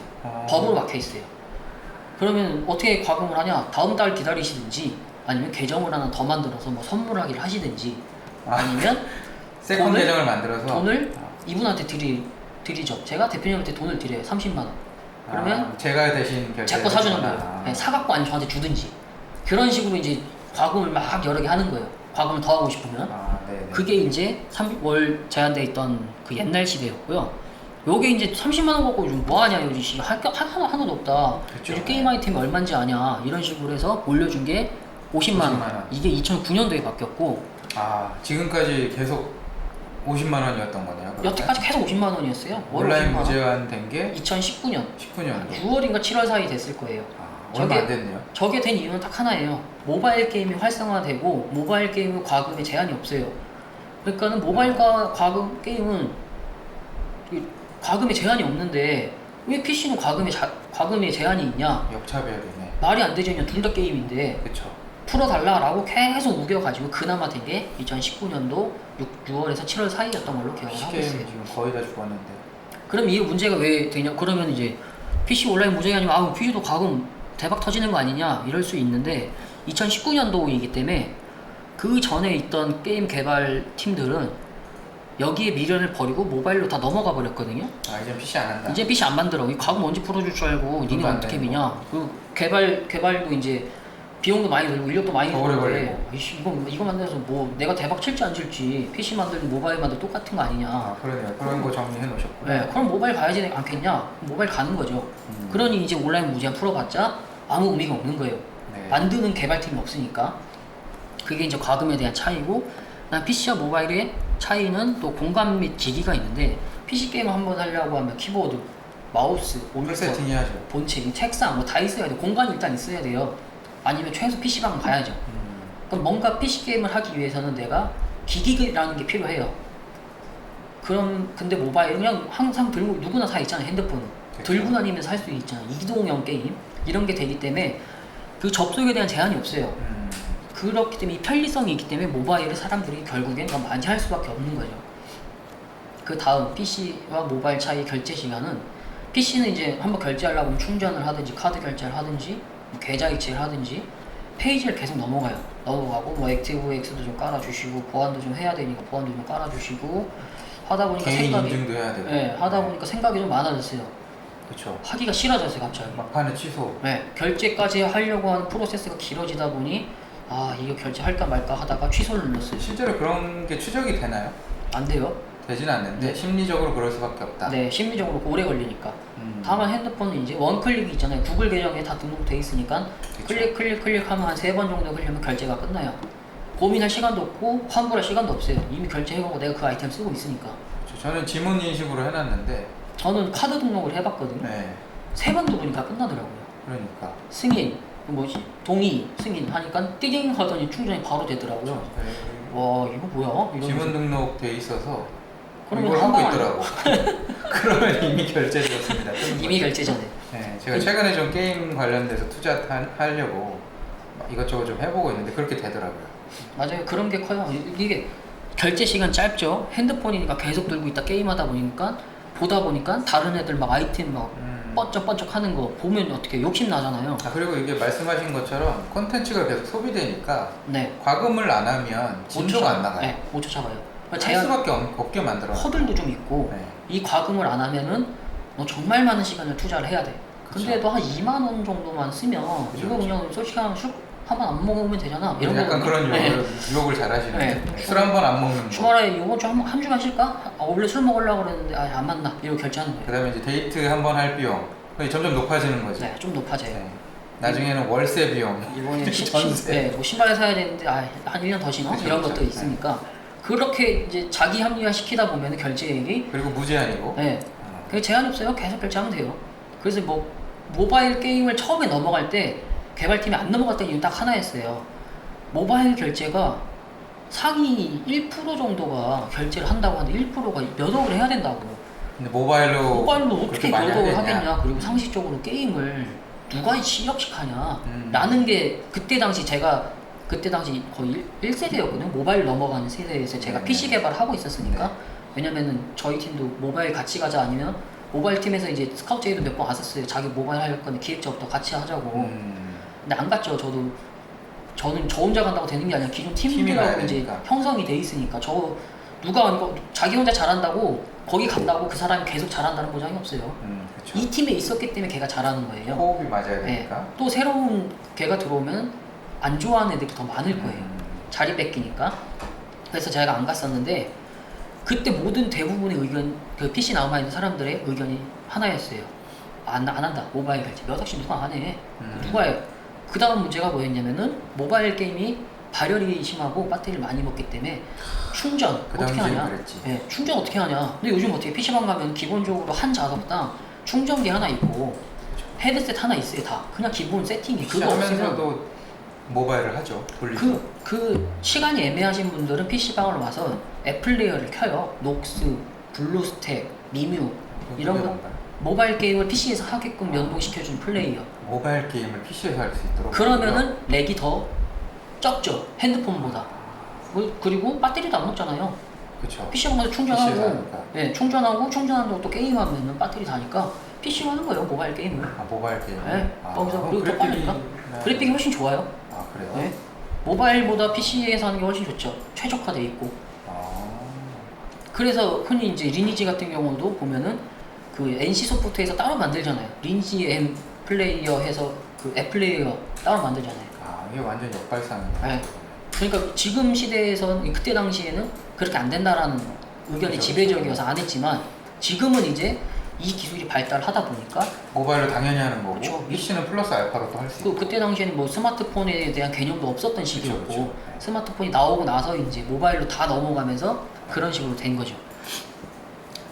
법으로 막혀있어요. 그러면 어떻게 과금을 하냐? 다음 달 기다리시든지 아니면 계정을 하나 더 만들어서 뭐 선물하기를 하시든지 아니면 세컨 계정을 만들어서 돈을 이분한테 드리죠. 제가 대표님한테 돈을 드려요. 30만 원. 그러면 제가 대신 제 거 사주는 거예요. 네, 사갖고 아니면 저한테 주든지 그런 식으로 이제 과금을 막 여러 개 하는 거예요. 과금을 더 하고 싶으면 그게 이제 3월 제한돼 있던 그 옛날 시대였고요. 요게 이제 30만 원 갖고 요즘 뭐 하냐 요즘 하나도 없다. 그쵸. 요즘 게임 아이템이 얼마인지 아냐 이런 식으로 해서 올려준 게 50만 원. 이게 2009년도에 바뀌었고 지금까지 계속 50만 원이었던 거네요. 그러면? 여태까지 계속 50만 원이었어요. 온라인 무제한 된 게 2019년 19년도 6월인가 7월 사이 됐을 거예요. 얼마 안 됐네요. 저게 된 이유는 딱 하나예요. 모바일 게임이 활성화되고 모바일 게임은 과금에 제한이 없어요. 그러니까는 모바일과 과금 게임은 과금에 제한이 없는데 왜 PC는 과금에 제한이 있냐? 역차별이네. 말이 안 되죠. 둘 다 게임인데 그쵸. 풀어달라라고 계속 우겨가지고 그나마 된 게 2019년도 6월에서 7월 사이였던 걸로 기억을 하고 게임 있어요. 지금 거의 다 죽었는데. 그럼 이 문제가 왜 되냐? 그러면 이제 PC 온라인 무제한 아니면 아우 PC도 과금 대박 터지는 거 아니냐 이럴 수 있는데 2019년도이기 때문에 그 전에 있던 게임 개발 팀들은 여기에 미련을 버리고 모바일로 다 넘어가 버렸거든요. 이제 PC 안 한다. 이제 PC 안 만들어. 이 과금 언제 풀어줄 줄 알고 니네 어떻게 미냐. 그 개발도 이제 비용도 많이 들고 인력도 많이 들고 이거 만들어서 뭐 내가 대박 칠지 안 칠지 PC 만들고 모바일 만들 똑같은 거 아니냐. 그러네요. 그런 거 정리해 놓으셨구나. 네, 그럼 모바일 가야지 않겠냐? 모바일 가는 거죠. 그러니 이제 온라인 무제한 풀어봤자 아무 의미가 없는 거예요. 네. 만드는 개발팀이 없으니까. 그게 이제 과금에 대한 차이고, PC와 모바일의 차이는 또 공간 및 기기가 있는데, PC 게임을 한번 하려고 하면 키보드, 마우스, 모니터, 세팅해야죠. 본체, 책상 뭐 다 있어야 돼요. 공간이 일단 있어야 돼요. 아니면 최소 PC방 가야죠. 그럼 뭔가 PC 게임을 하기 위해서는 내가 기기라는 게 필요해요. 근데 모바일 그냥 항상 들고 누구나 다 있잖아요. 핸드폰 들고 다니면서 할 수 있잖아요. 이동형 게임 이런 게 되기 때문에 그 접속에 대한 제한이 없어요. 그렇기 때문에 이 편리성이 있기 때문에 모바일을 사람들이 결국엔 더 많이 할 수밖에 없는 거죠. 그 다음 PC와 모바일 차이 결제 시간은 PC는 이제 한번 결제하려고 하면 충전을 하든지 카드 결제를 하든지 계좌 이체를 하든지 페이지를 계속 넘어가고 뭐 액티브엑스도 좀 깔아주시고 보안도 좀 해야 되니까 보안도 좀 깔아주시고 하다 보니까 개인 인증도 해야 되고. 네, 하다 보니까 생각이 좀 많아졌어요. 그렇죠. 하기가 싫어졌어요 갑자기. 막판에 취소. 네, 결제까지 하려고 하는 프로세스가 길어지다 보니 이거 결제할까 말까 하다가 취소를 눌렀어요. 실제로 그런 게 추적이 되나요? 안 돼요. 되진 않는데 네. 심리적으로 그럴 수밖에 없다. 네, 심리적으로 오래 걸리니까. 다만 핸드폰은 이제 원클릭이 있잖아요. 구글 계정에 다 등록돼 있으니까 클릭하면 한 3번 정도 걸리면 결제가 끝나요. 고민할 시간도 없고 환불할 시간도 없어요. 이미 결제해보고 내가 그 아이템 쓰고 있으니까. 그렇죠. 저는 지문 인식으로 해놨는데 저는 카드 등록을 해봤거든요. 네. 3번 누르니까 끝나더라고요. 그러니까 승인, 동의, 승인 하니까 띠딩 하더니 충전이 바로 되더라고요. 네. 와 이거 뭐야? 지문 등록돼 있어서 그러면 이걸 한 하고 방 있더라고. 그러면 이미 결제되었습니다. 이미 결제 전에. 네, 제가 최근에 좀 게임 관련돼서 투자하려고 이것저것 좀 해보고 있는데 그렇게 되더라고요. 맞아요. 그런 게 커요. 이게 결제 시간 짧죠. 핸드폰이니까 계속 들고 있다 게임하다 보니까 다른 애들 막 아이템 막 번쩍번쩍 하는 거 보면 어떻게 욕심 나잖아요. 그리고 이게 말씀하신 것처럼 콘텐츠가 계속 소비되니까 네. 과금을 안 하면 진도가 안 나가요. 네, 못 쫓아가요. 할 수밖에 없게 만들어. 허들도 좀 있고 네. 이 과금을 안 하면은 너 정말 많은 시간을 투자를 해야 돼. 근데도 한 2만 원 정도만 쓰면 이거 그냥 솔직히 술 한 번 안 먹으면 되잖아. 이런 약간 거. 그런 네. 유혹을 잘 하시는. 네. 술 한 번 안 먹는 거. 주말에 이번 주 한 주만 쉴까? 원래 술 먹으려고 그랬는데 안 맞나? 이러고 결제하는 거예요. 그다음에 이제 데이트 한 번 할 비용. 점점 높아지는 거죠. 네, 좀 높아져요. 네. 나중에는 월세 비용. 이번에 전세. 뭐 신발 사야 되는데 한 1년 더 신어? 그쵸, 이런 그쵸. 것도 있으니까 그렇게 이제 자기 합리화 시키다 보면 결제액이 그리고 무제한이고. 네, 그게 제한이 없어요. 계속 결제하면 돼요. 그래서 뭐 모바일 게임을 처음에 넘어갈 때 개발팀이 안 넘어갔던 이유는 딱 하나였어요. 모바일 결제가 상위 1% 정도가 결제를 한다고 하는데 1%가 몇 억을 해야 된다고. 근데 모바일로 어떻게 몇 억을 하겠냐. 그리고 상식적으로 게임을 누가 7억씩 하냐. 라는 게 그때 당시 거의 1세대였거든요. 모바일 넘어가는 세대에서 제가 PC 개발을 하고 있었으니까. 왜냐면은 저희 팀도 모바일 같이 가자 아니면 모바일 팀에서 이제 스카우트 제의도 몇 번 왔었어요. 자기 모바일 할 건데 기획 작업도 같이 하자고. 근데 안 갔죠. 저는 저 혼자 간다고 되는 게 아니라 기존 팀이 가야 팀들하고 이제 되니까. 형성이 돼 있으니까 누가 이거 자기 혼자 잘한다고 거기 간다고 그 사람이 계속 잘한다는 보장이 없어요. 그쵸. 이 팀에 있었기 때문에 걔가 잘하는 거예요. 호흡이 맞아야 네. 되니까. 또 새로운 걔가 들어오면 안 좋아하는 애들이 더 많을 거예요. 자리 뺏기니까. 그래서 제가 안 갔었는데 그때 모든 대부분의 의견, 그 PC 남아 있는 사람들의 의견이 하나였어요. 안 한다. 모바일 할지 몇 학시 누가 안 해. 누가 해. 그 다음 문제가 뭐였냐면은 모바일 게임이 발열이 심하고 배터리를 많이 먹기 때문에 충전 그 어떻게 당시엔 하냐. 그랬지. 네, 충전 어떻게 하냐. 근데 요즘 어떻게 PC방 가면 기본적으로 한 작업당 충전기 하나 있고 헤드셋 하나 있어요. 다 그냥 기본 세팅이 그거 없으면 하면서도 모바일을 하죠. 돌리죠. 그 시간이 애매하신 분들은 PC방을 와서 앱 플레이어를 켜요. 녹스, 블루스택, 미뮤 이런 거 뭔가요? 모바일 게임을 PC에서 하게끔 연동시켜준 플레이어. 모바일 게임을 PC에서 할 수 있도록. 그러면은 렉이 더 적죠. 핸드폰보다. 그리고 배터리도 안 먹잖아요. 그렇죠. PC방 가서 PC에서 충전하고, 하니까. 네, 충전한다고 또 게임하면은 배터리 다니까 PC로 하는 거예요. 모바일 게임을. 모바일 게임. 네, 거기서 그럼 그리고 더 빠르니까. 그래픽이 훨씬 좋아요. 그래요? 네. 모바일보다 PC에서 하는 게 훨씬 좋죠. 최적화돼 있고. 그래서 흔히 이제 리니지 같은 경우도 보면은 그 NC 소프트에서 따로 만들잖아요. 리니지 M 플레이어 해서 그 앱 플레이어 따로 만들잖아요. 이게 완전 역발상이에요. 네. 그러니까 지금 시대에선 그때 당시에는 그렇게 안 된다라는 의견이 그렇죠. 지배적이어서 안 했지만 지금은 이제 이 기술이 발달하다 보니까 모바일로 당연히 하는 거고 그쵸. PC는 플러스 알파로 또 할 수 있고. 그때 당시에는 뭐 스마트폰에 대한 개념도 없었던 시기였고 그쵸. 네. 스마트폰이 나오고 나서 이제 모바일로 다 넘어가면서 그런 식으로 된 거죠.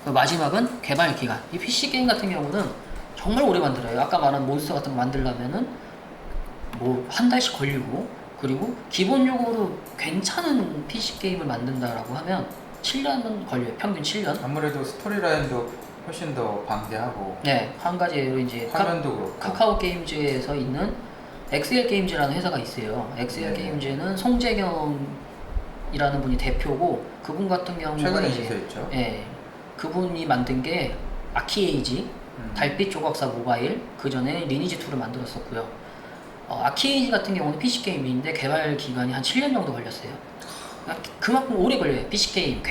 마지막은 개발 기간. 이 PC 게임 같은 경우는 정말 오래 만들어요. 아까 말한 몬스터 같은 거 만들려면은 뭐 한 달씩 걸리고 그리고 기본적으로 괜찮은 PC 게임을 만든다라고 하면 7년은 걸려요. 평균 7년. 아무래도 스토리라인도 훨씬 더 방대하고 네, 한 가지 예로 이제 화면도 그렇고. 카카오 게임즈에서 있는 엑셀 게임즈라는 회사가 있어요. 엑셀 네. 게임즈는 송재경이라는 분이 대표고 그분 같은 경우는 최근에 이제 인수했죠. 예, 그분이 만든 게 아키에이지, 달빛 조각사 모바일, 그 전에 리니지 2를 만들었었고요. 아키에이지 같은 경우는 PC 게임인데 개발 기간이 한 7년 정도 걸렸어요. 그만큼 오래 걸려요. PC 게임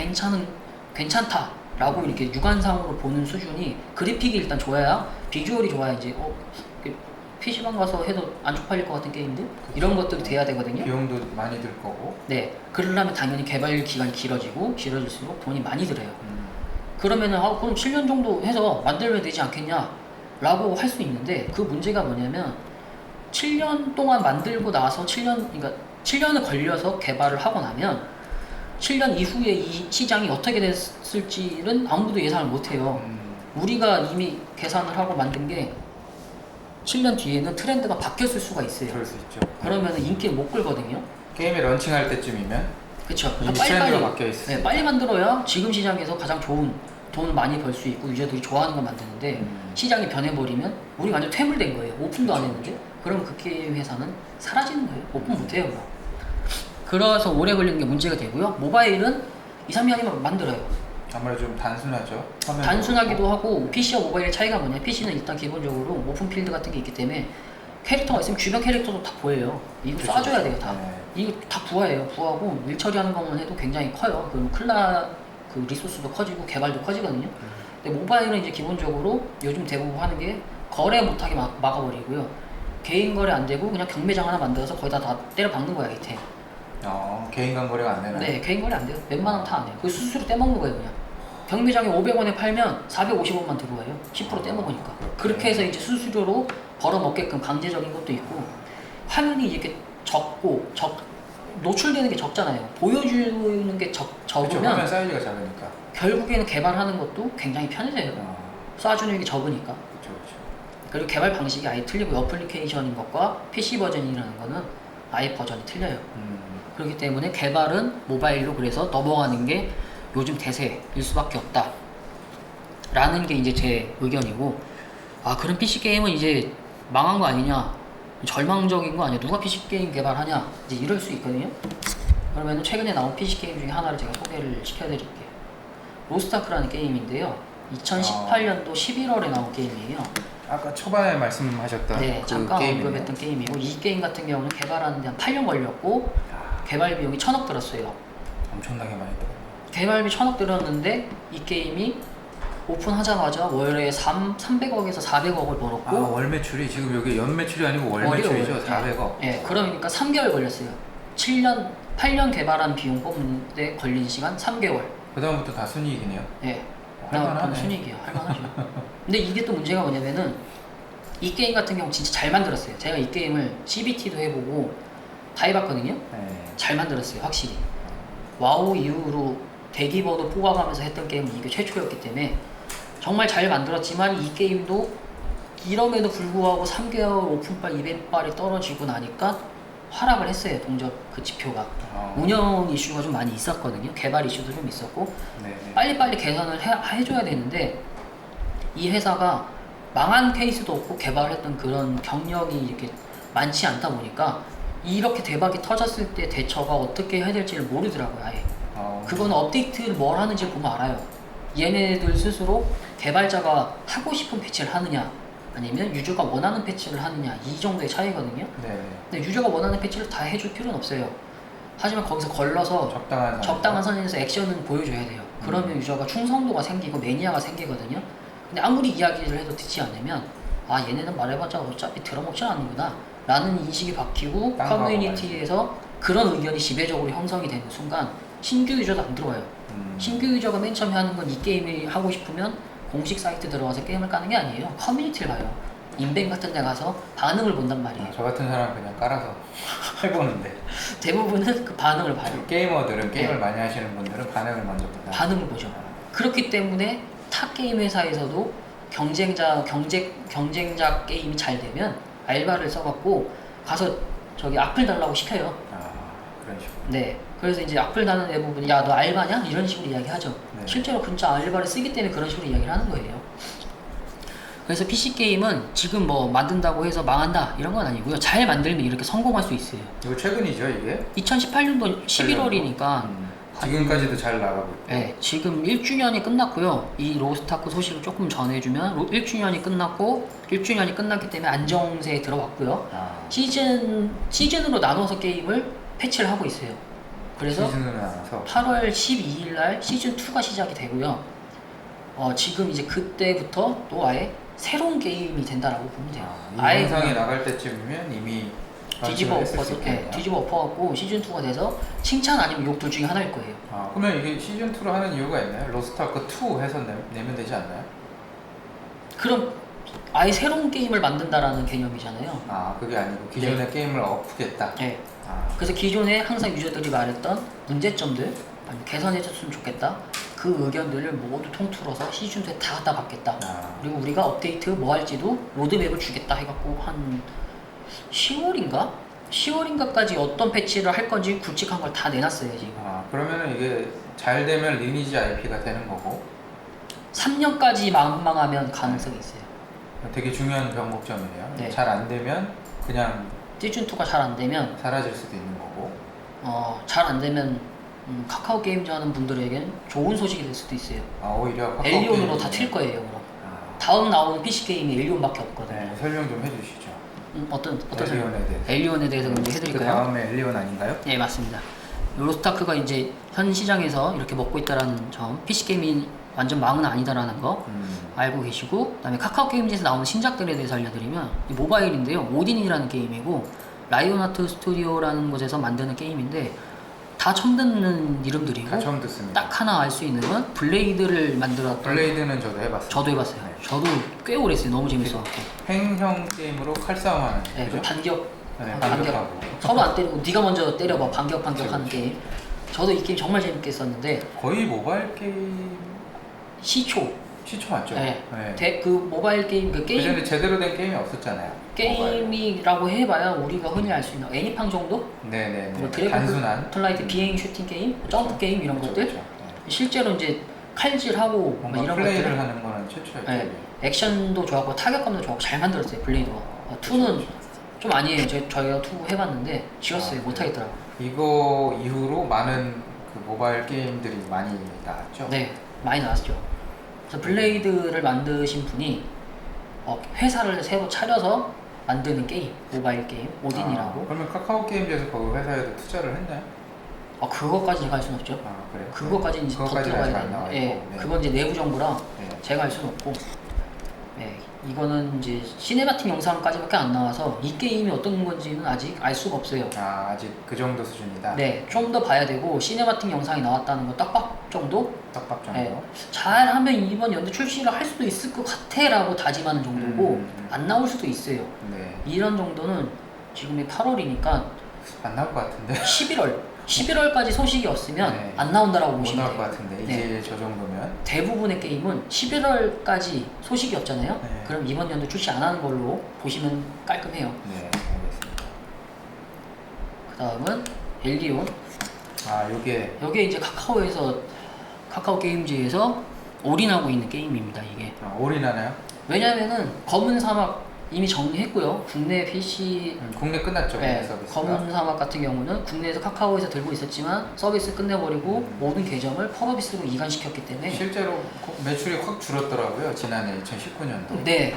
괜찮다라고 이렇게 육안상으로 보는 수준이 그래픽이 일단 좋아야 비주얼이 좋아야 이제 PC방 가서 해도 안 쪽팔릴 것 같은 게임들 이런 것들이 돼야 되거든요. 비용도 많이 들 거고. 네, 그러려면 당연히 개발 기간이 길어질수록 돈이 많이 들어요. 그러면은 그럼 7년 정도 해서 만들면 되지 않겠냐라고 할 수 있는데 그 문제가 뭐냐면 7년 동안 만들고 나서 그러니까 7년을 걸려서 개발을 하고 나면 7년 이후에 이 시장이 어떻게 됐을지는 아무도 예상을 못 해요. 우리가 이미 계산을 하고 만든 게 7년 뒤에는 트렌드가 바뀌었을 수가 있어요. 그럴 수 있죠. 그러면 인기를 못 끌거든요. 게임이 런칭할 때쯤이면 그쵸. 이미 빨리 트렌드가 바뀌어 있으니까. 네, 빨리 만들어야 지금 시장에서 가장 좋은 돈을 많이 벌 수 있고 유저들이 좋아하는 걸 만드는데 시장이 변해버리면 우리 완전 퇴물된 거예요. 오픈도 안 했는데 그럼 그 게임 회사는 사라지는 거예요. 오픈 못해요. 뭐. 그래서 오래 걸리는 게 문제가 되고요. 모바일은 2, 3년이면 만들어요. 아무래도 좀 단순하죠. 화면도 단순하기도 그렇고. 하고 PC와 모바일의 차이가 뭐냐. PC는 일단 기본적으로 오픈필드 같은 게 있기 때문에 캐릭터가 있으면 주변 캐릭터도 다 보여요. 이거 그쵸, 쏴줘야 돼요. 다. 네. 이거 다 부하예요. 부하고 일 처리하는 것만 해도 굉장히 커요. 그럼 그 리소스도 커지고 개발도 커지거든요. 근데 모바일은 이제 기본적으로 요즘 대부분 하는 게 거래 못하게 막아버리고요. 개인 거래 안 되고 그냥 경매장 하나 만들어서 거기다 다 때려 박는 거야 아이템. 개인 간 거래가 안 되나요? 네, 개인 거래 안 돼요. 웬만하면 다 안 해요. 그 수수료 떼먹는 거예요 그냥. 경매장에 500원에 팔면 450원만 들어와요. 10% 떼먹으니까. 그렇게 해서 이제 수수료로 벌어먹게끔 강제적인 것도 있고 화면이 이렇게 적고 노출되는 게 적잖아요. 보여주는 게 그렇죠. 적으면 화면 사이즈가 작으니까. 결국에는 개발하는 것도 굉장히 편해져요. 쏴주는 게 적으니까. 그렇죠. 그리고 개발 방식이 아예 틀리고 어플리케이션인 것과 PC 버전이라는 거는 아예 버전이 틀려요. 그렇기 때문에 개발은 모바일로 그래서 넘어가는 게 요즘 대세일 수밖에 없다. 라는 게 이제 제 의견이고 그럼 PC 게임은 이제 망한 거 아니냐? 절망적인 거 아니야? 누가 PC 게임 개발하냐? 이제 이럴 수 있거든요. 그러면 최근에 나온 PC 게임 중에 하나를 제가 소개를 시켜드릴게요. 로스트아크라는 게임인데요. 2018년도 11월에 나온 게임이에요. 아까 초반에 말씀하셨던 네, 그 잠깐 게임이네요. 언급했던 게임이고 이 게임 같은 경우는 개발하는데 한 8년 걸렸고 개발 비용이 1,000억 들었어요. 엄청나게 많이 들어요. 개발비 1,000억 들었는데 이 게임이 오픈하자마자 월에 300억에서 400억을 벌었고 월 매출이 지금 여기 연 매출이 아니고 월 매출이죠. 400억. 예, 그러니까 3개월 걸렸어요. 8년 개발한 비용 뽑는데 걸린 시간 3개월. 그다음부터 다 순이익이네요. 예. 할만하네. 순이익이에요. 할만하죠. 근데 이게 또 문제가 뭐냐면은 이 게임 같은 경우 진짜 잘 만들었어요. 제가 이 게임을 CBT도 해보고 다 해봤거든요. 네. 잘 만들었어요, 확실히. 와우 이후로 대기버도 뽑아가면서 했던 게임은 이게 최초였기 때문에 정말 잘 만들었지만 이 게임도 이럼에도 불구하고 3개월 오픈발 이벤트발이 떨어지고 나니까 하락을 했어요. 동접 그 지표가. 운영 이슈가 좀 많이 있었거든요. 개발 이슈도 좀 있었고 네. 빨리빨리 개선을 해줘야 되는데 이 회사가 망한 케이스도 없고 개발했던 그런 경력이 이렇게 많지 않다 보니까 이렇게 대박이 터졌을 때 대처가 어떻게 해야 될지를 모르더라고요. 아예. 그거는 업데이트를 뭘 하는지 보면 알아요. 얘네들 스스로 개발자가 하고 싶은 패치를 하느냐 아니면 유저가 원하는 패치를 하느냐 이 정도의 차이거든요. 네. 근데 유저가 원하는 패치를 다 해줄 필요는 없어요. 하지만 거기서 걸러서 적당한 선에서 액션은 보여줘야 돼요. 그러면 유저가 충성도가 생기고 매니아가 생기거든요. 근데 아무리 이야기를 해도 듣지 않으면 아 얘네는 말해봤자 어차피 들어먹지 않는구나 라는 인식이 바뀌고 커뮤니티에서 그런 의견이 지배적으로 형성이 되는 순간 신규 유저도 안 들어와요. 신규 유저가 맨 처음에 하는 건 이 게임이 하고 싶으면 공식 사이트 들어가서 게임을 까는 게 아니에요. 커뮤니티를 봐요. 인벤 같은 데 가서 반응을 본단 말이에요. 저 같은 사람은 그냥 깔아서 해보는데 대부분은 그 반응을 봐요. 게이머들은 게임을 네. 많이 하시는 분들은 반응을 먼저 본다. 반응을 보죠. 그렇기 때문에 타 게임 회사에서도 경쟁자 게임이 잘 되면 알바를 써갖고 가서 저기 악플 달라고 시켜요. 그런 식으로. 네. 그래서 이제 악플 다는 대부분 야 너 알바냐? 이런 식으로 이야기하죠. 네. 실제로 진짜 알바를 쓰기 때문에 그런 식으로 이야기를 하는 거예요. 그래서 PC 게임은 지금 뭐 만든다고 해서 망한다 이런 건 아니고요. 잘 만들면 이렇게 성공할 수 있어요. 이거 최근이죠 이게? 2018년도 11월이니까 지금까지도 잘 나가고 있고. 네, 지금 1주년이 끝났고요. 이 로스트아크 소식을 조금 전해주면 1주년이 끝났고 1주년이 끝났기 때문에 안정세에 들어왔고요. 시즌으로 나눠서 게임을 패치를 하고 있어요. 그래서 시즌으로 나눠서 8월 12일 날 시즌 2가 시작이 되고요. 지금 이제 그때부터 또 아예 새로운 게임이 된다라고 보면 돼요. 이 영상이 나갈 때쯤이면 이미 뒤집어 엎어갖고 시즌 2가 돼서 칭찬 아니면 욕 둘 중에 하나일 거예요. 그러면 이게 시즌 2로 하는 이유가 있나요? 로스트아크 2 해서 내면 되지 않나요? 그럼 아예 새로운 게임을 만든다라는 개념이잖아요. 그게 아니고 기존의 네. 게임을 엎겠다. 네. 그래서 기존에 항상 유저들이 말했던 문제점들 아니면 개선해줬으면 좋겠다. 그 의견들을 모두 통틀어서 시즌 2에 다 갖다 받겠다. 그리고 우리가 업데이트 뭐 할지도 로드맵을 주겠다 해갖고 한 10월인가? 10월인가까지 어떤 패치를 할 건지 굵직한 걸 다 내놨어요 지금. 그러면은 이게 잘 되면 리니지 IP가 되는 거고 3년까지 망하면 가능성이 있어요. 되게 중요한 변곡점이네요. 네. 잘 안 되면 그냥 시즌 2가 잘 안 되면 사라질 수도 있는 거고. 잘 안 되면 카카오 게임즈 하는 분들에겐 좋은 소식이 될 수도 있어요. 오히려 카카오 엘리온으로 다 튈 거예요 그럼. 다음 나오는 PC 게임이 엘리온밖에 없거든요. 네, 설명 좀 해주시죠. 어떤 엘리온에 대해서. 엘리온에 대해서 먼저 해드릴까요? 그 다음에 엘리온 아닌가요? 네 맞습니다. 로스트아크가 이제 현 시장에서 이렇게 먹고 있다라는 점, PC 게임이 완전 망은 아니다라는 거 알고 계시고, 그다음에 카카오 게임즈에서 나오는 신작들에 대해서 알려드리면 이 모바일인데요, 오딘이라는 게임이고 라이온하트 스튜디오라는 곳에서 만드는 게임인데 다 처음 듣는 이름들이고 다 처음 듣습니다. 딱 하나 알 수 있는 건 블레이드를 만들었던. 블레이드는 저도 해봤어요. 저도 해봤어요. 네. 저도 꽤 오래 했어요. 너무 재밌어갖고. 횡형 게임으로 칼싸움하는. 네, 그죠? 반격. 네, 반격하고. 서로 안 때리고 네가 먼저 때려봐. 반격하는 게임. 저도 이 게임 정말 재밌게 했었는데. 거의 모바일 게임 시초 맞죠? 네. 네. 그 모바일 게임 그 게임 그전에 제대로 된 게임이 없었잖아요. 게임이라고 해봐야 우리가 흔히 알 수 있는 애니팡 정도? 네네네. 뭐 드래곤 단순한 플라이트 비행 슈팅 게임, 점프 게임 이런 그렇죠, 것들. 그렇죠. 네. 실제로 이제 칼질하고 뭔가 이런 플레이를 것들. 하는 거는 최초였죠. 네. 액션도 좋았고 타격감도 좋았고 잘 만들었어요 블레이드가. 2는 좀 아니에요. 저희가 2 해봤는데 지웠어요. 못하겠더라고. 이거 이후로 많은 그 모바일 게임들이 많이 나왔죠. 네, 많이 나왔죠. 그래서 블레이드를 만드신 분이 회사를 새로 차려서 만드는 게임, 모바일 게임, 오딘이라고. 그러면 카카오 게임즈에서 그 회사에도 투자를 했나요? 그거까지 제가 할 수는 없죠. 그래요? 그거까지 이제 더 그거까지는 들어가야 아직 안 나와 되는데, 있고. 네. 그건 이제 내부 정보라 네. 제가 할 수는 없고, 이거는 이제 시네마틱 영상까지밖에 안 나와서 이 게임이 어떤 건지는 아직 알 수가 없어요. 아직 그 정도 수준이다. 네, 좀 더 봐야 되고 시네마틱 영상이 나왔다는 거 떡밥 정도? 떡밥 정도. 네, 잘하면 이번 연도 출시를 할 수도 있을 것 같아라고 다짐하는 정도고 안 나올 수도 있어요. 네. 이런 정도는 지금이 8월이니까 안 나올 것 같은데. 11월까지 소식이 없으면 네. 안 나온다라고 못 보시면 나올 것 돼요. 같은데 네. 이제 저 정도면. 대부분의 게임은 11월까지 소식이 없잖아요. 네. 그럼 이번 연도 출시 안 하는 걸로 보시면 깔끔해요. 네, 알겠습니다. 그 다음은 엘리온. 요게 이제 카카오 게임즈에서 올인하고 있는 게임입니다. 이게 올인하나요? 왜냐면은 검은 사막 이미 정리했고요. 국내 PC 국내 끝났죠. 국내 서비스가. 검은 사막 같은 경우는 국내에서 카카오에서 들고 있었지만 서비스 끝내버리고 모든 계정을 펄어비스로 이관시켰기 때문에 실제로 매출이 확 줄었더라고요. 지난해 2019년도. 네.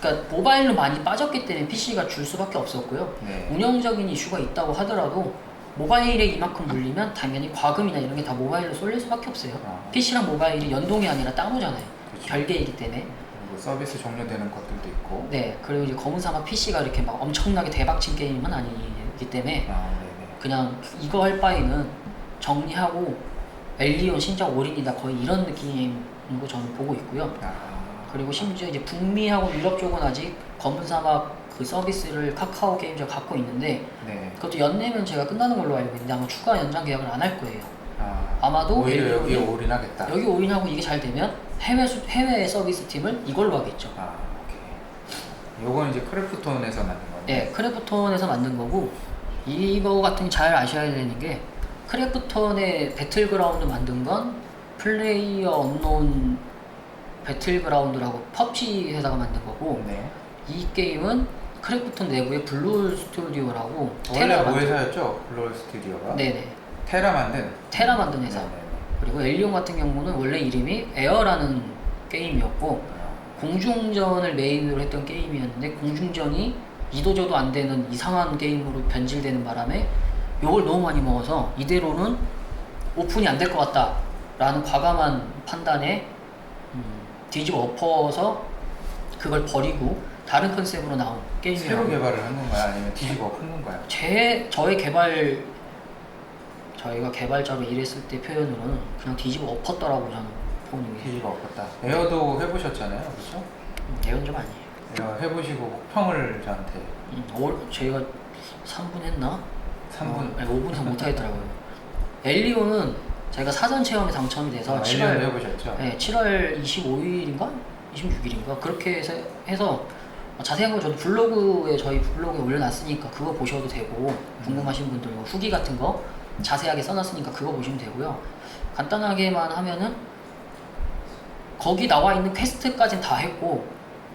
그러니까 모바일로 많이 빠졌기 때문에 PC가 줄 수밖에 없었고요. 네. 운영적인 이슈가 있다고 하더라도 모바일에 이만큼 물리면 당연히 과금이나 이런 게 다 모바일로 쏠릴 수밖에 없어요. PC랑 모바일이 연동이 아니라 따로잖아요. 그렇죠. 별개이기 때문에. 그리고 서비스 종료되는 것들도 있고. 네, 그리고 이제 검은 사막 PC가 이렇게 막 엄청나게 대박친 게임은 아니기 때문에 네네. 그냥 이거 할 바에는 정리하고 엘리온 신작 올인이다 거의 이런 느낌으로 저는 보고 있고요. 그리고 심지어 이제 북미하고 유럽 쪽은 아직 검은 사막 그 서비스를 카카오 게임즈가 갖고 있는데 네. 그것도 연내면 제가 끝나는 걸로 알고 있는데 아마 추가 연장 계약을 안 할 거예요. 아마도 오히려 여기에 엘리온이 올인하겠다. 여기 올인하고 이게 잘 되면 해외 서비스 팀을 이걸로 하겠죠. 오케이. 요건 이제 크래프톤에서 만든 건데. 네, 크래프톤에서 만든 거고 이거 같은 게 잘 아셔야 되는 게 크래프톤의 배틀그라운드 만든 건 플레이어 언노운 배틀그라운드라고 펍지 회사가 만든 거고 네. 이 게임은 크래프톤 내부의 블루 스튜디오라고 원래 뭐 회사였죠? 블루 스튜디오가? 네네. 테라 만든 회사. 네네. 그리고 엘리온 같은 경우는 원래 이름이 에어라는 게임이었고 공중전을 메인으로 했던 게임이었는데 공중전이 이도저도 안 되는 이상한 게임으로 변질되는 바람에 욕을 너무 많이 먹어서 이대로는 오픈이 안 될 것 같다 라는 과감한 판단에 뒤집어 엎어서 그걸 버리고 다른 컨셉으로 나온 게임이라고. 새로 개발을 한 건가요? 아니면 뒤집어 엎은 건가요? 저희가 개발자로 일했을 때 표현으로는 그냥 뒤집어 엎었더라고 저는 보는 게. 뒤집어 엎었다. 에어도 해보셨잖아요, 그렇죠? 대연 좀 아니에요. 에어 해보시고 평을 저한테 저희가 3분 했나? 3분. 5분 이상 못 하겠더라고요. 엘리온은 제가 사전 체험에 당첨이 돼서 엘리온 해보셨죠? 네, 7월 25일인가? 26일인가? 그렇게 해서 자세한 걸 저도 저희 블로그에 올려놨으니까 그거 보셔도 되고 궁금하신 분들 후기 같은 거 자세하게 써놨으니까 그거 보시면 되고요. 간단하게만 하면은 거기 나와 있는 퀘스트까지는 다 했고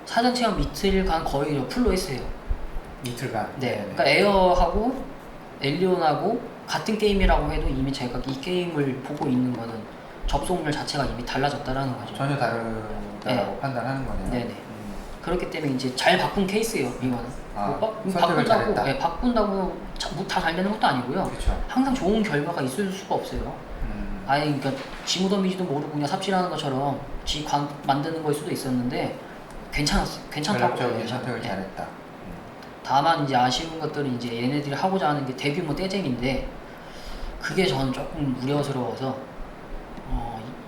사전 체험 이틀간 거의 풀로 했어요. 이틀간. 네, 그러니까 에어하고 엘리온하고 같은 게임이라고 해도 이미 제가 이 게임을 보고 있는 거는 접속률 자체가 이미 달라졌다라는 거죠. 전혀 다르다고 네. 판단하는 거네요. 네네. 그렇기 때문에 이제 잘 바꾼 케이스예요, 이거는. 선택을 잘했다. 네, 바꾼다고 다 잘 되는 것도 아니고요. 그렇죠. 항상 좋은 결과가 있을 수가 없어요. 아예 그러니까 지무덤비지도 모르고 그냥 삽질하는 것처럼 만드는 거일 수도 있었는데 괜찮다고 전략적인 보여요, 선택을 네. 잘했다. 다만 이제 아쉬운 것들은 이제 얘네들이 하고자 하는 게 대규모 떼쟁인데 그게 저는 조금 우려스러워서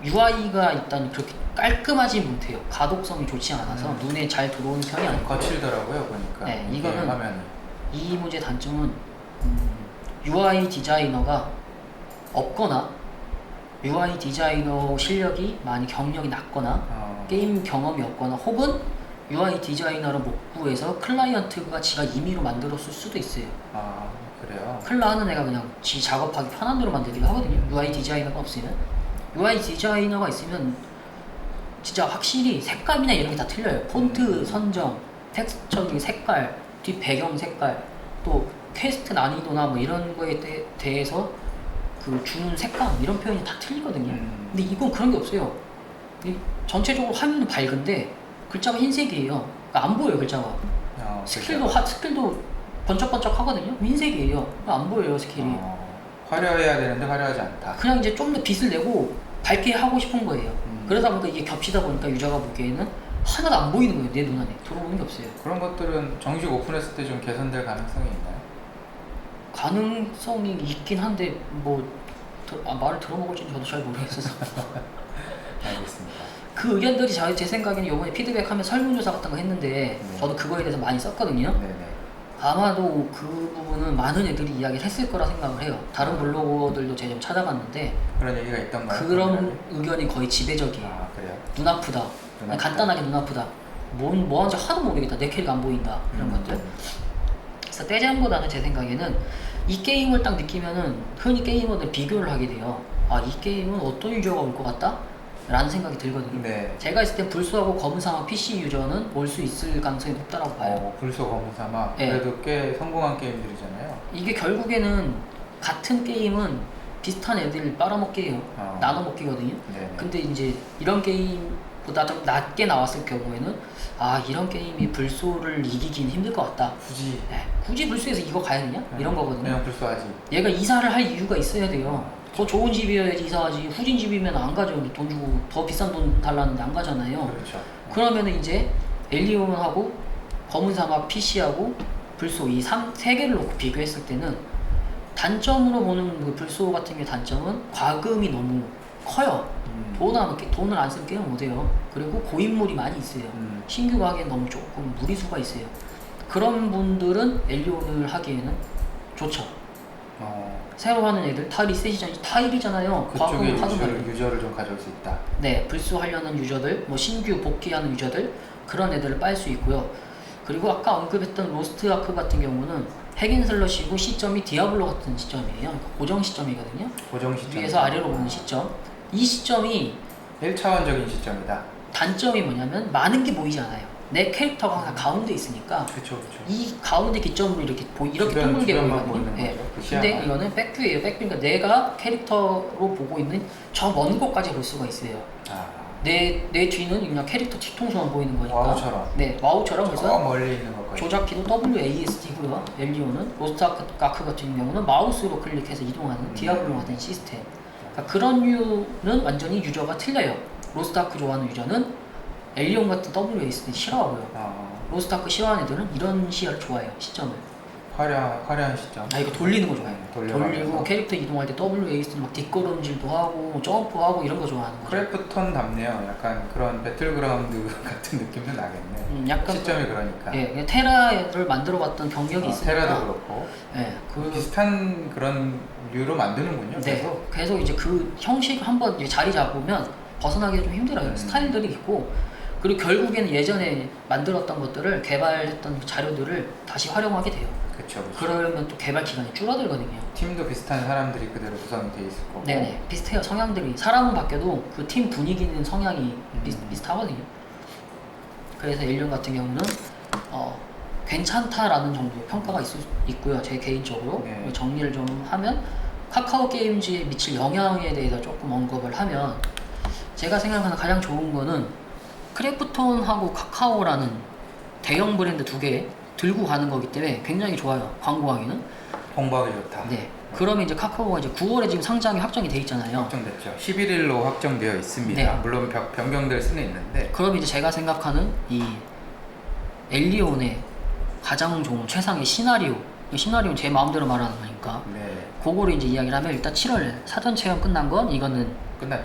UI가 일단 그렇게 깔끔하지 못해요. 가독성이 좋지 않아서 눈에 잘 들어오는 편이 아니고 거칠더라고요 보니까. 네, 이거는 하면 이 문제의 단점은 UI 디자이너가 없거나 UI 디자이너 실력이 많이 경력이 낮거나 게임 경험이 없거나 혹은 UI 디자이너를 못 구해서 클라이언트가 지가 임의로 만들었을 수도 있어요. 그래요? 클라 하는 애가 그냥 지 작업하기 편한 대로 만들기도 하거든요. UI 디자이너가 없으면. UI 디자이너가 있으면 진짜 확실히 색감이나 이런 게 다 틀려요. 폰트 선정, 텍스처의 색깔, 뒷 배경 색깔, 또 퀘스트 난이도나 뭐 이런 거에 대해서 그 주는 색감 이런 표현이 다 틀리거든요. 근데 이건 그런 게 없어요. 전체적으로 화면은 밝은데 글자가 흰색이에요. 그러니까 안 보여요 글자가. 스킬도 번쩍번쩍 하거든요. 흰색이에요. 안 보여요 스킬이. 화려해야 되는데 화려하지 않다. 그냥 이제 좀 더 빛을 내고 밝게 하고 싶은 거예요. 그러다 보니까 이게 겹치다 보니까 유저가 보기에는 하나도 안 보이는 거예요. 내 눈안에 들어오는 게 없어요. 그런 것들은 정식 오픈했을 때 좀 개선될 가능성이 있나요? 가능성이 있긴 한데 말을 들어먹을지는 저도 잘 모르겠어서. 알겠습니다. 그 의견들이 제 생각에는 이번에 피드백하면 설문조사 같은 거 했는데 저도 그거에 대해서 많이 썼거든요. 네네. 아마도 그 부분은 많은 애들이 이야기를 했을 거라 생각을 해요. 다른 블로거들도 제가 좀 찾아봤는데 그런 얘기가 있던가요? 그런 의견이 거의 지배적이에요. 아 그래요? 눈 아프다. 아니, 간단하게 눈 아프다. 뭐 하는지 하도 모르겠다. 내 캐릭 안 보인다. 이런 것들. 그래서 떼장보다는 제 생각에는 이 게임을 딱 느끼면은 흔히 게이머들 비교를 하게 돼요. 아, 이 게임은 어떤 유저가 올 것 같다? 라는 생각이 들거든요. 네. 제가 있을 때 불소하고 검은사막 PC 유저는 올 수 있을 가능성이 높다고 봐요. 불소 검은사막 네. 그래도 꽤 성공한 게임들이잖아요. 이게 결국에는 같은 게임은 비슷한 애들 빨아먹기 해요. 나눠먹기거든요. 네네. 근데 이제 이런 게임보다 좀 낮게 나왔을 경우에는 아, 이런 게임이 불소를 이기긴 힘들 것 같다. 굳이 불소에서 이거 가야 되냐? 이런 거거든요. 그냥 불소하지. 얘가 이사를 할 이유가 있어야 돼요. 더 좋은 집이어야지 이사하지. 후진 집이면 안 가죠. 돈 주고 더 비싼 돈 달라는데 안 가잖아요. 그렇죠. 그러면은 이제 엘리온하고 검은사막 PC하고 불소 이 세 개를 놓고 비교했을 때는 단점으로 보는 그 불소 같은 게 단점은 과금이 너무 커요. 돈을 안 쓰면 게임 못해요. 그리고 고인물이 많이 있어요. 신규가 하기엔 너무 조금 무리수가 있어요. 그런 분들은 엘리온을 하기에는 좋죠. 새로 하는 애들 다 타일이잖아요. 그쪽에 과금 유저를 좀 가져올 수 있다. 네, 불소하려는 유저들, 뭐 신규 복귀하는 유저들 그런 애들을 빨 수 있고요. 그리고 아까 언급했던 로스트 아크 같은 경우는 핵앤슬러시고 시점이 디아블로 같은 시점이에요. 그러니까 고정 시점이거든요. 고정 시점. 위에서 아래로 보는 시점. 이 시점이 1차원적인 시점이다. 단점이 뭐냐면 많은 게 보이지 않아요. 내 캐릭터가 항상 가운데 있으니까 그렇죠. 이 가운데 기점으로 이렇게 동글게 주변만 보이거든요. 보이는 예. 거죠. 그 근데 시야가. 이거는 백뷰예요. 백뷰니까 내가 캐릭터로 보고 있는 저 먼 곳까지 볼 수가 있어요. 내 뒤는 그냥 캐릭터 뒤통수만 보이는 거니까. 와우처럼. 네, 와우처럼. 그래서 저 멀리 있는 것까지. 조작키도 WASD고요. 엘리온은 로스트 아크 같은 경우는 마우스로 클릭해서 이동하는 디아블로 같은 시스템. 그러니까 그런 류는 완전히 유저가 틀려요. 로스트 아크 좋아하는 유저는 엘리온 같은 WASD 싫어하고요. 로스트 아크 싫어하는 애들은 이런 시야를 좋아해요. 시점을. 화려한 시점. 이거 돌리는 거 좋아해요. 돌려가면서. 돌리고 캐릭터 이동할 때 WASD 막 뒷걸음질도 하고 점프하고 이런 거 좋아하는 거죠. 크래프톤답네요. 약간 그런 배틀그라운드 같은 느낌도 나겠네. 약간 시점이 그러니까. 예, 테라를 만들어봤던 경력이 있으니까. 테라도 그렇고. 예, 비슷한 그런 류로 만드는군요. 네, 계속 이제 그 형식 한번 이제 자리 잡으면 벗어나기 좀 힘들어요. 스타일들이 있고. 그리고 결국에는 예전에 만들었던 것들을 개발했던 자료들을 다시 활용하게 돼요. 그렇죠. 그러면 또 개발 기간이 줄어들거든요. 팀도 비슷한 사람들이 그대로 구성이 돼 있을 거고. 네네, 비슷해요. 성향들이 사람은 바뀌어도 그 팀 분위기는 성향이 비슷하거든요. 그래서 엘리온 같은 경우는 괜찮다라는 정도의 평가가 있고요. 제 개인적으로. 네. 정리를 좀 하면 카카오 게임즈에 미칠 영향에 대해서 조금 언급을 하면 제가 생각하는 가장 좋은 거는 크래프톤하고 카카오라는 대형 브랜드 두 개 들고 가는 거기 때문에 굉장히 좋아요. 광고하기는. 홍보하기 좋다. 네. 그러면 이제 카카오가 이제 9월에 지금 상장이 확정이 돼 있잖아요. 확정됐죠. 11일로 확정되어 있습니다. 네. 물론 변경될 수는 있는데. 그럼 이제 제가 생각하는 이 엘리온의 가장 좋은 최상의 시나리오는 제 마음대로 말하는 거니까 네. 그거를 이제 이야기를 하면 일단 7월 사전 체험 끝난 건 이거는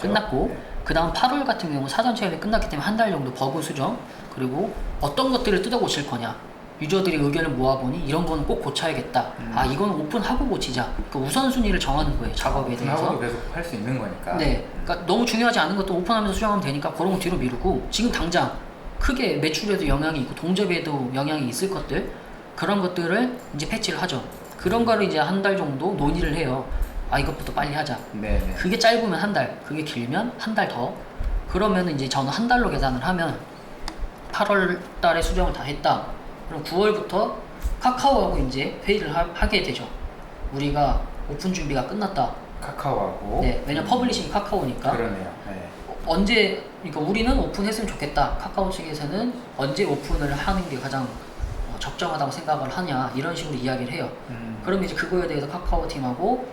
끝났고 네. 그 다음 8월 같은 경우 사전 체험이 끝났기 때문에 한 달 정도 버그 수정 그리고 어떤 것들을 뜯어 고칠 거냐 유저들이 의견을 모아보니 이런 거는 꼭 고쳐야겠다. 아 이건 오픈하고 고치자. 그 우선순위를 정하는 거예요. 작업에 대해서. 오픈하고도 계속 할 수 있는 거니까. 네. 그러니까 너무 중요하지 않은 것도 오픈하면서 수정하면 되니까 그런 거 뒤로 미루고 지금 당장 크게 매출에도 영향이 있고 동접에도 영향이 있을 것들 그런 것들을 이제 패치를 하죠. 그런 거를 이제 한 달 정도 논의를 해요. 아 이것부터 빨리 하자. 네네. 그게 짧으면 한 달, 그게 길면 한 달 더. 그러면 이제 저는 한 달로 계산을 하면 8월 달에 수정을 다 했다. 그럼 9월부터 카카오하고 이제 회의를 하게 되죠. 우리가 오픈 준비가 끝났다. 카카오하고. 네, 왜냐면 퍼블리싱이 카카오니까. 그러네요. 네. 언제, 그러니까 우리는 오픈했으면 좋겠다. 카카오 측에서는 언제 오픈을 하는 게 가장 적정하다고 생각을 하냐 이런 식으로 이야기를 해요. 그럼 이제 그거에 대해서 카카오 팀하고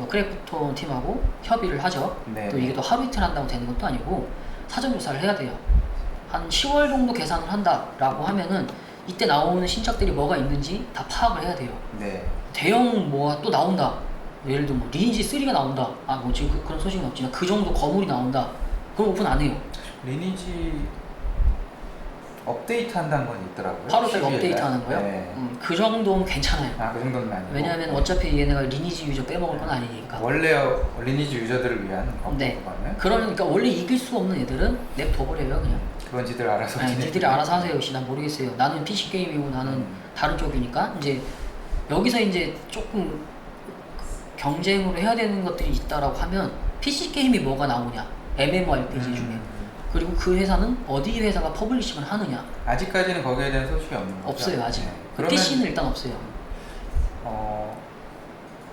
크래프톤 팀하고 협의를 하죠. 네. 또 이게 또 하루 이틀 한다고 되는 것도 아니고 사전조사를 해야 돼요. 한 10월 정도 계산을 한다라고 하면은 이때 나오는 신작들이 뭐가 있는지 다 파악을 해야 돼요. 네. 대형 뭐가 또 나온다. 예를 들면 뭐 리니지 3가 나온다. 아 뭐 지금 그런 소식은 없지만 그 정도 거물이 나온다. 그럼 오픈 안 해요. 리니지 업데이트 한다는 건 있더라고요. 8월달에 12일 날. 업데이트 하는 거요? 네. 그 정도는 괜찮아요. 아, 그 정도는 아니고. 왜냐하면 어차피 얘네가 리니지 유저 빼먹을 건 아니니까. 원래 리니지 유저들을 위한 거거든요. 네. 그러니까 원래 이길 수 없는 애들은 냅둬버려요 그냥. 그건 지들 알아서. 아니, 니들이 알아서 하세요. 난 모르겠어요. 나는 PC 게임이고 나는 다른 쪽이니까 이제 여기서 이제 조금 경쟁으로 해야 되는 것들이 있다라고 하면 PC 게임이 뭐가 나오냐, MMORPG 중에. 그리고 그 회사는 어디 회사가 퍼블리싱을 하느냐. 아직까지는 거기에 대한 소식이 없는 거죠? 없어요 아직. 네. 그러면 PC는 일단 없어요.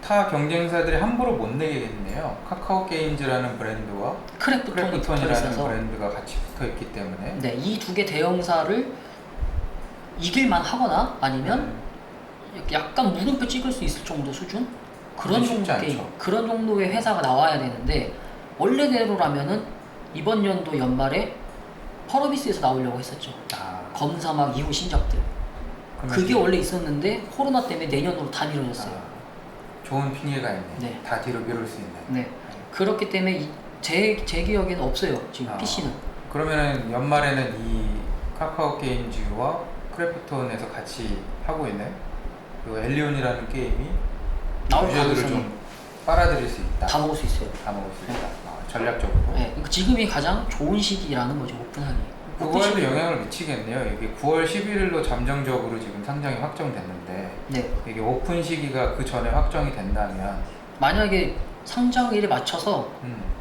타 경쟁사들이 함부로 못 내겠네요. 카카오 게임즈라는 브랜드와 크래프톤이 붙어 크래프톤이라는 있어서. 브랜드가 같이 붙어 있기 때문에. 네, 이 두 개 대형사를 이길만 하거나 아니면 약간 물음표 찍을 수 있을 정도 수준? 그런 쉽지 정도 않죠. 게임, 그런 정도의 회사가 나와야 되는데 원래대로라면은 이번 연도 연말에 펄어비스에서 나오려고 했었죠. 아, 검사막 이후 신작들. 그러면 그게 이제- 원래 있었는데 코로나 때문에 내년으로 다 미뤄졌어요. 좋은 핑계가 있네. 네. 다 뒤로 미룰 수 있는. 네. 그렇기 때문에 제 기억에는 없어요. 지금 아. PC는. 그러면은 연말에는 이 카카오 게임즈와 크래프톤에서 같이 하고 있는 그 엘리온이라는 게임이 나올 유저들을 가능성이 좀 빨아들일 수 있다. 다 먹을 수 있어요. 다 먹을 수 있다. 전략적으로. 네. 그러니까 지금이 가장 좋은 시기라는 거죠. 오픈하기. 그거에도 오픈 영향을 미치겠네요. 이게 9월 11일로 잠정적으로 지금 상장이 확정됐는데 네. 이게 오픈 시기가 그 전에 확정이 된다면 만약에 상장일에 맞춰서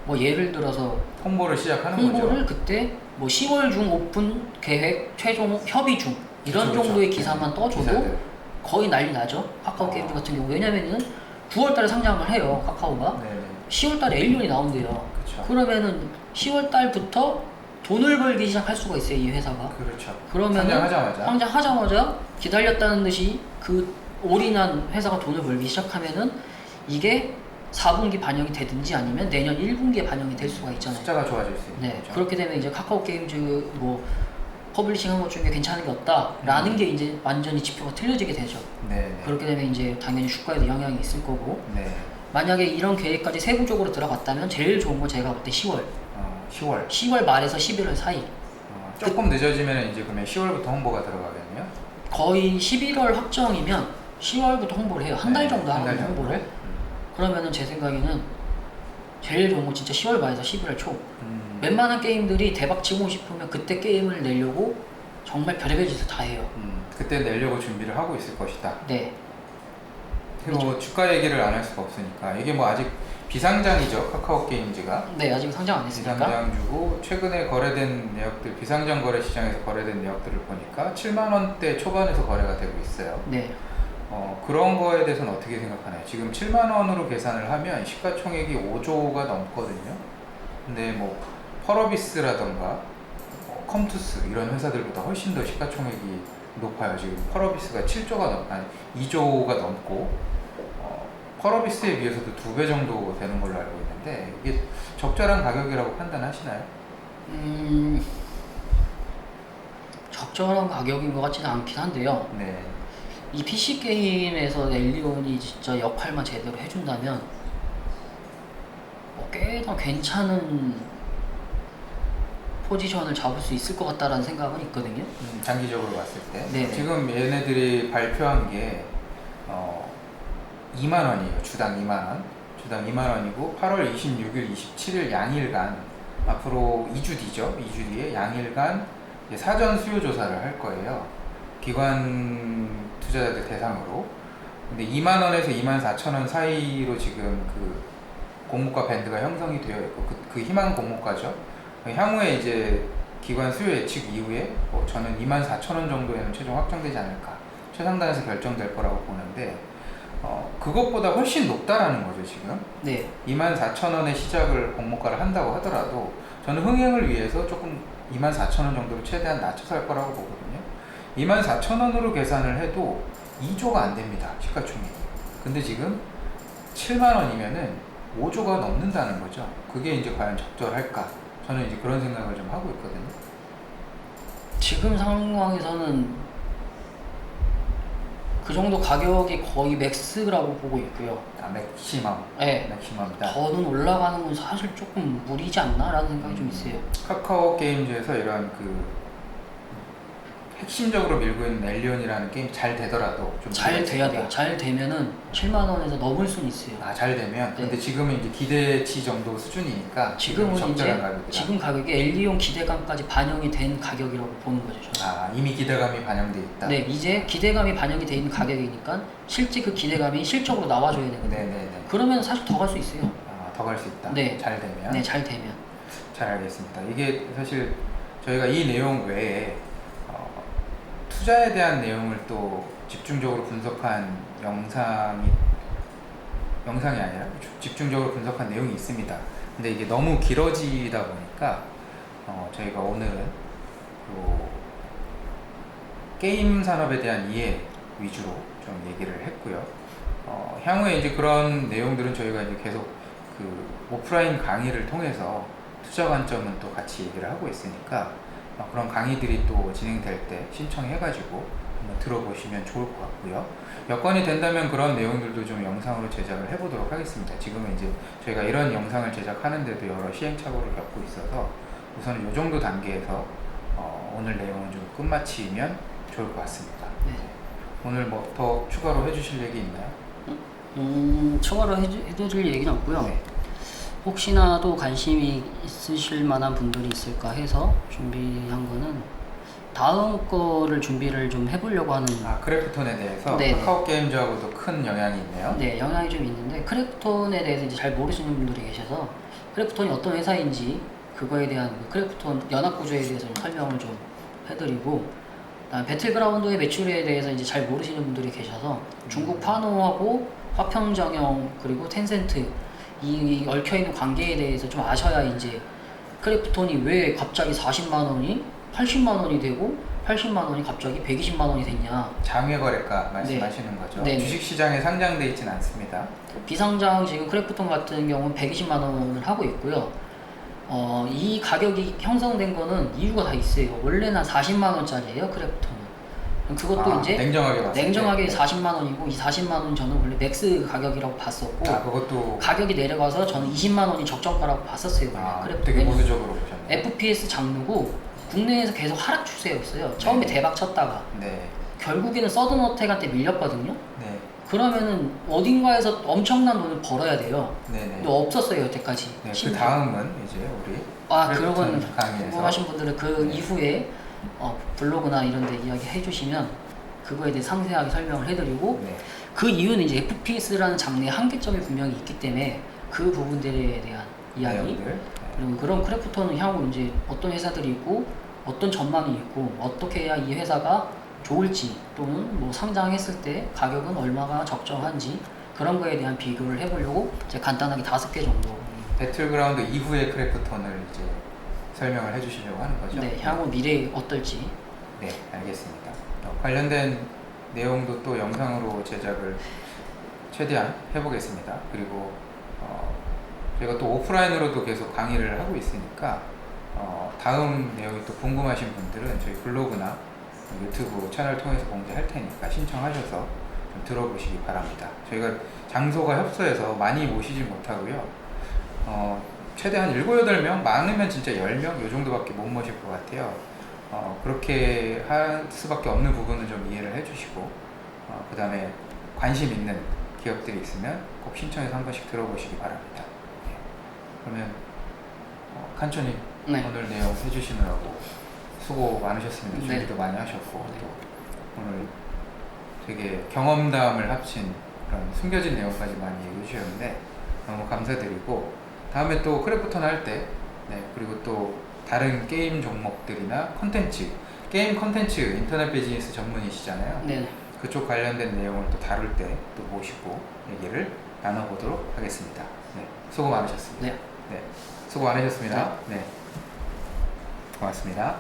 뭐 예를 들어서 홍보를 시작하는 홍보를 거죠. 그때 뭐 10월 중 오픈 계획 최종 협의 중 이런 그쵸, 그쵸. 정도의 기사만 떠줘도 기사들. 거의 난리 나죠. 카카오 게임즈 같은 경우. 왜냐면은 9월 달에 상장을 해요. 카카오가. 네네. 10월 달에 엘리온이 나온대요. 그렇죠. 그러면은 10월 달부터 돈을 벌기 시작할 수가 있어요. 이 회사가. 그렇죠. 그러면은 상장하자마자. 상장하자마자 기다렸다는 듯이 그 올인한 회사가 돈을 벌기 시작하면은 이게 4분기 반영이 되든지 아니면 내년 1분기에 반영이 될 수가 있잖아요. 숫자가 좋아질 수 있는 네, 거죠. 그렇게 되면 이제 카카오 게임즈 뭐 퍼블리싱 한 것 중에 괜찮은 게 없다라는 게 이제 완전히 지표가 틀려지게 되죠. 네네. 그렇게 되면 이제 당연히 주가에도 영향이 있을 거고 네. 만약에 이런 계획까지 세부적으로 들어갔다면 제일 좋은 건 제가 볼 때 10월 10월. 말에서 11월 사이 조금 늦어지면 이제 그러면 10월부터 홍보가 들어가겠네요. 거의 11월 확정이면 10월부터 홍보를 해요. 한 달 네, 정도 한달 하거든요, 정도. 홍보를. 그러면은 제 생각에는 제일 좋은 건 진짜 10월 말에서 11월 초. 웬만한 게임들이 대박 치고 싶으면 그때 게임을 내려고 정말 별의별 짓을 다 해요. 그때 내려고 준비를 하고 있을 것이다. 네. 그리고 뭐 주가 얘기를 안 할 수가 없으니까 이게 뭐 아직 비상장이죠. 카카오 게임즈가 네, 아직 상장 안 했으니까. 비상장주고 최근에 거래된 내역들 비상장 거래 시장에서 거래된 내역들을 보니까 7만 원대 초반에서 거래가 되고 있어요. 네. 그런 거에 대해서는 어떻게 생각하나요? 지금 7만 원으로 계산을 하면 시가총액이 5조가 넘거든요. 근데 뭐 펄어비스라던가 컴투스 이런 회사들보다 훨씬 더 시가총액이 높아요. 지금 펄어비스가 2조가 넘고 펄어비스에 비해서도 2배 정도 되는 걸로 알고 있는데 이게 적절한 가격이라고 판단하시나요? 적절한 가격인 것 같지는 않긴 한데요. 네. 이 PC 게임에서 엘리온이 진짜 역할만 제대로 해준다면 꽤나 괜찮은 포지션을 잡을 수 있을 것 같다라는 생각은 있거든요. 장기적으로 봤을 때 네네. 지금 얘네들이 발표한 게 2만 원이에요. 주당 2만 원. 주당 2만 원이고 8월 26일, 27일 양일간 앞으로 2주 뒤죠. 2주 뒤에 양일간 사전 수요 조사를 할 거예요. 기관 투자자들 대상으로. 근데 2만 원에서 2만 4천 원 사이로 지금 그 공모가 밴드가 형성이 되어 있고 그 희망 공모가죠. 향후에 이제 기관 수요 예측 이후에 저는 2만 4천 원 정도에는 최종 확정되지 않을까. 최상단에서 결정될 거라고 보는데 그것보다 훨씬 높다라는 거죠 지금. 네. 2만 4천 원의 시작을 공모가를 한다고 하더라도 저는 흥행을 위해서 조금 24,000원 정도로 최대한 낮춰서 할 거라고 보거든요. 24,000원으로 계산을 해도 2조가 안 됩니다. 시가총액이. 근데 지금 7만 원이면은 5조가 넘는다는 거죠. 그게 이제 과연 적절할까? 저는 이제 그런 생각을 좀 하고 있거든요. 지금 상황에서는 그 정도 가격이 거의 맥스라고 보고 있고요. 아, 맥시멈. 네. 맥시멈이다. 더는 올라가는 건 사실 조금 무리지 않나? 라는 생각이 좀 있어요. 카카오 게임즈에서 이런 그 핵심적으로 밀고 있는 엘리온이라는 게임 잘 되더라도 좀 잘 돼야 돼요. 잘 되면은 7만 원에서 넘을 수는 있어요. 아, 잘 되면. 네. 근데 지금은 이제 기대치 정도 수준이니까 지금은 이제 적절한 가격이다. 지금 가격이 엘리온 기대감까지 반영이 된 가격이라고 보는 거죠. 저는. 아, 이미 기대감이 반영돼 있다. 네, 이제 기대감이 반영이 돼 있는 가격이니까 실제 그 기대감이 실적으로 나와줘야 되거든요. 네네네. 그러면 사실 더 갈 수 있어요. 아, 더 갈 수 있다. 네. 잘 되면. 네, 잘 되면. 잘 알겠습니다. 이게 사실 저희가 이 내용 외에 투자에 대한 내용을 또 집중적으로 분석한 영상이 아니라 집중적으로 분석한 내용이 있습니다. 근데 이게 너무 길어지다 보니까 저희가 오늘은 요 게임 산업에 대한 이해 위주로 좀 얘기를 했고요. 향후에 이제 그런 내용들은 저희가 이제 계속 그 오프라인 강의를 통해서 투자 관점은 또 같이 얘기를 하고 있으니까 그런 강의들이 또 진행될 때 신청해가지고 한번 들어보시면 좋을 것 같고요. 여건이 된다면 그런 내용들도 좀 영상으로 제작을 해보도록 하겠습니다. 지금은 이제 저희가 이런 영상을 제작하는데도 여러 시행착오를 겪고 있어서 우선은 이 정도 단계에서 오늘 내용은 좀 끝마치면 좋을 것 같습니다. 네. 오늘 뭐 더 추가로 해주실 얘기 있나요? 추가로 해드릴 얘기는 없고요. 네. 혹시나 또 관심이 있으실 만한 분들이 있을까 해서 준비한 거는 다음 거를 준비를 좀 해보려고 하는. 아, 크래프톤에 대해서 네. 카카오 게임즈하고도 큰 영향이 있네요. 네, 영향이 좀 있는데 크래프톤에 대해서 이제 잘 모르시는 분들이 계셔서 크래프톤이 어떤 회사인지 그거에 대한 그 크래프톤 연합 구조에 대해서 좀 설명을 좀 해드리고, 그다음에 배틀그라운드의 매출에 대해서 이제 잘 모르시는 분들이 계셔서 중국 파노하고 화평정영 그리고 텐센트 이 얽혀있는 관계에 대해서 좀 아셔야 이제 크래프톤이 왜 갑자기 40만 원이 80만 원이 되고 80만 원이 갑자기 120만 원이 됐냐. 장외 거래가 말씀하시는 거죠. 네. 주식시장에 상장돼 있지는 않습니다. 비상장 지금 크래프톤 같은 경우는 120만 원을 하고 있고요. 이 가격이 형성된 거는 이유가 다 있어요. 원래는 40만 원짜리예요, 크래프톤은. 그것도 이제 냉정하게 봤을 냉정하게 때. 40만 원이고 이 40만 원 저는 원래 맥스 가격이라고 봤었고, 그것도 가격이 내려가서 저는 20만 원이 적정가라고 봤었어요. 원래 되게 보수적으로 보셨네요. FPS 장르고 국내에서 계속 하락 추세였어요. 처음에 네. 대박 쳤다가 네. 결국에는 서든어택한테 밀렸거든요. 네. 그러면은 어딘가에서 엄청난 돈을 벌어야 돼요. 네네. 근데 없었어요, 여태까지. 네. 그 심지어. 다음은 이제 우리 그런 건 강의에서 궁금하신 분들은 그 네. 이후에 블로그나 이런 데 이야기 해주시면 그거에 대해 상세하게 설명을 해드리고, 네. 그 이유는 이제 FPS라는 장르의 한계점이 분명히 있기 때문에 그 부분들에 대한 이야기, 내용들. 네. 그리고 그런 크래프톤은 향후 이제 어떤 회사들이 있고 어떤 전망이 있고 어떻게 해야 이 회사가 좋을지, 또는 뭐 상장했을 때 가격은 얼마가 적정한지 그런 거에 대한 비교를 해보려고 이제 간단하게 5개 정도. 배틀그라운드 이후의 크래프톤을 이제 설명을 해주시려고 하는 거죠. 네, 향후 미래에 어떨지. 네, 알겠습니다. 관련된 내용도 또 영상으로 제작을 최대한 해보겠습니다. 그리고 저희가 또 오프라인으로도 계속 강의를 하고 있으니까 다음 내용이 또 궁금하신 분들은 저희 블로그나 유튜브 채널 통해서 공지할 테니까 신청하셔서 좀 들어보시기 바랍니다. 저희가 장소가 협소해서 많이 모시지 못하고요. 최대한 7, 8명, 많으면 진짜 10명 이 정도밖에 못 모실 것 같아요. 그렇게 할 수밖에 없는 부분은 좀 이해를 해주시고, 그 다음에 관심 있는 기업들이 있으면 꼭 신청해서 한 번씩 들어보시기 바랍니다. 네. 그러면 칸초님, 네. 오늘 내용 해주시느라고 수고 많으셨습니다. 네. 준비도 많이 하셨고, 또 오늘 되게 경험담을 합친 그런 숨겨진 내용까지 많이 얘기해 주셨는데 너무 감사드리고, 다음에 또 크래프톤 할 때, 네, 그리고 또 다른 게임 종목들이나 게임 컨텐츠 인터넷 비즈니스 전문이시잖아요. 네. 그쪽 관련된 내용을 또 다룰 때 또 모시고 얘기를 나눠보도록 하겠습니다. 네, 수고 많으셨습니다. 네. 네, 수고 많으셨습니다. 네, 고맙습니다.